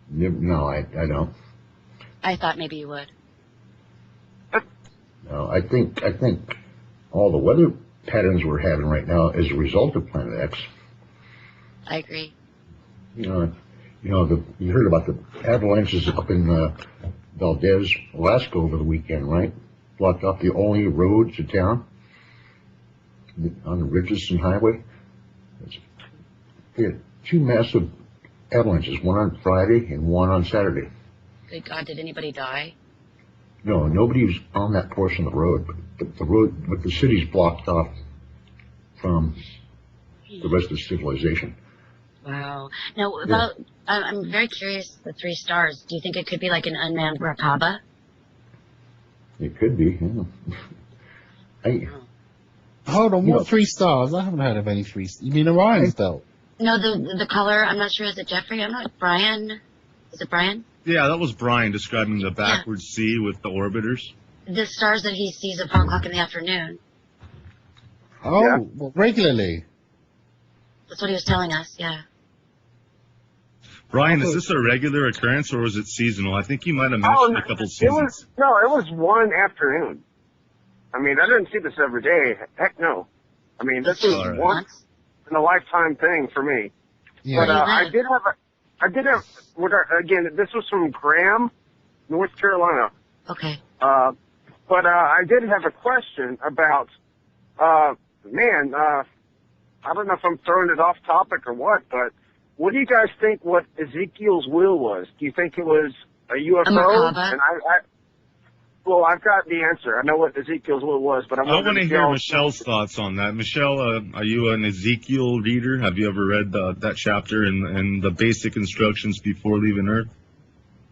No, I don't. I thought maybe you would. No, I think all the weather patterns we're having right now is a result of Planet X. I agree. You heard about the avalanches up in Valdez, Alaska over the weekend, right? Blocked off the only road to town on the Richardson Highway. They had 2 massive avalanches, one on Friday and one on Saturday. Good God, did anybody die? No, nobody was on that portion of the road, but the city's blocked off from the rest of civilization. Wow. Now, I'm very curious, the 3 stars, do you think it could be like an unmanned Merkaba? It could be, yeah. Hold on, what 3 stars? I haven't heard of any 3 stars. You mean Orion's belt? No, the color, I'm not sure. Is it Jeffrey? I'm not. Brian? Is it Brian? Yeah, that was Brian describing the backwards sea with the orbiters. The stars that he sees at 4 o'clock in the afternoon. Oh, well, regularly? That's what he was telling us, yeah. Brian, is this a regular occurrence or was it seasonal? I think you might have mentioned a couple seasons. It was one afternoon. I mean, I didn't see this every day. Heck no. I mean, this was once in a lifetime thing for me. Yeah. But I did have, again, this was from Graham, North Carolina. Okay. But I did have a question about, I don't know if I'm throwing it off topic or what, but what do you guys think what Ezekiel's will was? Do you think it was a UFO? And well, I've got the answer. I know what Ezekiel's will was, but I want to hear Michelle's thoughts on that. Michelle, are you an Ezekiel reader? Have you ever read that chapter and the basic instructions before leaving Earth?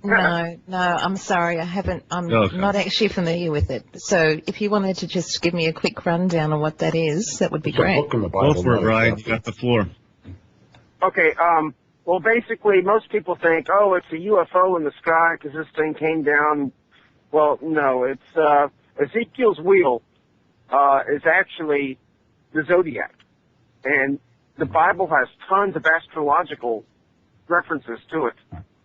No, I'm sorry, I haven't. I'm not actually familiar with it. So if you wanted to just give me a quick rundown of what that is, that would be great. Go for it, Brian. You got the floor. Okay, well, basically, most people think, oh, it's a UFO in the sky because this thing came down. Well, no, it's Ezekiel's wheel is actually the zodiac. And the Bible has tons of astrological references to it.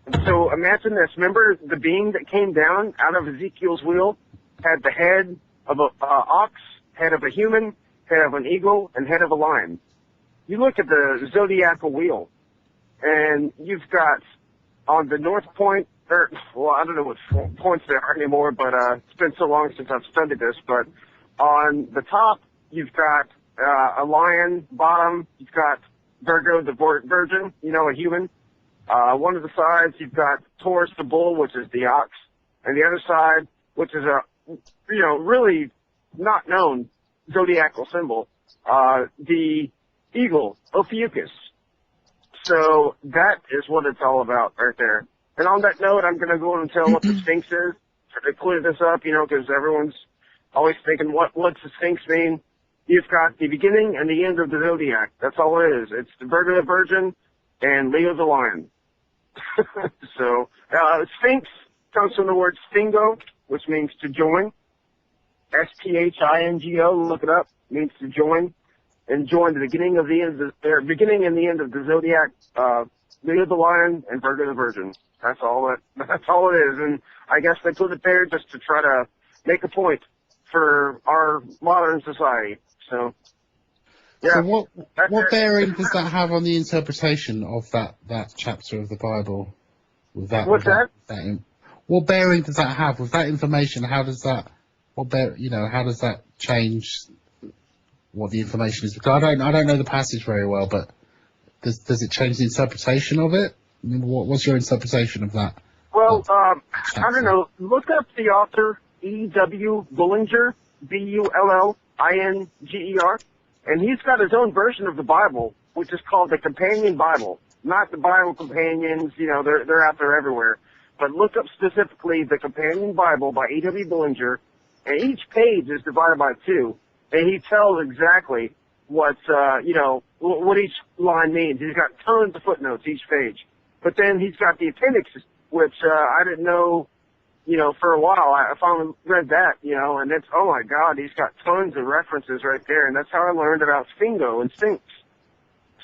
And so imagine this. Remember the being that came down out of Ezekiel's wheel had the head of an ox, head of a human, head of an eagle, and head of a lion. You look at the zodiacal wheel, and you've got on the north point, well, I don't know what points there are anymore, but it's been so long since I've studied this, but on the top, you've got a lion. Bottom, you've got Virgo, the virgin, a human. One of the sides, you've got Taurus, the bull, which is the ox. And the other side, which is a, really not known zodiacal symbol, the eagle, Ophiuchus. So that is what it's all about right there. And on that note, I'm going to go on and tell what the Sphinx is to clear this up, because everyone's always thinking, what's the Sphinx mean? You've got the beginning and the end of the zodiac. That's all it is. It's the Virgo the Virgin and Leo the Lion. So, Sphinx comes from the word stingo, which means to join. S-T-H-I-N-G-O, look it up, means to join. And join the beginning and the end of the zodiac, Leo the Lion and Virgo the Virgin. That's all it is. And I guess they put it there just to try to make a point for our modern society. So, yeah. So what bearing does that have on the interpretation of that chapter of the Bible? What's that? What bearing does that have with that information? How does that, how does that change what the information is? Because I don't know the passage very well, but does it change the interpretation of it? I mean, what's your interpretation of that? Well, I don't know. Look up the author, E.W. Bullinger, B-U-L-L-I-N-G-E-R, and he's got his own version of the Bible, which is called the Companion Bible. Not the Bible Companions, they're out there everywhere. But look up specifically the Companion Bible by E.W. Bullinger, and each page is divided by 2, and he tells exactly what each line means. He's got tons of footnotes each page. But then he's got the appendix, which I didn't know, for a while. I finally read that, and it's, oh my God, he's got tons of references right there, and that's how I learned about Stingo and Sphinx.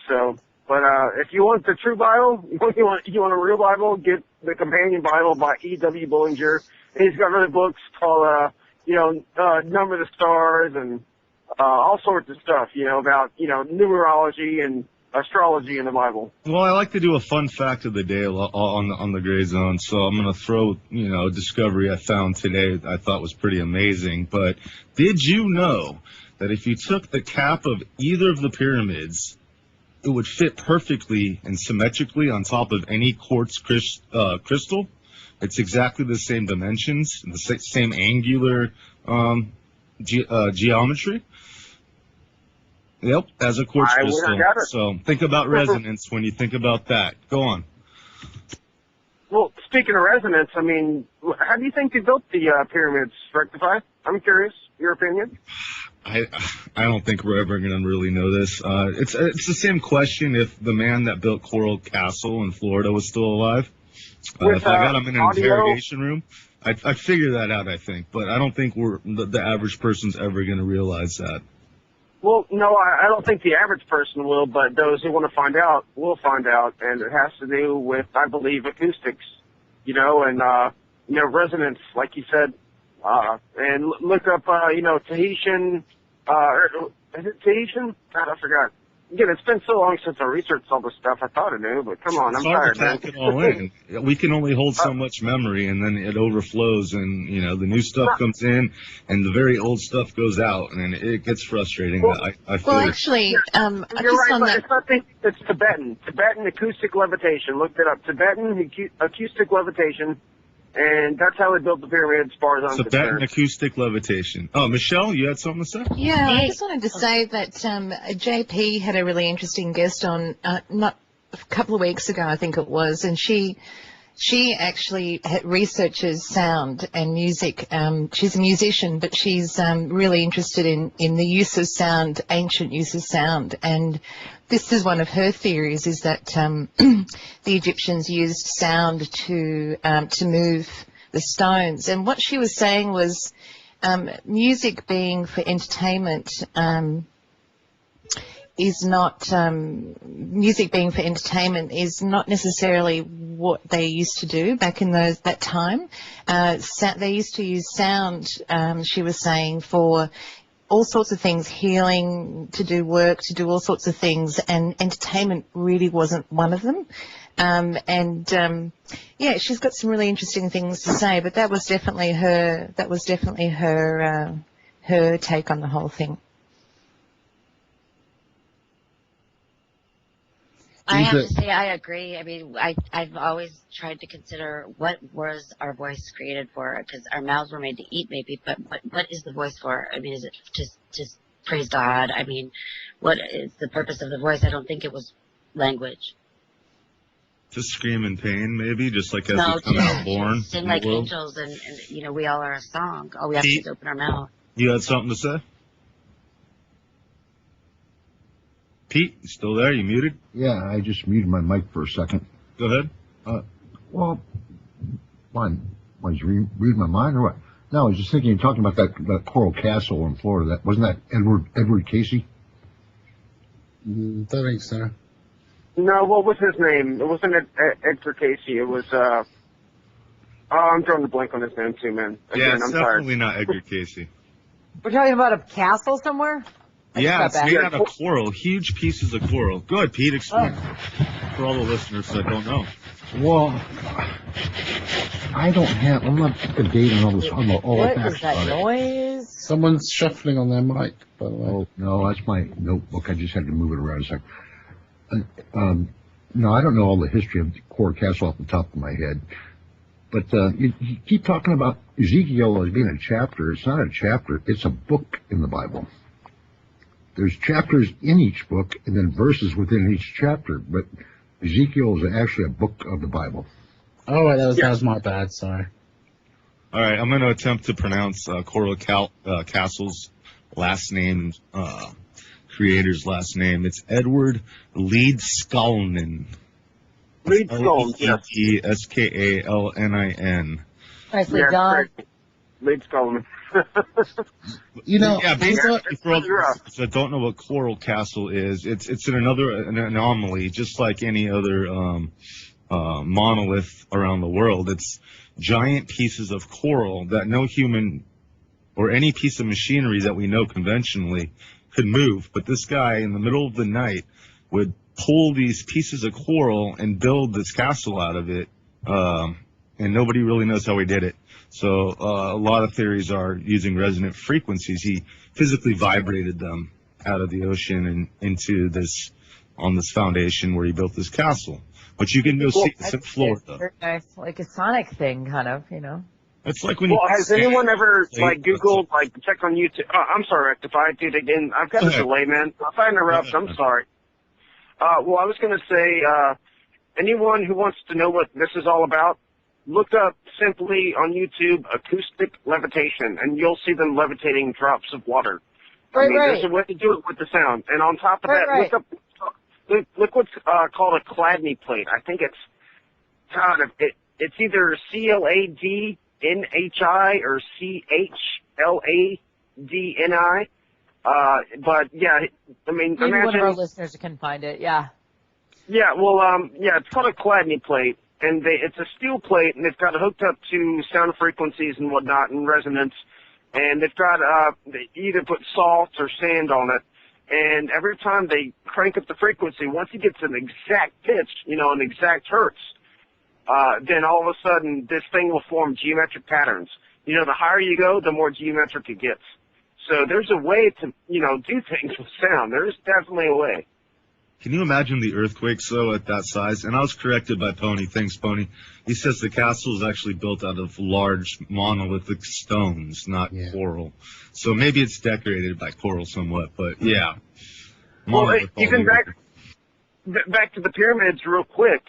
So, but if you want the true Bible, you want a real Bible, get the Companion Bible by E.W. Bullinger. And he's got other books called, Number the Stars and all sorts of stuff, about, numerology and astrology in the Bible. Well, I like to do a fun fact of the day on the Gray Zone, so I'm going to throw, a discovery I found today I thought was pretty amazing. But did you know that if you took the cap of either of the pyramids, it would fit perfectly and symmetrically on top of any quartz crystal? It's exactly the same dimensions, the same angular geometry. Yep, as a quartz crystal. So think about resonance when you think about that. Go on. Well, speaking of resonance, I mean, how do you think they built the pyramids, Rectify? I'm curious, your opinion? I don't think we're ever going to really know this. It's the same question if the man that built Coral Castle in Florida was still alive. If I got him in an interrogation room, I'd figure that out, I think. But I don't think the average person's ever going to realize that. Well, no, I don't think the average person will, but those who want to find out will find out, and it has to do with, I believe, acoustics, you know, and, you know, resonance, like you said, and look up, you know, Tahitian, is it Tahitian? God, I forgot. Again, it's been so long since I researched all this stuff. I thought I knew, but come on, I'm tired, man. It's hard to pack it all in. We can only hold so much memory, and then it overflows, and, you know, the new stuff comes in, and the very old stuff goes out, and it gets frustrating. Well, I feel actually, you're right, but it's nothing. It's Tibetan. Tibetan acoustic levitation. Looked it up. Tibetan acoustic levitation. And that's how they built the pyramid as far as I'm concerned. Tibetan acoustic levitation. Oh, Michelle, you had something to say? Yeah, I just wanted to say that JP had a really interesting guest on not a couple of weeks ago, I think it was, and she actually researches sound and music. She's a musician, but she's really interested in the use of sound, ancient use of sound. And this is one of her theories, is that the Egyptians used sound to move the stones. And what she was saying was music being for entertainment is not necessarily what they used to do back in that time. They used to use sound, she was saying, for all sorts of things, healing, to do work, to do all sorts of things, and entertainment really wasn't one of them. Yeah, she's got some really interesting things to say, but that was definitely her take on the whole thing. I have to say I agree. I mean, I've always tried to consider what was our voice created for, because our mouths were made to eat maybe, but what is the voice for? I mean, is it to praise God? I mean, what is the purpose of the voice? I don't think it was language. To scream in pain, maybe, just like as we come out born. Sing like angels, and, you know, we all are a song. All we have to do is open our mouth. You had something to say? Pete, you still there? You muted? Yeah, I just muted my mic for a second. Go ahead. Well, why was you reading my mind or what? No, I was just thinking, talking about that Coral Castle in Florida. Wasn't that Edward Casey? Don't think so. No, what was his name? It wasn't Edgar Casey. It was, I'm drawing the blank on his name too, man. Again, it's definitely not Edgar Casey. We're talking about a castle somewhere? Yeah, it's made out of coral, huge pieces of coral. Go ahead, Pete, explain for all the listeners that don't know. Well, I'm not up to date on all this. What is that noise? Someone's shuffling on their mic, by the way. Oh, no, that's my notebook. I just had to move it around a second. No, I don't know all the history of Coral Castle off the top of my head. But you keep talking about Ezekiel as being a chapter. It's not a chapter. It's a book in the Bible. There's chapters in each book and then verses within each chapter, but Ezekiel is actually a book of the Bible. Oh, that was my bad, sorry. All right, I'm going to attempt to pronounce Coral Castle's last name, creator's last name. It's Edward Leedskalnin. Leedskalnin, yes. Leedskalnin. Nicely done. Leedskalnin. You know, yeah, basically, for all those that don't know what Coral Castle is, it's an anomaly, just like any other monolith around the world. It's giant pieces of coral that no human or any piece of machinery that we know conventionally could move. But this guy, in the middle of the night, would pull these pieces of coral and build this castle out of it, and nobody really knows how he did it. So a lot of theories are using resonant frequencies. He physically vibrated them out of the ocean and into this foundation where he built this castle. But you can go see this in Florida. Nice, like a sonic thing, kind of, you know. It's like when has anyone ever Googled, check on YouTube? I'm sorry, Rectify, dude. Again, I've got a delay, man. If I interrupt, I'm sorry. Well, I was going to say, anyone who wants to know what this is all about, look up simply on YouTube acoustic levitation, and you'll see them levitating drops of water. Right, there's a way to do it with the sound. And on top of that, look what's called a Chladni plate. I think it's it's either CLADNHI or CHLADNI. But yeah, maybe imagine one of our listeners can find it. Yeah. Yeah, well, it's called a Chladni plate, and it's a steel plate, and they've got it hooked up to sound frequencies and whatnot and resonance, and they've got they either put salt or sand on it, and every time they crank up the frequency, once it gets an exact pitch, an exact hertz, then all of a sudden this thing will form geometric patterns. The higher you go, the more geometric it gets. So there's a way to, do things with sound. There's definitely a way. Can you imagine the earthquakes, though, at that size? And I was corrected by Pony. Thanks, Pony. He says the castle is actually built out of large monolithic stones, not coral. So maybe it's decorated by coral somewhat, but yeah. Well, even back to the pyramids real quick.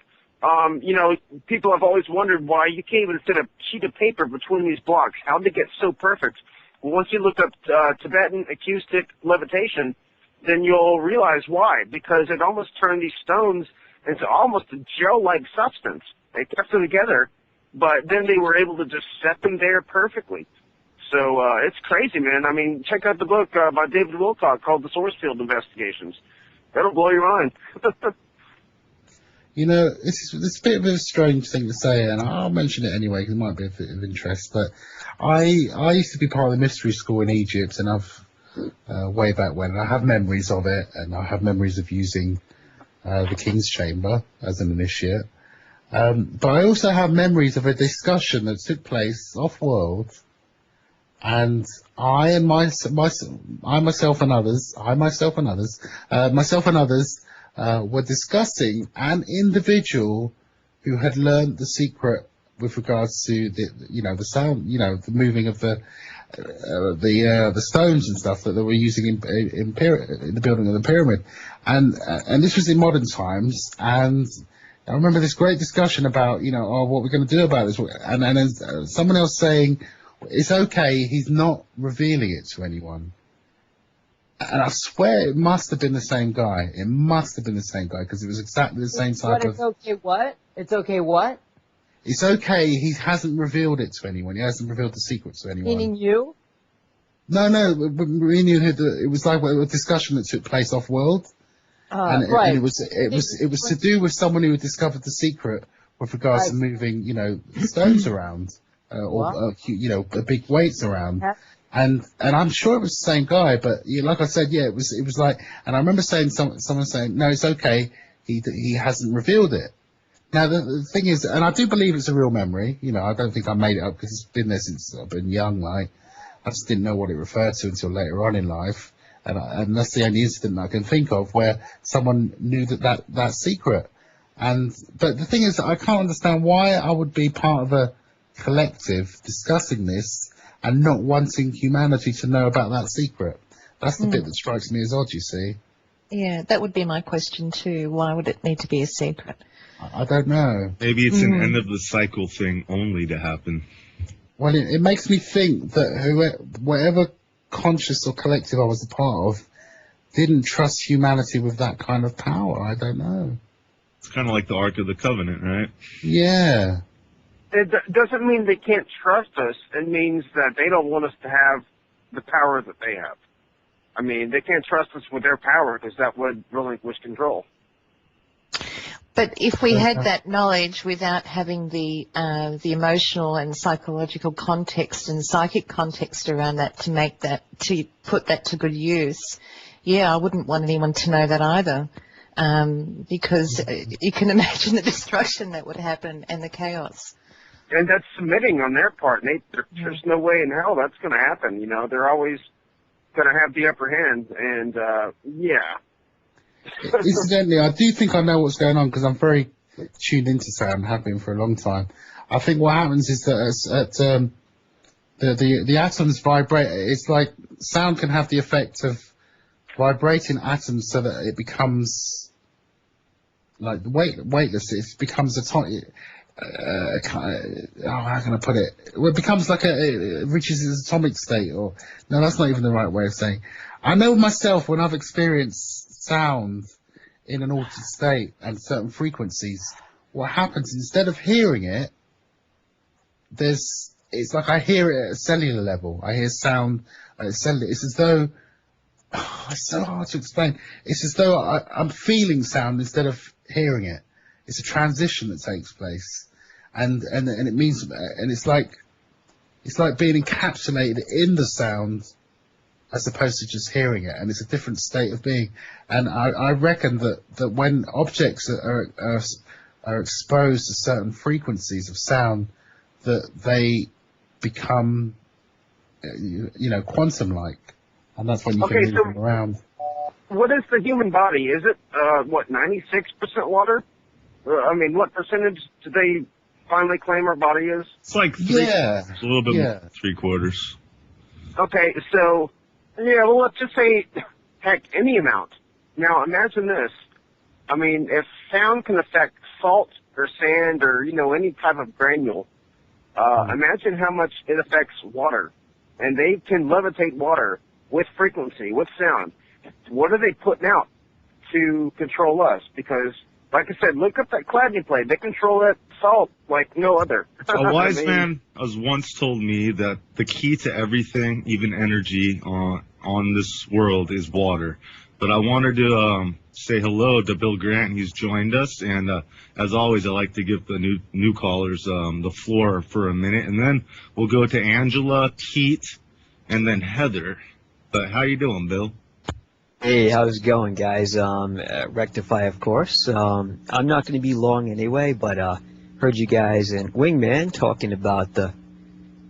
People have always wondered why you can't even fit a sheet of paper between these blocks. How did they get so perfect? Well, once you look up Tibetan acoustic levitation, then you'll realize why. Because it almost turned these stones into almost a gel-like substance. They kept them together, but then they were able to just set them there perfectly. So it's crazy, man. Check out the book by David Wilcock called The Source Field Investigations. That'll blow your mind. It's a bit of a strange thing to say, and I'll mention it anyway because it might be of interest. But I used to be part of the mystery school in Egypt, and I've way back when, and I have memories of it, and I have memories of using the King's Chamber as an initiate. But I also have memories of a discussion that took place off-world, and myself and others were discussing an individual who had learned the secret with regards to the sound, the moving of the stones and stuff that they were using in the building of the pyramid, and this was in modern times. And I remember this great discussion about what we're going to do about this, and then someone else saying it's okay, he's not revealing it to anyone. And I swear it must have been the same guy. It must have been the same guy because it was exactly the same type of. It's okay. What? It's okay. What? It's okay. He hasn't revealed it to anyone. He hasn't revealed the secret to anyone. Meaning you? No. We knew it was like a discussion that took place off world, and it was to do with someone who had discovered the secret with regards to moving, stones around, or big weights around. Yeah. And I'm sure it was the same guy, but like I said, it was like, and I remember someone saying, no, it's okay, he hasn't revealed it. Now the thing is, and I do believe it's a real memory. I don't think I made it up because it's been there since I've been young. Like I just didn't know what it referred to until later on in life, and that's the only incident I can think of where someone knew that secret. But the thing is, I can't understand why I would be part of a collective discussing this and not wanting humanity to know about that secret. That's the bit that strikes me as odd, you see. Yeah, that would be my question too. Why would it need to be a secret? I don't know. Maybe it's an end of the cycle thing only to happen. Well, it makes me think that whatever conscious or collective I was a part of didn't trust humanity with that kind of power. I don't know. It's kind of like the Ark of the Covenant, right? Yeah. It doesn't mean they can't trust us. It means that they don't want us to have the power that they have. They can't trust us with their power because that would relinquish control. But if we had that knowledge without having the emotional and psychological context and psychic context around that to put that to good use, I wouldn't want anyone to know that either. Because you can imagine the destruction that would happen and the chaos. And that's submitting on their part, Nate. There's no way in hell that's going to happen. They're always going to have the upper hand, and Incidentally, I do think I know what's going on because I'm very tuned into sound, have been for a long time. I think what happens is that the atoms vibrate. It's like sound can have the effect of vibrating atoms so that it becomes like weightless. It becomes how can I put it? Well, it becomes like it reaches its atomic state, or no, that's not even the right way of saying. I know myself when I've experienced sound in an altered state and certain frequencies. What happens instead of hearing it, it's like I hear it at a cellular level. I hear sound at a cellular. It's as though it's so hard to explain. It's as though I'm feeling sound instead of hearing it. It's a transition that takes place, and it means, and it's like being encapsulated in the sound as opposed to just hearing it, and it's a different state of being. And I reckon that when objects are exposed to certain frequencies of sound, that they become, quantum-like, and that's when you can move them around. What is the human body? Is it 96% water? What percentage do they finally claim our body is? It's like a little bit more than 3/4. Okay, so well, let's just say, heck, any amount. Now imagine this. If sound can affect salt or sand or any type of granule, imagine how much it affects water, and they can levitate water with frequency, with sound. What are they putting out to control us? Because, like I said, look up that Cladney plate. They control that salt like no other. A wise man has once told me that the key to everything, even energy on this world, is water. But I wanted to say hello to Bill Grant. He's joined us, and as always, I like to give the new callers the floor for a minute, and then we'll go to Angela, Pete, and then Heather. But how you doing, Bill? Hey, how's it going, guys? Rectify, of course. I'm not going to be long anyway, but heard you guys and Wingman talking about the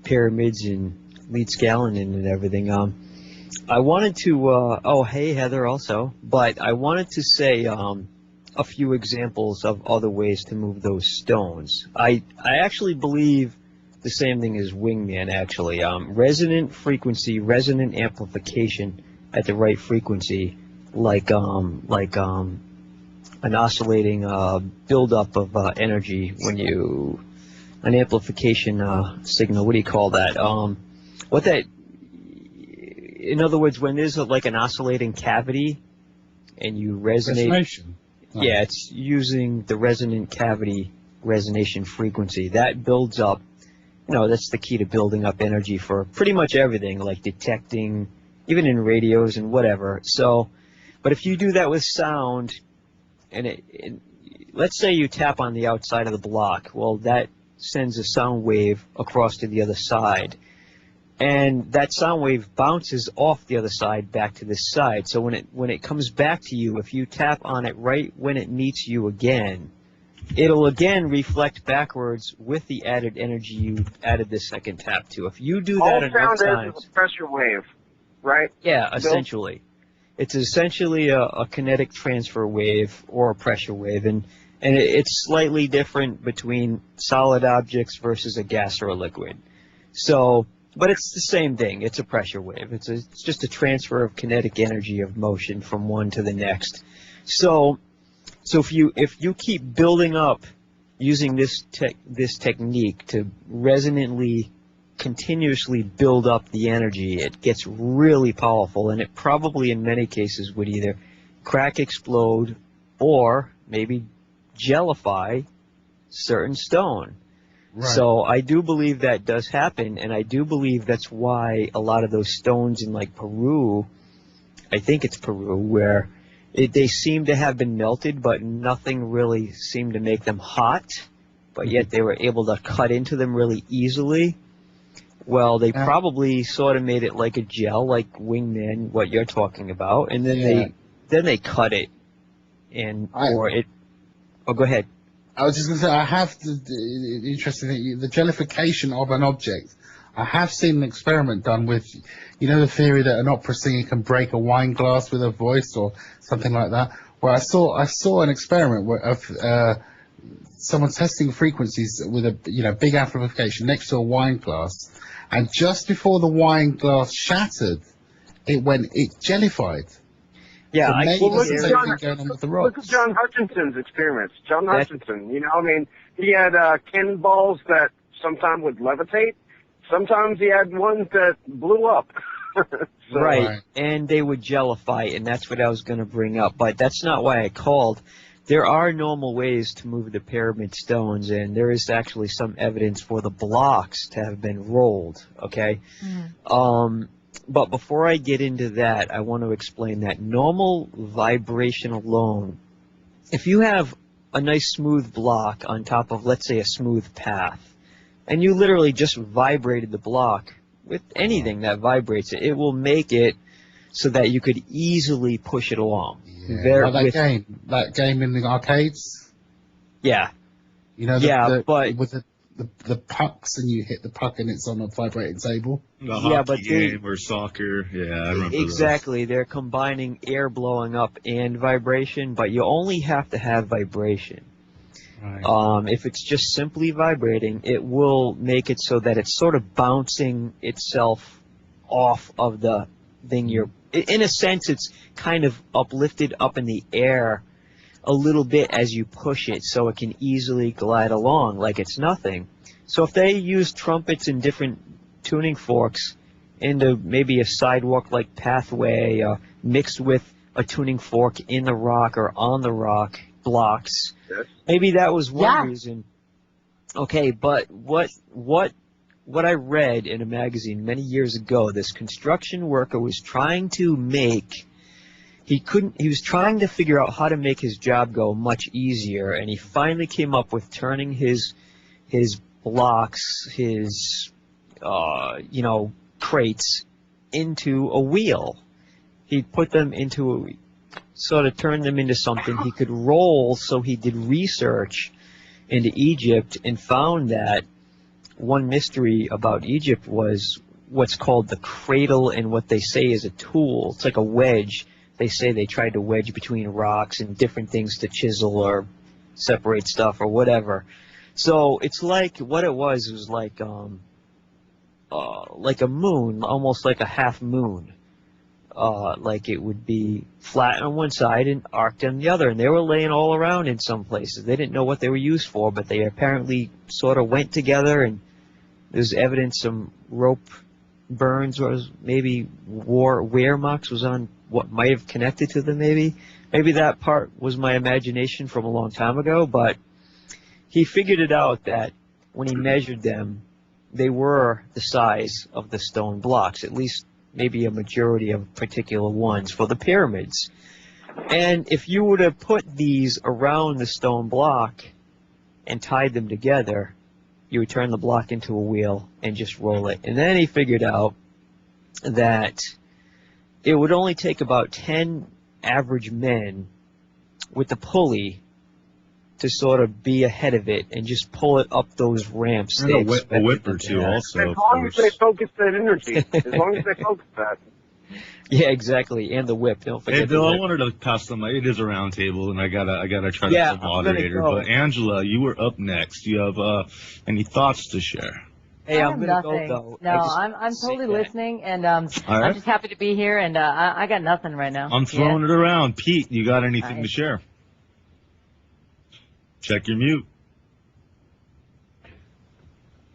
pyramids and lead scalanin and everything. I wanted to, hey, Heather also, but I wanted to say a few examples of other ways to move those stones. I actually believe the same thing as Wingman, actually. Resonant frequency, resonant amplification at the right frequency, like an oscillating buildup of energy when an amplification signal. What do you call that? In other words, when there's like an oscillating cavity and you resonate. Resonation. Yeah, it's using the resonant cavity resonation frequency. That builds up, that's the key to building up energy for pretty much everything, like detecting, even in radios and whatever. So, but if you do that with sound, and let's say you tap on the outside of the block, well, that sends a sound wave across to the other side. And that sound wave bounces off the other side back to this side. So when it comes back to you, if you tap on it right when it meets you again, it'll again reflect backwards with the added energy you added the second tap to. If you do that enough times, is a pressure wave, right? Yeah, essentially. It's essentially a kinetic transfer wave or a pressure wave, and it's slightly different between solid objects versus a gas or a liquid. So, but it's the same thing. It's a pressure wave. It's just a transfer of kinetic energy of motion from one to the next. So if you keep building up using this technique to resonantly, continuously build up the energy, it gets really powerful, and it probably in many cases would either crack, explode, or maybe gellify certain stone. Right. So I do believe that does happen, and I do believe that's why a lot of those stones in like Peru, I think it's Peru, where they seem to have been melted, but nothing really seemed to make them hot, but yet they were able to cut into them really easily. Well, they probably sort of made it like a gel, like Wingman, what you're talking about, and then they cut it, Oh, go ahead. I was just going to say, I have interesting thing, the jellification of an object. I have seen an experiment done with, the theory that an opera singer can break a wine glass with her voice or something like that. Where I saw an experiment of someone testing frequencies with a big amplification next to a wine glass, and just before the wine glass shattered, it jellified. Yeah, So I maybe keep Well, look there's at the same John. thing going on with the Look at rocks. John Hutchinson's experiments. John That- Hutchinson, you know, I mean, he had cannonballs that sometimes would levitate. Sometimes he had ones that blew up. So, right, and they would gellify, and that's what I was going to bring up, but that's not why I called. There are normal ways to move the pyramid stones, and there is actually some evidence for the blocks to have been rolled, okay? But before I get into that, I want to explain that normal vibration alone, if you have a nice smooth block on top of, let's say, a smooth path, and you literally just vibrated the block with anything that vibrates it, it will make it so that you could easily push it along. Yeah, like that game in the arcades. Yeah. You know, but with the pucks, and you hit the puck and it's on a vibrating table. The hockey game or soccer. Yeah, I remember exactly. They're combining air blowing up and vibration, but you only have to have vibration. Right. If it's just simply vibrating, it will make it so that it's sort of bouncing itself off of the thing you're... In a sense, it's kind of uplifted up in the air a little bit as you push it, so it can easily glide along like it's nothing. So if they use trumpets and different tuning forks into maybe a sidewalk-like pathway mixed with a tuning fork in the rock or on the rock blocks, maybe that was one reason. Okay, but what I read in a magazine many years ago, this construction worker was trying to make... He was trying to figure out how to make his job go much easier, and he finally came up with turning his blocks, his crates into a wheel. He put them into turned them into something he could roll. So he did research into Egypt and found that one mystery about Egypt was what's called the cradle, and what they say is a tool. It's like a wedge. They say they tried to wedge between rocks and different things to chisel or separate stuff or whatever. So it's like, what it was like a moon, almost like a half moon. Like it would be flat on one side and arced on the other. And they were laying all around in some places. They didn't know what they were used for, but they apparently sort of went together, and there's evidence some rope burns or maybe wear marks was on what might have connected to them. Maybe that part was my imagination from a long time ago, but he figured it out that when he measured them, they were the size of the stone blocks, at least maybe a majority of particular ones for the pyramids. And if you were to put these around the stone block and tied them together, you would turn the block into a wheel and just roll it. And then he figured out that it would only take about 10 average men with the pulley to sort of be ahead of it and just pull it up those ramps. And a whip or two also. As long as they focus that energy. As long as they focus that. Yeah, exactly, and the whip. Don't forget. Hey, Bill, I wanted to custom. It is a round table, and I gotta try to be the moderator. Go. But Angela, you were up next. Do you have any thoughts to share? Hey, I I'm have gonna nothing. go though. No, I'm totally listening, and All right. I'm just happy to be here, and I got nothing right now. I'm throwing it around. Pete, you got anything to share? Check your mute.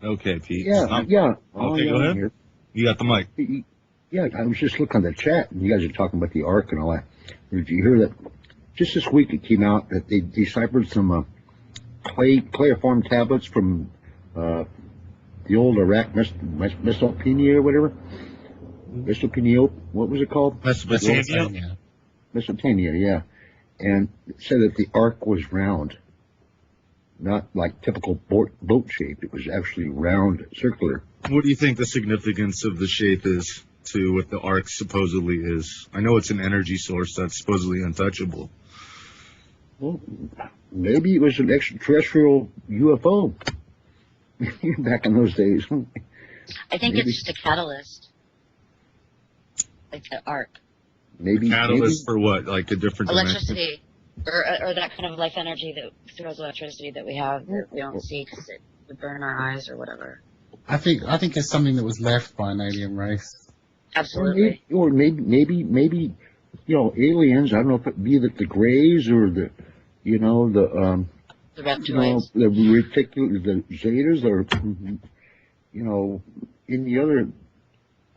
Okay, Pete. Yeah. Okay, go ahead. Here. You got the mic. Yeah, I was just looking at the chat, and you guys are talking about the Ark and all that. Did you hear that? Just this week it came out that they deciphered some cuneiform tablets from the old Iraq Mesopotamia or whatever. Mesopotamia, what was it called? Mesopotamia. Mesopotamia, yeah. And it said that the Ark was round, not like typical boat shape. It was actually round, circular. What do you think the significance of the shape is to what the Ark supposedly is? I know it's an energy source that's supposedly untouchable. Well, maybe it was an extraterrestrial UFO back in those days. I think it's just a catalyst, like the Ark. Maybe catalyst for what? Like a different electricity, or that kind of life energy that throws electricity that we have that we don't see because it would burn our eyes or whatever. I think it's something that was left by an alien race. Absolutely. Or maybe aliens. I don't know if it be the Greys or the The reptiloids. the the Zetas, or in the other.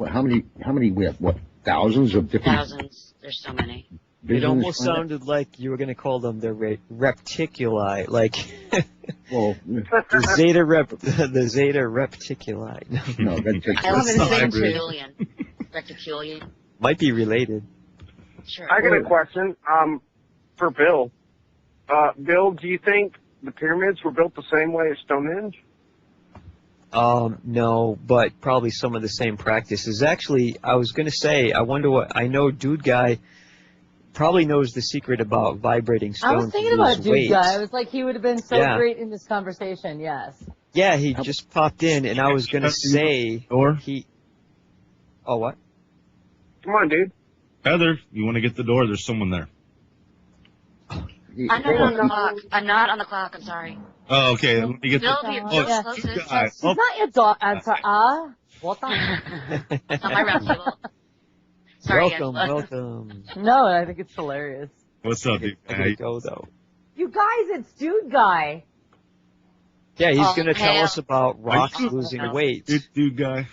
How many we have? What, thousands of different? Thousands. There's so many. It almost sounded like you were going to call them the repticuli, like well, the Zeta reticuli. No, that's I love a hybrid. Reticulian. Might be related. Sure. I got a question for Bill. Bill, do you think the pyramids were built the same way as Stonehenge? No, but probably some of the same practices. Actually, I was going to say, I wonder what, I know Dewdguy probably knows the secret about vibrating stone. I was thinking about Dewdguy. I was like, he would have been so Yeah. great in this conversation, yes. Yeah, he just popped in, and I was going to say, oh, what? Come on, dude. Heather, you want to get the door? There's someone there. I'm not on the clock. I'm not on the clock. I'm sorry. Oh, okay. Let me get Bill, the. Bill's closest. She's not your dog. I'm sorry. What the? It's on my round table. Sorry, Welcome, Angela. welcome. No, I think it's hilarious. What's up, dude? I gotta go, though. You guys, it's Dewdguy. Yeah, he's Oh, going to tell hell. us about rocks losing weight. Dude, guy.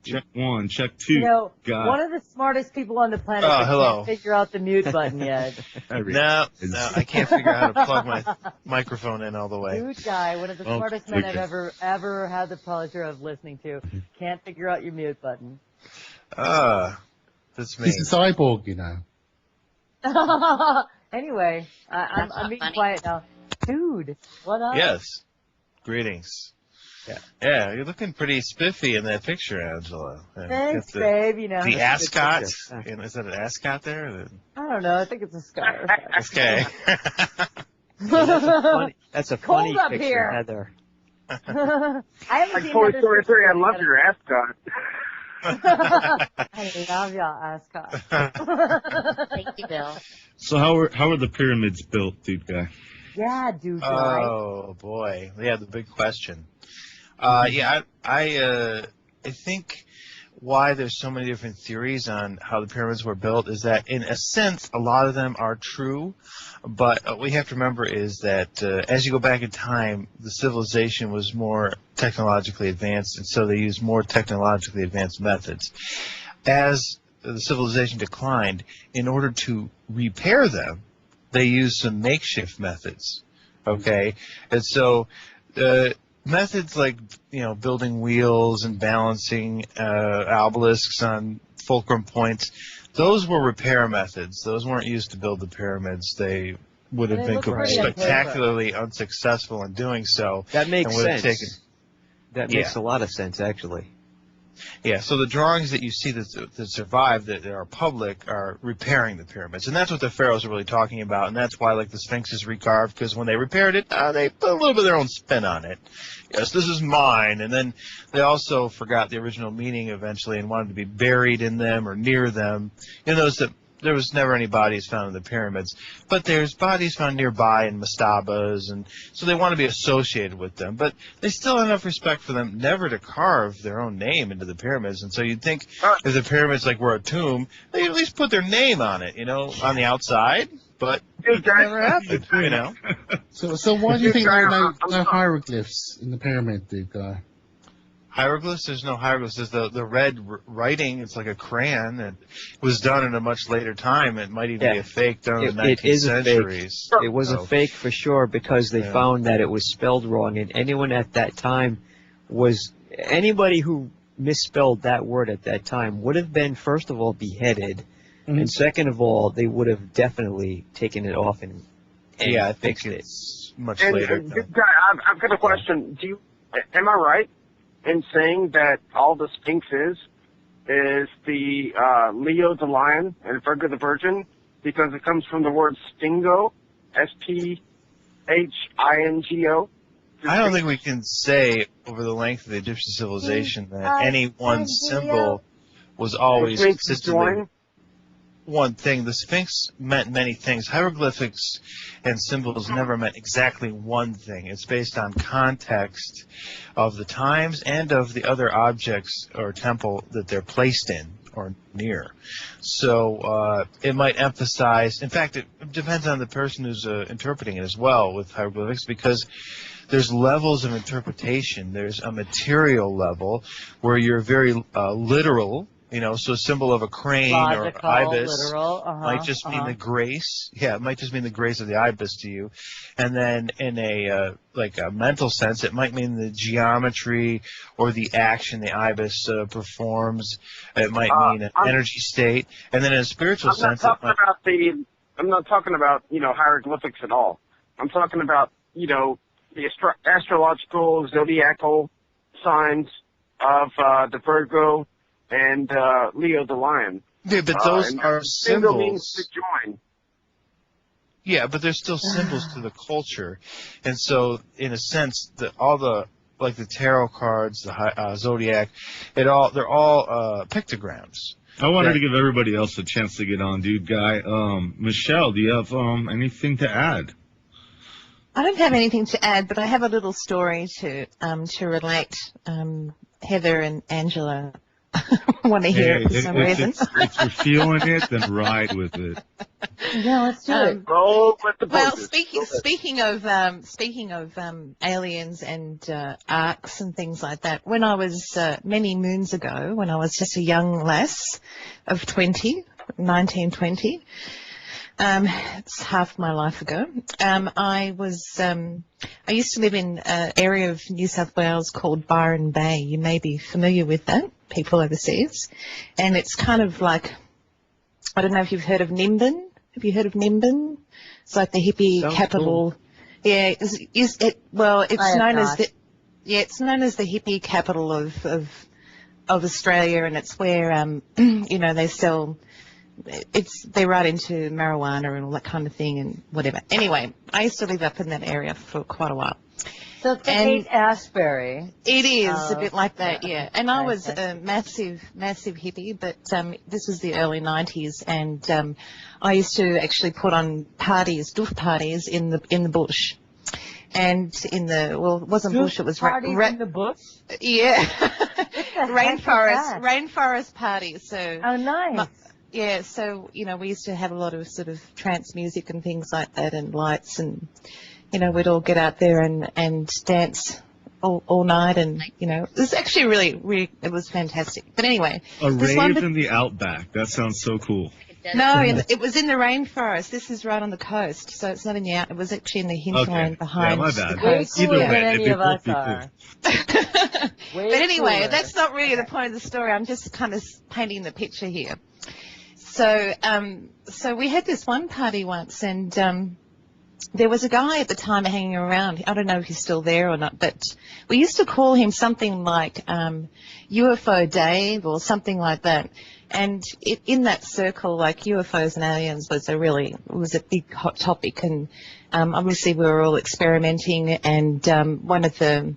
Check one, check two. You know, guy. one of the smartest people on the planet Oh, that hello. can't figure out the mute button yet. No, I can't figure out how to plug my microphone in all the way. Dewdguy, one of the Oh, smartest men okay. I've ever had the pleasure of listening to. Can't figure out your mute button. That's me. He's a cyborg, Anyway, That's I'm not being funny. quiet now. Dude, what up? Yes. Greetings. Yeah, you're looking pretty spiffy in that picture, Angela. Thanks, Got babe. You know. The That's a good ascot. picture. You know, is that an ascot there? I don't know. I think it's a scarf. Okay. That's a Cold funny up picture, here. Heather. I haven't Like seen Toy Heather's Story 3, I picture love yet. your ascot. I love your ascot. Thank you, Bill. So how are the pyramids built, dude, guy? Yeah, dude. Oh boy, yeah, the big question. I think why there's so many different theories on how the pyramids were built is that, in a sense, a lot of them are true, but what we have to remember is that as you go back in time, the civilization was more technologically advanced, and so they used more technologically advanced methods. As the civilization declined, in order to repair them, they used some makeshift methods, okay? And so methods like, building wheels and balancing obelisks on fulcrum points, those were repair methods. Those weren't used to build the pyramids. They would have They been look pretty spectacularly unsuccessful in doing so. That makes and would have sense. That makes a lot of sense, actually. Yeah, so the drawings that you see that survive, that are public, are repairing the pyramids. And that's what the pharaohs are really talking about, and that's why, like, the Sphinx is recarved, because when they repaired it, they put a little bit of their own spin on it. Yes, this is mine. And then they also forgot the original meaning eventually and wanted to be buried in them or near them. You notice that there was never any bodies found in the pyramids, but there's bodies found nearby in mastabas, and so they want to be associated with them. But they still have enough respect for them never to carve their own name into the pyramids. And so you'd think if the pyramids were a tomb, they'd at least put their name on it, on the outside. But it never happened, So why do you think there are no hieroglyphs in the pyramid, dude guy? Hieroglyphs? There's no hieroglyphs. There's the red writing. It's like a crayon. It was done in a much later time. It might even be a fake done in the 19th It is a centuries. fake. It was a fake for sure because they found that it was spelled wrong, and anyone at that time anybody who misspelled that word at that time would have been, first of all, beheaded, and second of all, they would have definitely taken it off and I fixed think it. it's much And, later. Guy, I've got a question. Am I right in saying that all the Sphinx is the Leo the lion and Virgo the virgin, because it comes from the word stingo, S-T-H-I-N-G-O? I don't think we can say over the length of the Egyptian civilization that any one symbol was always consistently one thing. The Sphinx meant many things. Hieroglyphics and symbols never meant exactly one thing. It's based on context of the times and of the other objects or temple that they're placed in. or near. So it might emphasize, in fact, it depends on the person who's interpreting it as well with hieroglyphics, because there's levels of interpretation. There's a material level where you're very literal. So a symbol of a crane Logical, or ibis literal, might just mean the grace. Yeah, it might just mean the grace of the ibis to you. And then in a like a mental sense, it might mean the geometry or the action the ibis performs. It might mean an energy state. And then in a spiritual sense, I'm not talking about hieroglyphics at all. I'm talking about the astrological zodiacal signs of the Virgo and Leo the Lion. Yeah, but those are symbols. Means to join. Yeah, but they're still symbols to the culture, and so in a sense, all the tarot cards, the zodiac, they're all pictograms. I wanted to give everybody else a chance to get on, Dewdguy. Michelle, do you have anything to add? I don't have anything to add, but I have a little story to relate. Heather and Angela want to hear it for some reason. If you're feeling it, then ride with it. Yeah, let's do it. Go with the well, poses. speaking of aliens and arcs and things like that, when I was many moons ago, when I was just a young lass of 19, 20. It's half my life ago. I used to live in an area of New South Wales called Byron Bay. You may be familiar with that, people overseas. And it's kind of like, I don't know if you've heard of Nimbin. Have you heard of Nimbin? It's like the hippie capital. Cool. Yeah, it's known as the hippie capital of Australia, and it's where they sell. They're right into marijuana and all that kind of thing and whatever. Anyway, I used to live up in that area for quite a while. So it's Haight-Ashbury. It is a bit like that, yeah. And I was a massive hippie, but this was the early 90s, and I used to actually put on doof parties in the bush. And it wasn't bush, it was parties in the bush? Yeah. Rainforest parties. So oh, nice. Yeah, so, we used to have a lot of sort of trance music and things like that and lights and, we'd all get out there and dance all night and, it was actually really, it was fantastic. But anyway. A rave in the outback. That sounds so cool. No, it was in the rainforest. This is right on the coast, so it's not in the it was actually in the hinterland behind the coast. Way cooler than any of us are. But anyway, that's not really the point of the story. I'm just kind of painting the picture here. So we had this one party once, and there was a guy at the time hanging around. I don't know if he's still there or not, but we used to call him something like UFO Dave or something like that. And in that circle, like UFOs and aliens was a big hot topic. And obviously we were all experimenting. And one of the,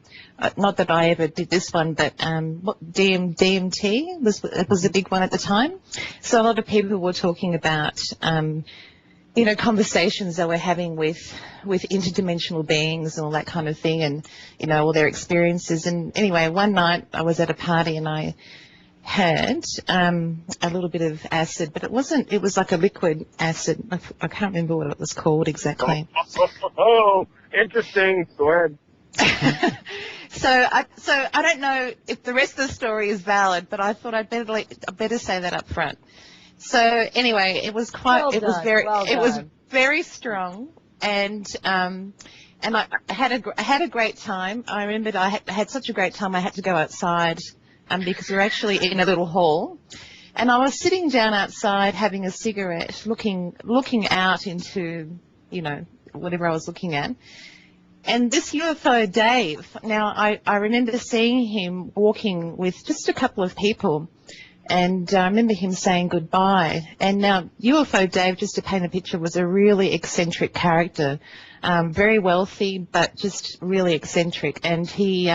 not that I ever did this one, but DMT was a big one at the time. So a lot of people were talking about, conversations they were having with interdimensional beings and all that kind of thing, and all their experiences. And anyway, one night I was at a party and I had a little bit of acid, but it was like a liquid acid. I can't remember what it was called exactly. Oh, interesting. Go ahead. So I don't know if the rest of the story is valid, but I thought I'd better say that up front. So anyway, it was very strong, and I had a great time. I remembered I had such a great time I had to go outside. Because we're actually in a little hall, and I was sitting down outside having a cigarette, looking out into, whatever I was looking at. And this UFO Dave, now I remember seeing him walking with just a couple of people, and I remember him saying goodbye. And now UFO Dave, just to paint a picture, was a really eccentric character, very wealthy, but just really eccentric. And he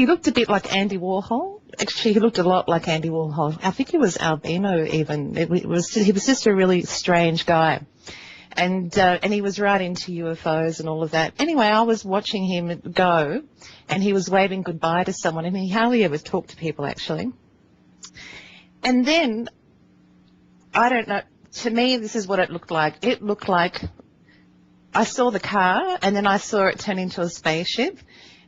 looked a bit like Andy Warhol. Actually, he looked a lot like Andy Warhol. I think he was albino even. He was just a really strange guy. And he was right into UFOs and all of that. Anyway, I was watching him go, and he was waving goodbye to someone, and he hardly ever talked to people, actually. And then, I don't know, to me, this is what it looked like. It looked like I saw the car, and then I saw it turn into a spaceship,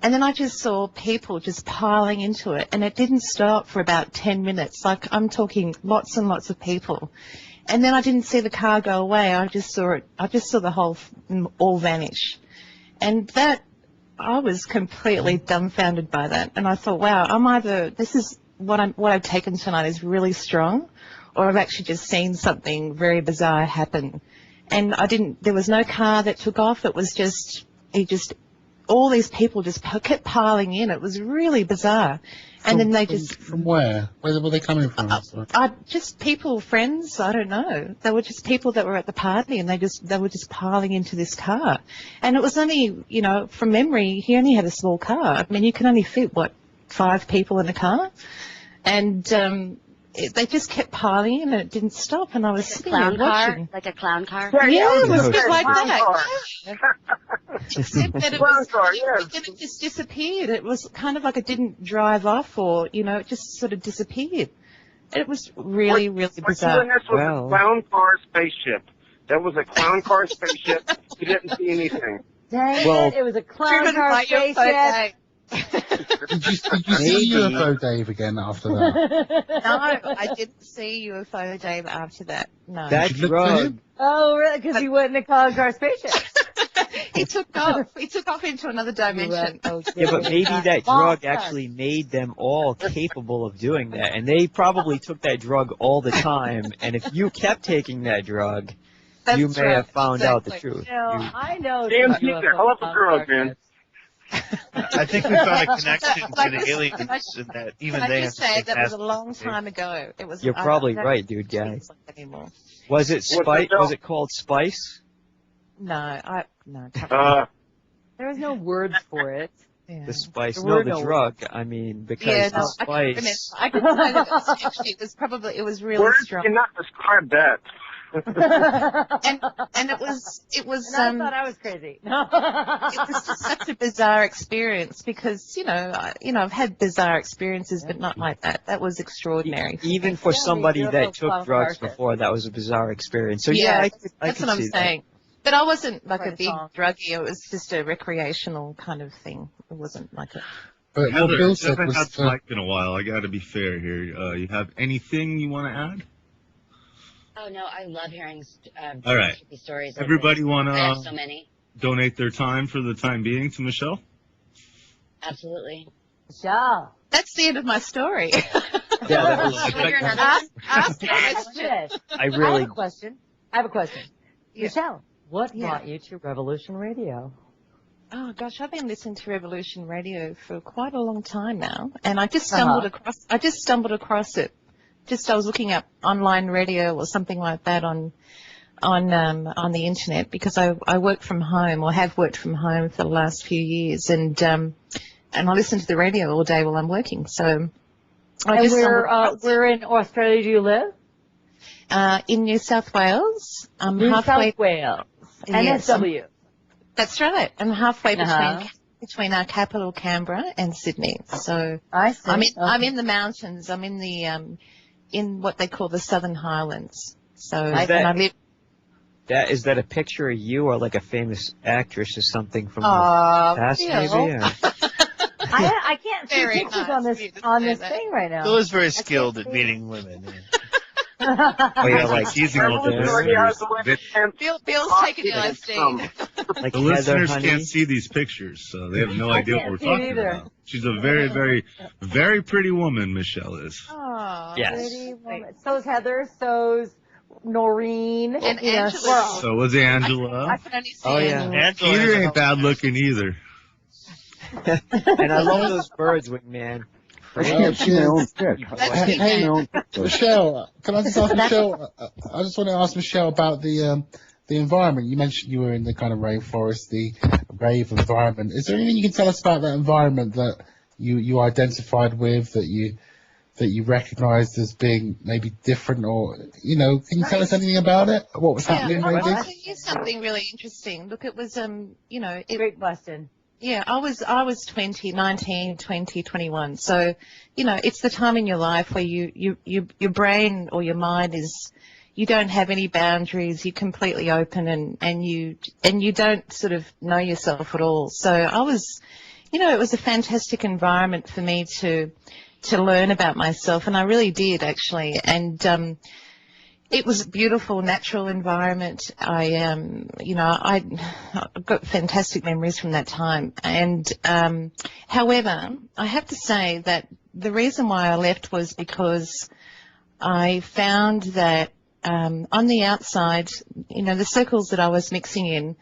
and then I just saw people just piling into it, and it didn't stop for about 10 minutes. Like, I'm talking lots and lots of people. And then I didn't see the car go away. I just saw the whole all vanish. And that, I was completely dumbfounded by that. And I thought, wow, this is what I've taken tonight is really strong, or I've actually just seen something very bizarre happen. And there was no car that took off. It was all these people just kept piling in. It was really bizarre. And then they just... From where? Where were they coming from? Just people, friends, I don't know. They were just people that were at the party, and they were just piling into this car. And it was only, from memory, he only had a small car. I mean, you can only fit, 5 people in a car? And they just kept piling in, and it didn't stop. And I was sitting there watching. Like a clown car? Yeah, it was a bit like that. Except that it just disappeared. It was kind of like it didn't drive off, or, it just sort of disappeared. It was really, really bizarre. This was a clown car spaceship. That was a clown car spaceship. You didn't see anything. Dang it was a clown car spaceship. Did you see UFO Dave again after that? No, I didn't see UFO Dave after that. No. That drug. Oh, really? Because he went in a clown car spaceship. He took off. He took off into another dimension. Yeah, but maybe that drug actually made them all capable of doing that, and they probably took that drug all the time. And if you kept taking that drug, you may have found out the truth. I know. Damn, hell of a drug, man. I think we found a connection to the aliens, and that even they have to take that was a long time ago. It was. You're probably right, dude, guys. Was it Spice? Was it called Spice? No. There was no words for it. Yeah. The spice, the drug. I mean, because the spice. I can say that it was really words strong. Cannot describe that. and it was. And I thought I was crazy. It was just such a bizarre experience because I've had bizarre experiences, but not like that. That was extraordinary. Even for somebody that took drugs before, that was a bizarre experience. So that's what I'm saying. But I wasn't like a big druggie. It was just a recreational kind of thing. It wasn't like a... But Heather, Bill said was... I've had Mike in a while. I got to be fair here. You have anything you want to add? Oh, no, I love hearing all right. stories. Everybody want I have so many. Donate their time for the time being to Michelle? Absolutely. Michelle. That's the end of my story. Yeah, that was... Ask a question. I really... I have a question. Yeah. Michelle, what brought you to Revolution Radio? Oh gosh, I've been listening to Revolution Radio for quite a long time now, and I just stumbled across it. I was looking up online radio or something like that on the internet because I work from home or have worked from home for the last few years, and I listen to the radio all day while I'm working. So where in Australia do you live? In New South Wales. South Wales. NSW. That's right. I'm halfway between our capital, Canberra, and Sydney. So I see. I'm in the mountains. I'm in the in what they call the Southern Highlands. So is that a picture of you or like a famous actress or something from the past, maybe? I can't see pictures on this thing right now. Bill is very skilled at meeting women. Oh yeah, like teasing all this. Bill's taking LSD. Like the listeners can't see these pictures, so they have no idea what we're talking about. She's a very, very, very pretty woman, Michelle is. Oh, yes. Pretty woman. So's Heather. So's Noreen. And Angela. So was Angela. I can only see Angela. Peter ain't bad looking either. And I love those birds, Wingman. Hey, Michelle, can I just ask Michelle? I just want to ask Michelle about the environment. You mentioned you were in the kind of rainforest, the rave environment. Is there anything you can tell us about that environment that you identified with, that you recognised as being maybe different, or can you tell us anything about it? What was happening? I'll tell you something really interesting. Look, it was great question. Yeah, I was 20, 19, 20, 21. So, it's the time in your life where your brain or your mind you don't have any boundaries. You're completely open and you don't sort of know yourself at all. So I was, it was a fantastic environment for me to learn about myself, and I really did actually. And, it was a beautiful, natural environment. I got fantastic memories from that time. And, however, I have to say that the reason why I left was because I found that, on the outside, the circles that I was mixing in,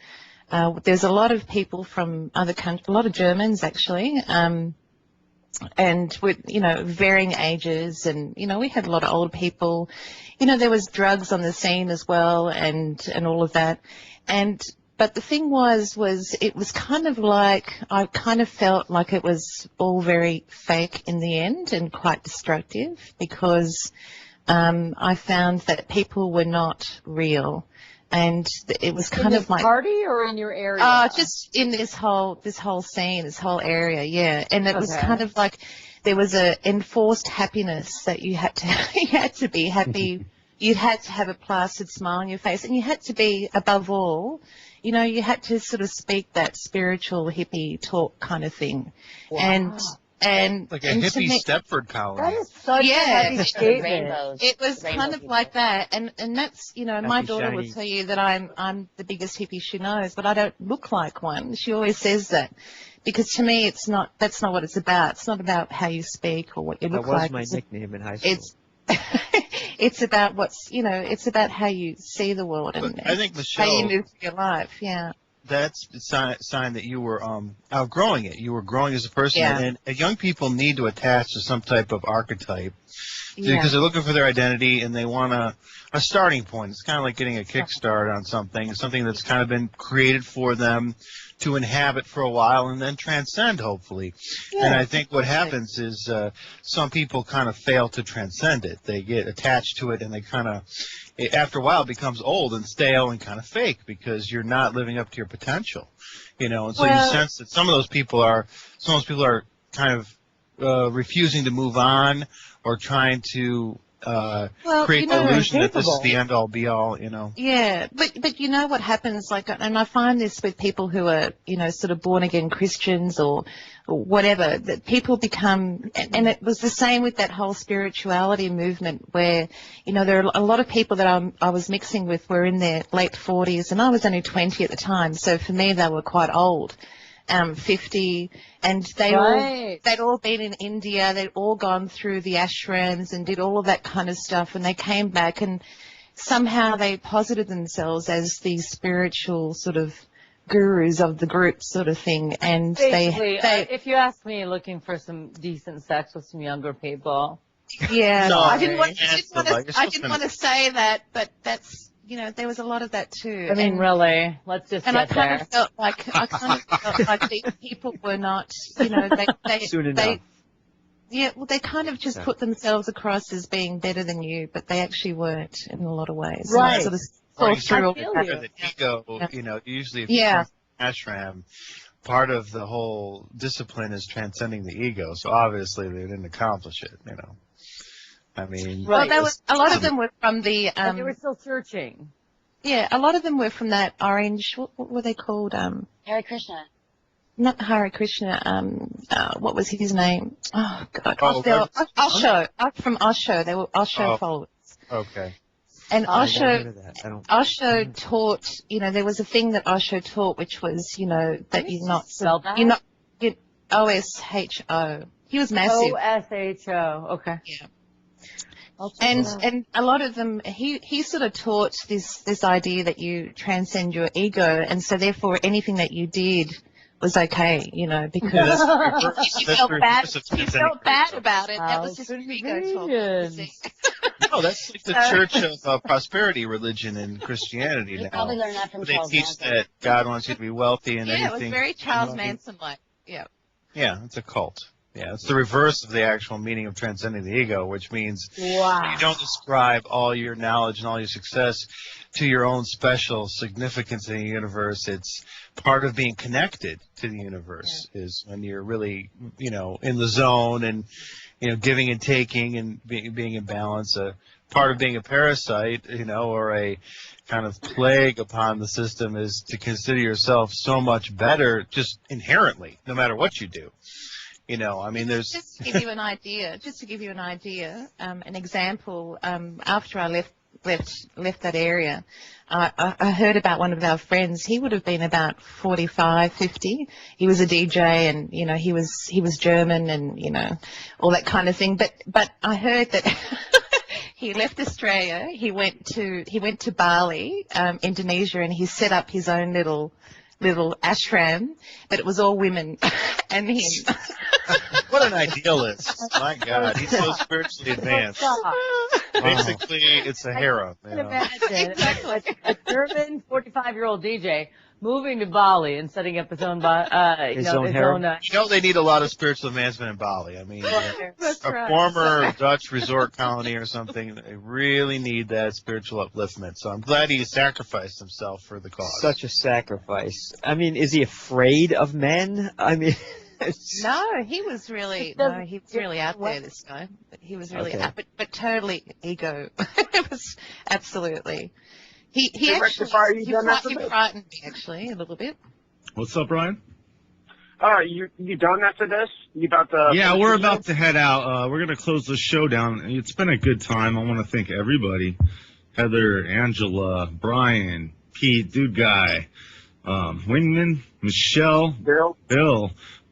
there's a lot of people from other countries, a lot of Germans actually, and with, varying ages, and, we had a lot of older people. There was drugs on the scene as well, and all of that. But the thing was it was kind of like, I kind of felt like it was all very fake in the end and quite destructive, because I found that people were not real. And it was kind of like party or in your area? Just in this whole scene, this whole area, yeah. And it was kind of like there was a enforced happiness that you had to be happy. You had to have a placid smile on your face, and you had to be, above all, you had to sort of speak that spiritual hippie talk kind of thing. Wow. And like a hippie Stepford colony. That is such a heavy statement. It was kind of like that, and that's, my daughter shiny. will tell you that I'm the biggest hippie she knows, but I don't look like one. She always says that, because to me that's not what it's about. It's not about how you speak or what you look like. That was my nickname in high school. It's about it's about how you see the world and I think, Michelle, how you move through your life. Yeah. That's a sign that you were outgrowing it. You were growing as a person, and young people need to attach to some type of archetype because they're looking for their identity and they want a starting point. It's kind of like getting a kickstart on something that's kind of been created for them to inhabit for a while and then transcend, hopefully. Yeah, and I think what happens is some people kind of fail to transcend it. They get attached to it, and they kind of, after a while, it becomes old and stale and kind of fake because you're not living up to your potential, And so you sense that some of those people are kind of refusing to move on or trying to create the illusion that this is the end all be all, Yeah, but you know what happens, and I find this with people who are, sort of born again Christians or whatever, that people become, and it was the same with that whole spirituality movement where, there are a lot of people that I was mixing with were in their late 40s, and I was only 20 at the time, so for me they were quite old. 50, and they'd all been in India, they'd all gone through the ashrams and did all of that kind of stuff, and they came back and somehow they posited themselves as these spiritual sort of gurus of the group sort of thing, and basically, if you ask me, looking for some decent sex with some younger people. Yeah, no, I didn't want to say that, but that's, there was a lot of that too. I mean, really, let's just and get I kind of felt like these people were not, they kind of just put themselves across as being better than you, but they actually weren't in a lot of ways. Right. Sort of saw through the ego, usually if you're ashram, part of the whole discipline is transcending the ego. So obviously they didn't accomplish it, I mean, well, a lot of them were from the. And they were still searching. Yeah, a lot of them were from that orange. What were they called? Hare Krishna. Not Hare Krishna. What was his name? Oh God. Osho. From Osho. They were Osho followers. Okay. And Osho taught. There was a thing that Osho taught, which was, that you're not. OSHO. He was massive. OSHO. Okay. Yeah. And a lot of them, he sort of taught this idea that you transcend your ego, and so therefore anything that you did was okay, because he felt bad about it. That was just ego talk. No, that's like the Church of Prosperity religion in Christianity now. Probably learned that from Charles teach Manson. that God wants you to be wealthy and anything. anything. Yeah, it was very Charles Manson-like. Yeah. Yeah, it's a cult. Yeah, it's the reverse of the actual meaning of transcending the ego, which means you don't ascribe all your knowledge and all your success to your own special significance in the universe. It's part of being connected to the universe is when you're really, in the zone and, giving and taking and being in balance. Part of being a parasite, or a kind of plague upon the system is to consider yourself so much better just inherently, no matter what you do. There's just to give you an idea, an example. After I left that area, I heard about one of our friends. He would have been about 45, 50. He was a DJ, and he was German, and all that kind of thing. But I heard that he left Australia. He went to Bali, Indonesia, and he set up his own little ashram, but it was all women and him. What an idealist. My God, he's so spiritually advanced. Basically, it's a harem. I can imagine a German 45-year-old DJ moving to Bali and setting up his own his own harem. They need a lot of spiritual advancement in Bali. I mean, former Dutch resort colony or something, they really need that spiritual upliftment. So I'm glad he sacrificed himself for the cause. Such a sacrifice. I mean, is he afraid of men? I mean... No, he was really out there, this guy. He was really out, but totally ego. It was absolutely. He frightened me actually a little bit. What's up, Brian? You done after this? You about to? Yeah, we're about to head out. We're gonna close the show down. It's been a good time. I want to thank everybody: Heather, Angela, Brian, Pete, Dewdguy, Wingman, Michelle, Bill.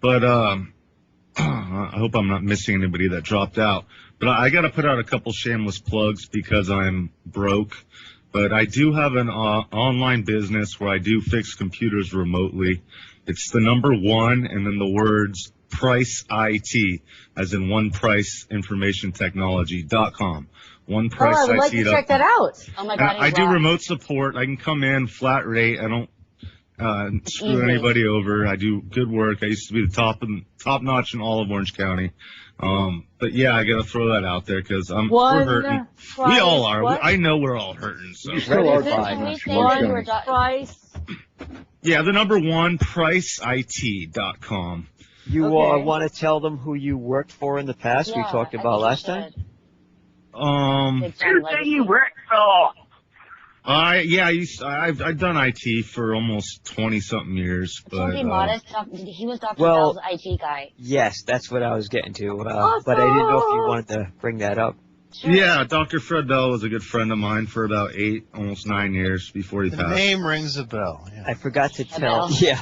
But I hope I'm not missing anybody that dropped out. But I got to put out a couple shameless plugs because I'm broke. But I do have an online business where I do fix computers remotely. It's the number 1 and then the words Price IT, as in One Price Information Technology.com. OnePriceIT.com. I'd like to check that out. Oh my God, I do remote support. I can come in flat rate. I don't screw anybody over. I do good work. I used to be the top notch in all of Orange County. But yeah, I gotta throw that out there because we're hurting. We all are. I know we're all hurting. So. You still are buying. Price. Yeah, the number 1, PriceIT.com. You want to tell them who you worked for in the past? We talked about last time. Who say you worked for? I've done IT for almost 20-something years. But, Don't be modest. He was Dr. Bell's IT guy. Yes, that's what I was getting to. But I didn't know if you wanted to bring that up. Sure. Yeah, Dr. Fred Bell was a good friend of mine for about 8, almost 9 years before he passed. The name rings a bell. Yeah. I forgot to tell. Yeah.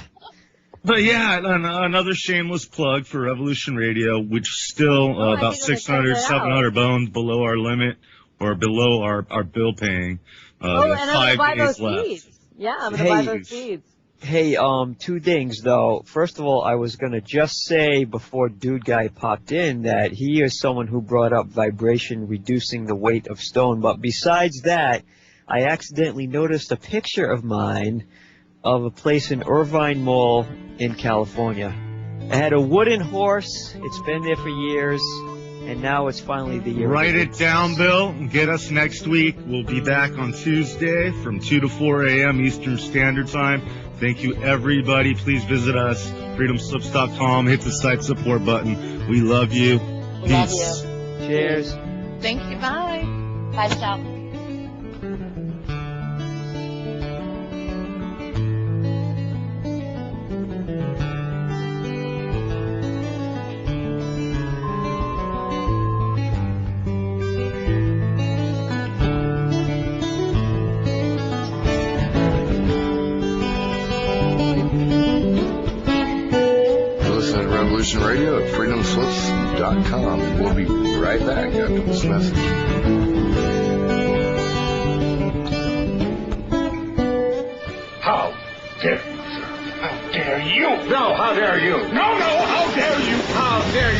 But yeah, another shameless plug for Revolution Radio, which is still about 600, 700 bones below our limit or below our bill paying. And I'm going to buy those seeds. Yeah, I'm going to buy those seeds. Hey, 2 things, though. First of all, I was going to just say before Dewdguy popped in that he is someone who brought up vibration reducing the weight of stone. But besides that, I accidentally noticed a picture of mine of a place in Irvine Mall in California. It had a wooden horse. It's been there for years. And now it's finally the year. Write it down, Bill, and get us next week. We'll be back on Tuesday from 2 to 4 a.m. Eastern Standard Time. Thank you, everybody. Please visit us, freedomslips.com. Hit the site support button. We love you. We love you. Cheers. Thank you. Bye. Bye, Sal. Radio at freedomslips.com. And we'll be right back after this message. How dare you, sir? How dare you? No, how dare you? No, how dare you? How dare you?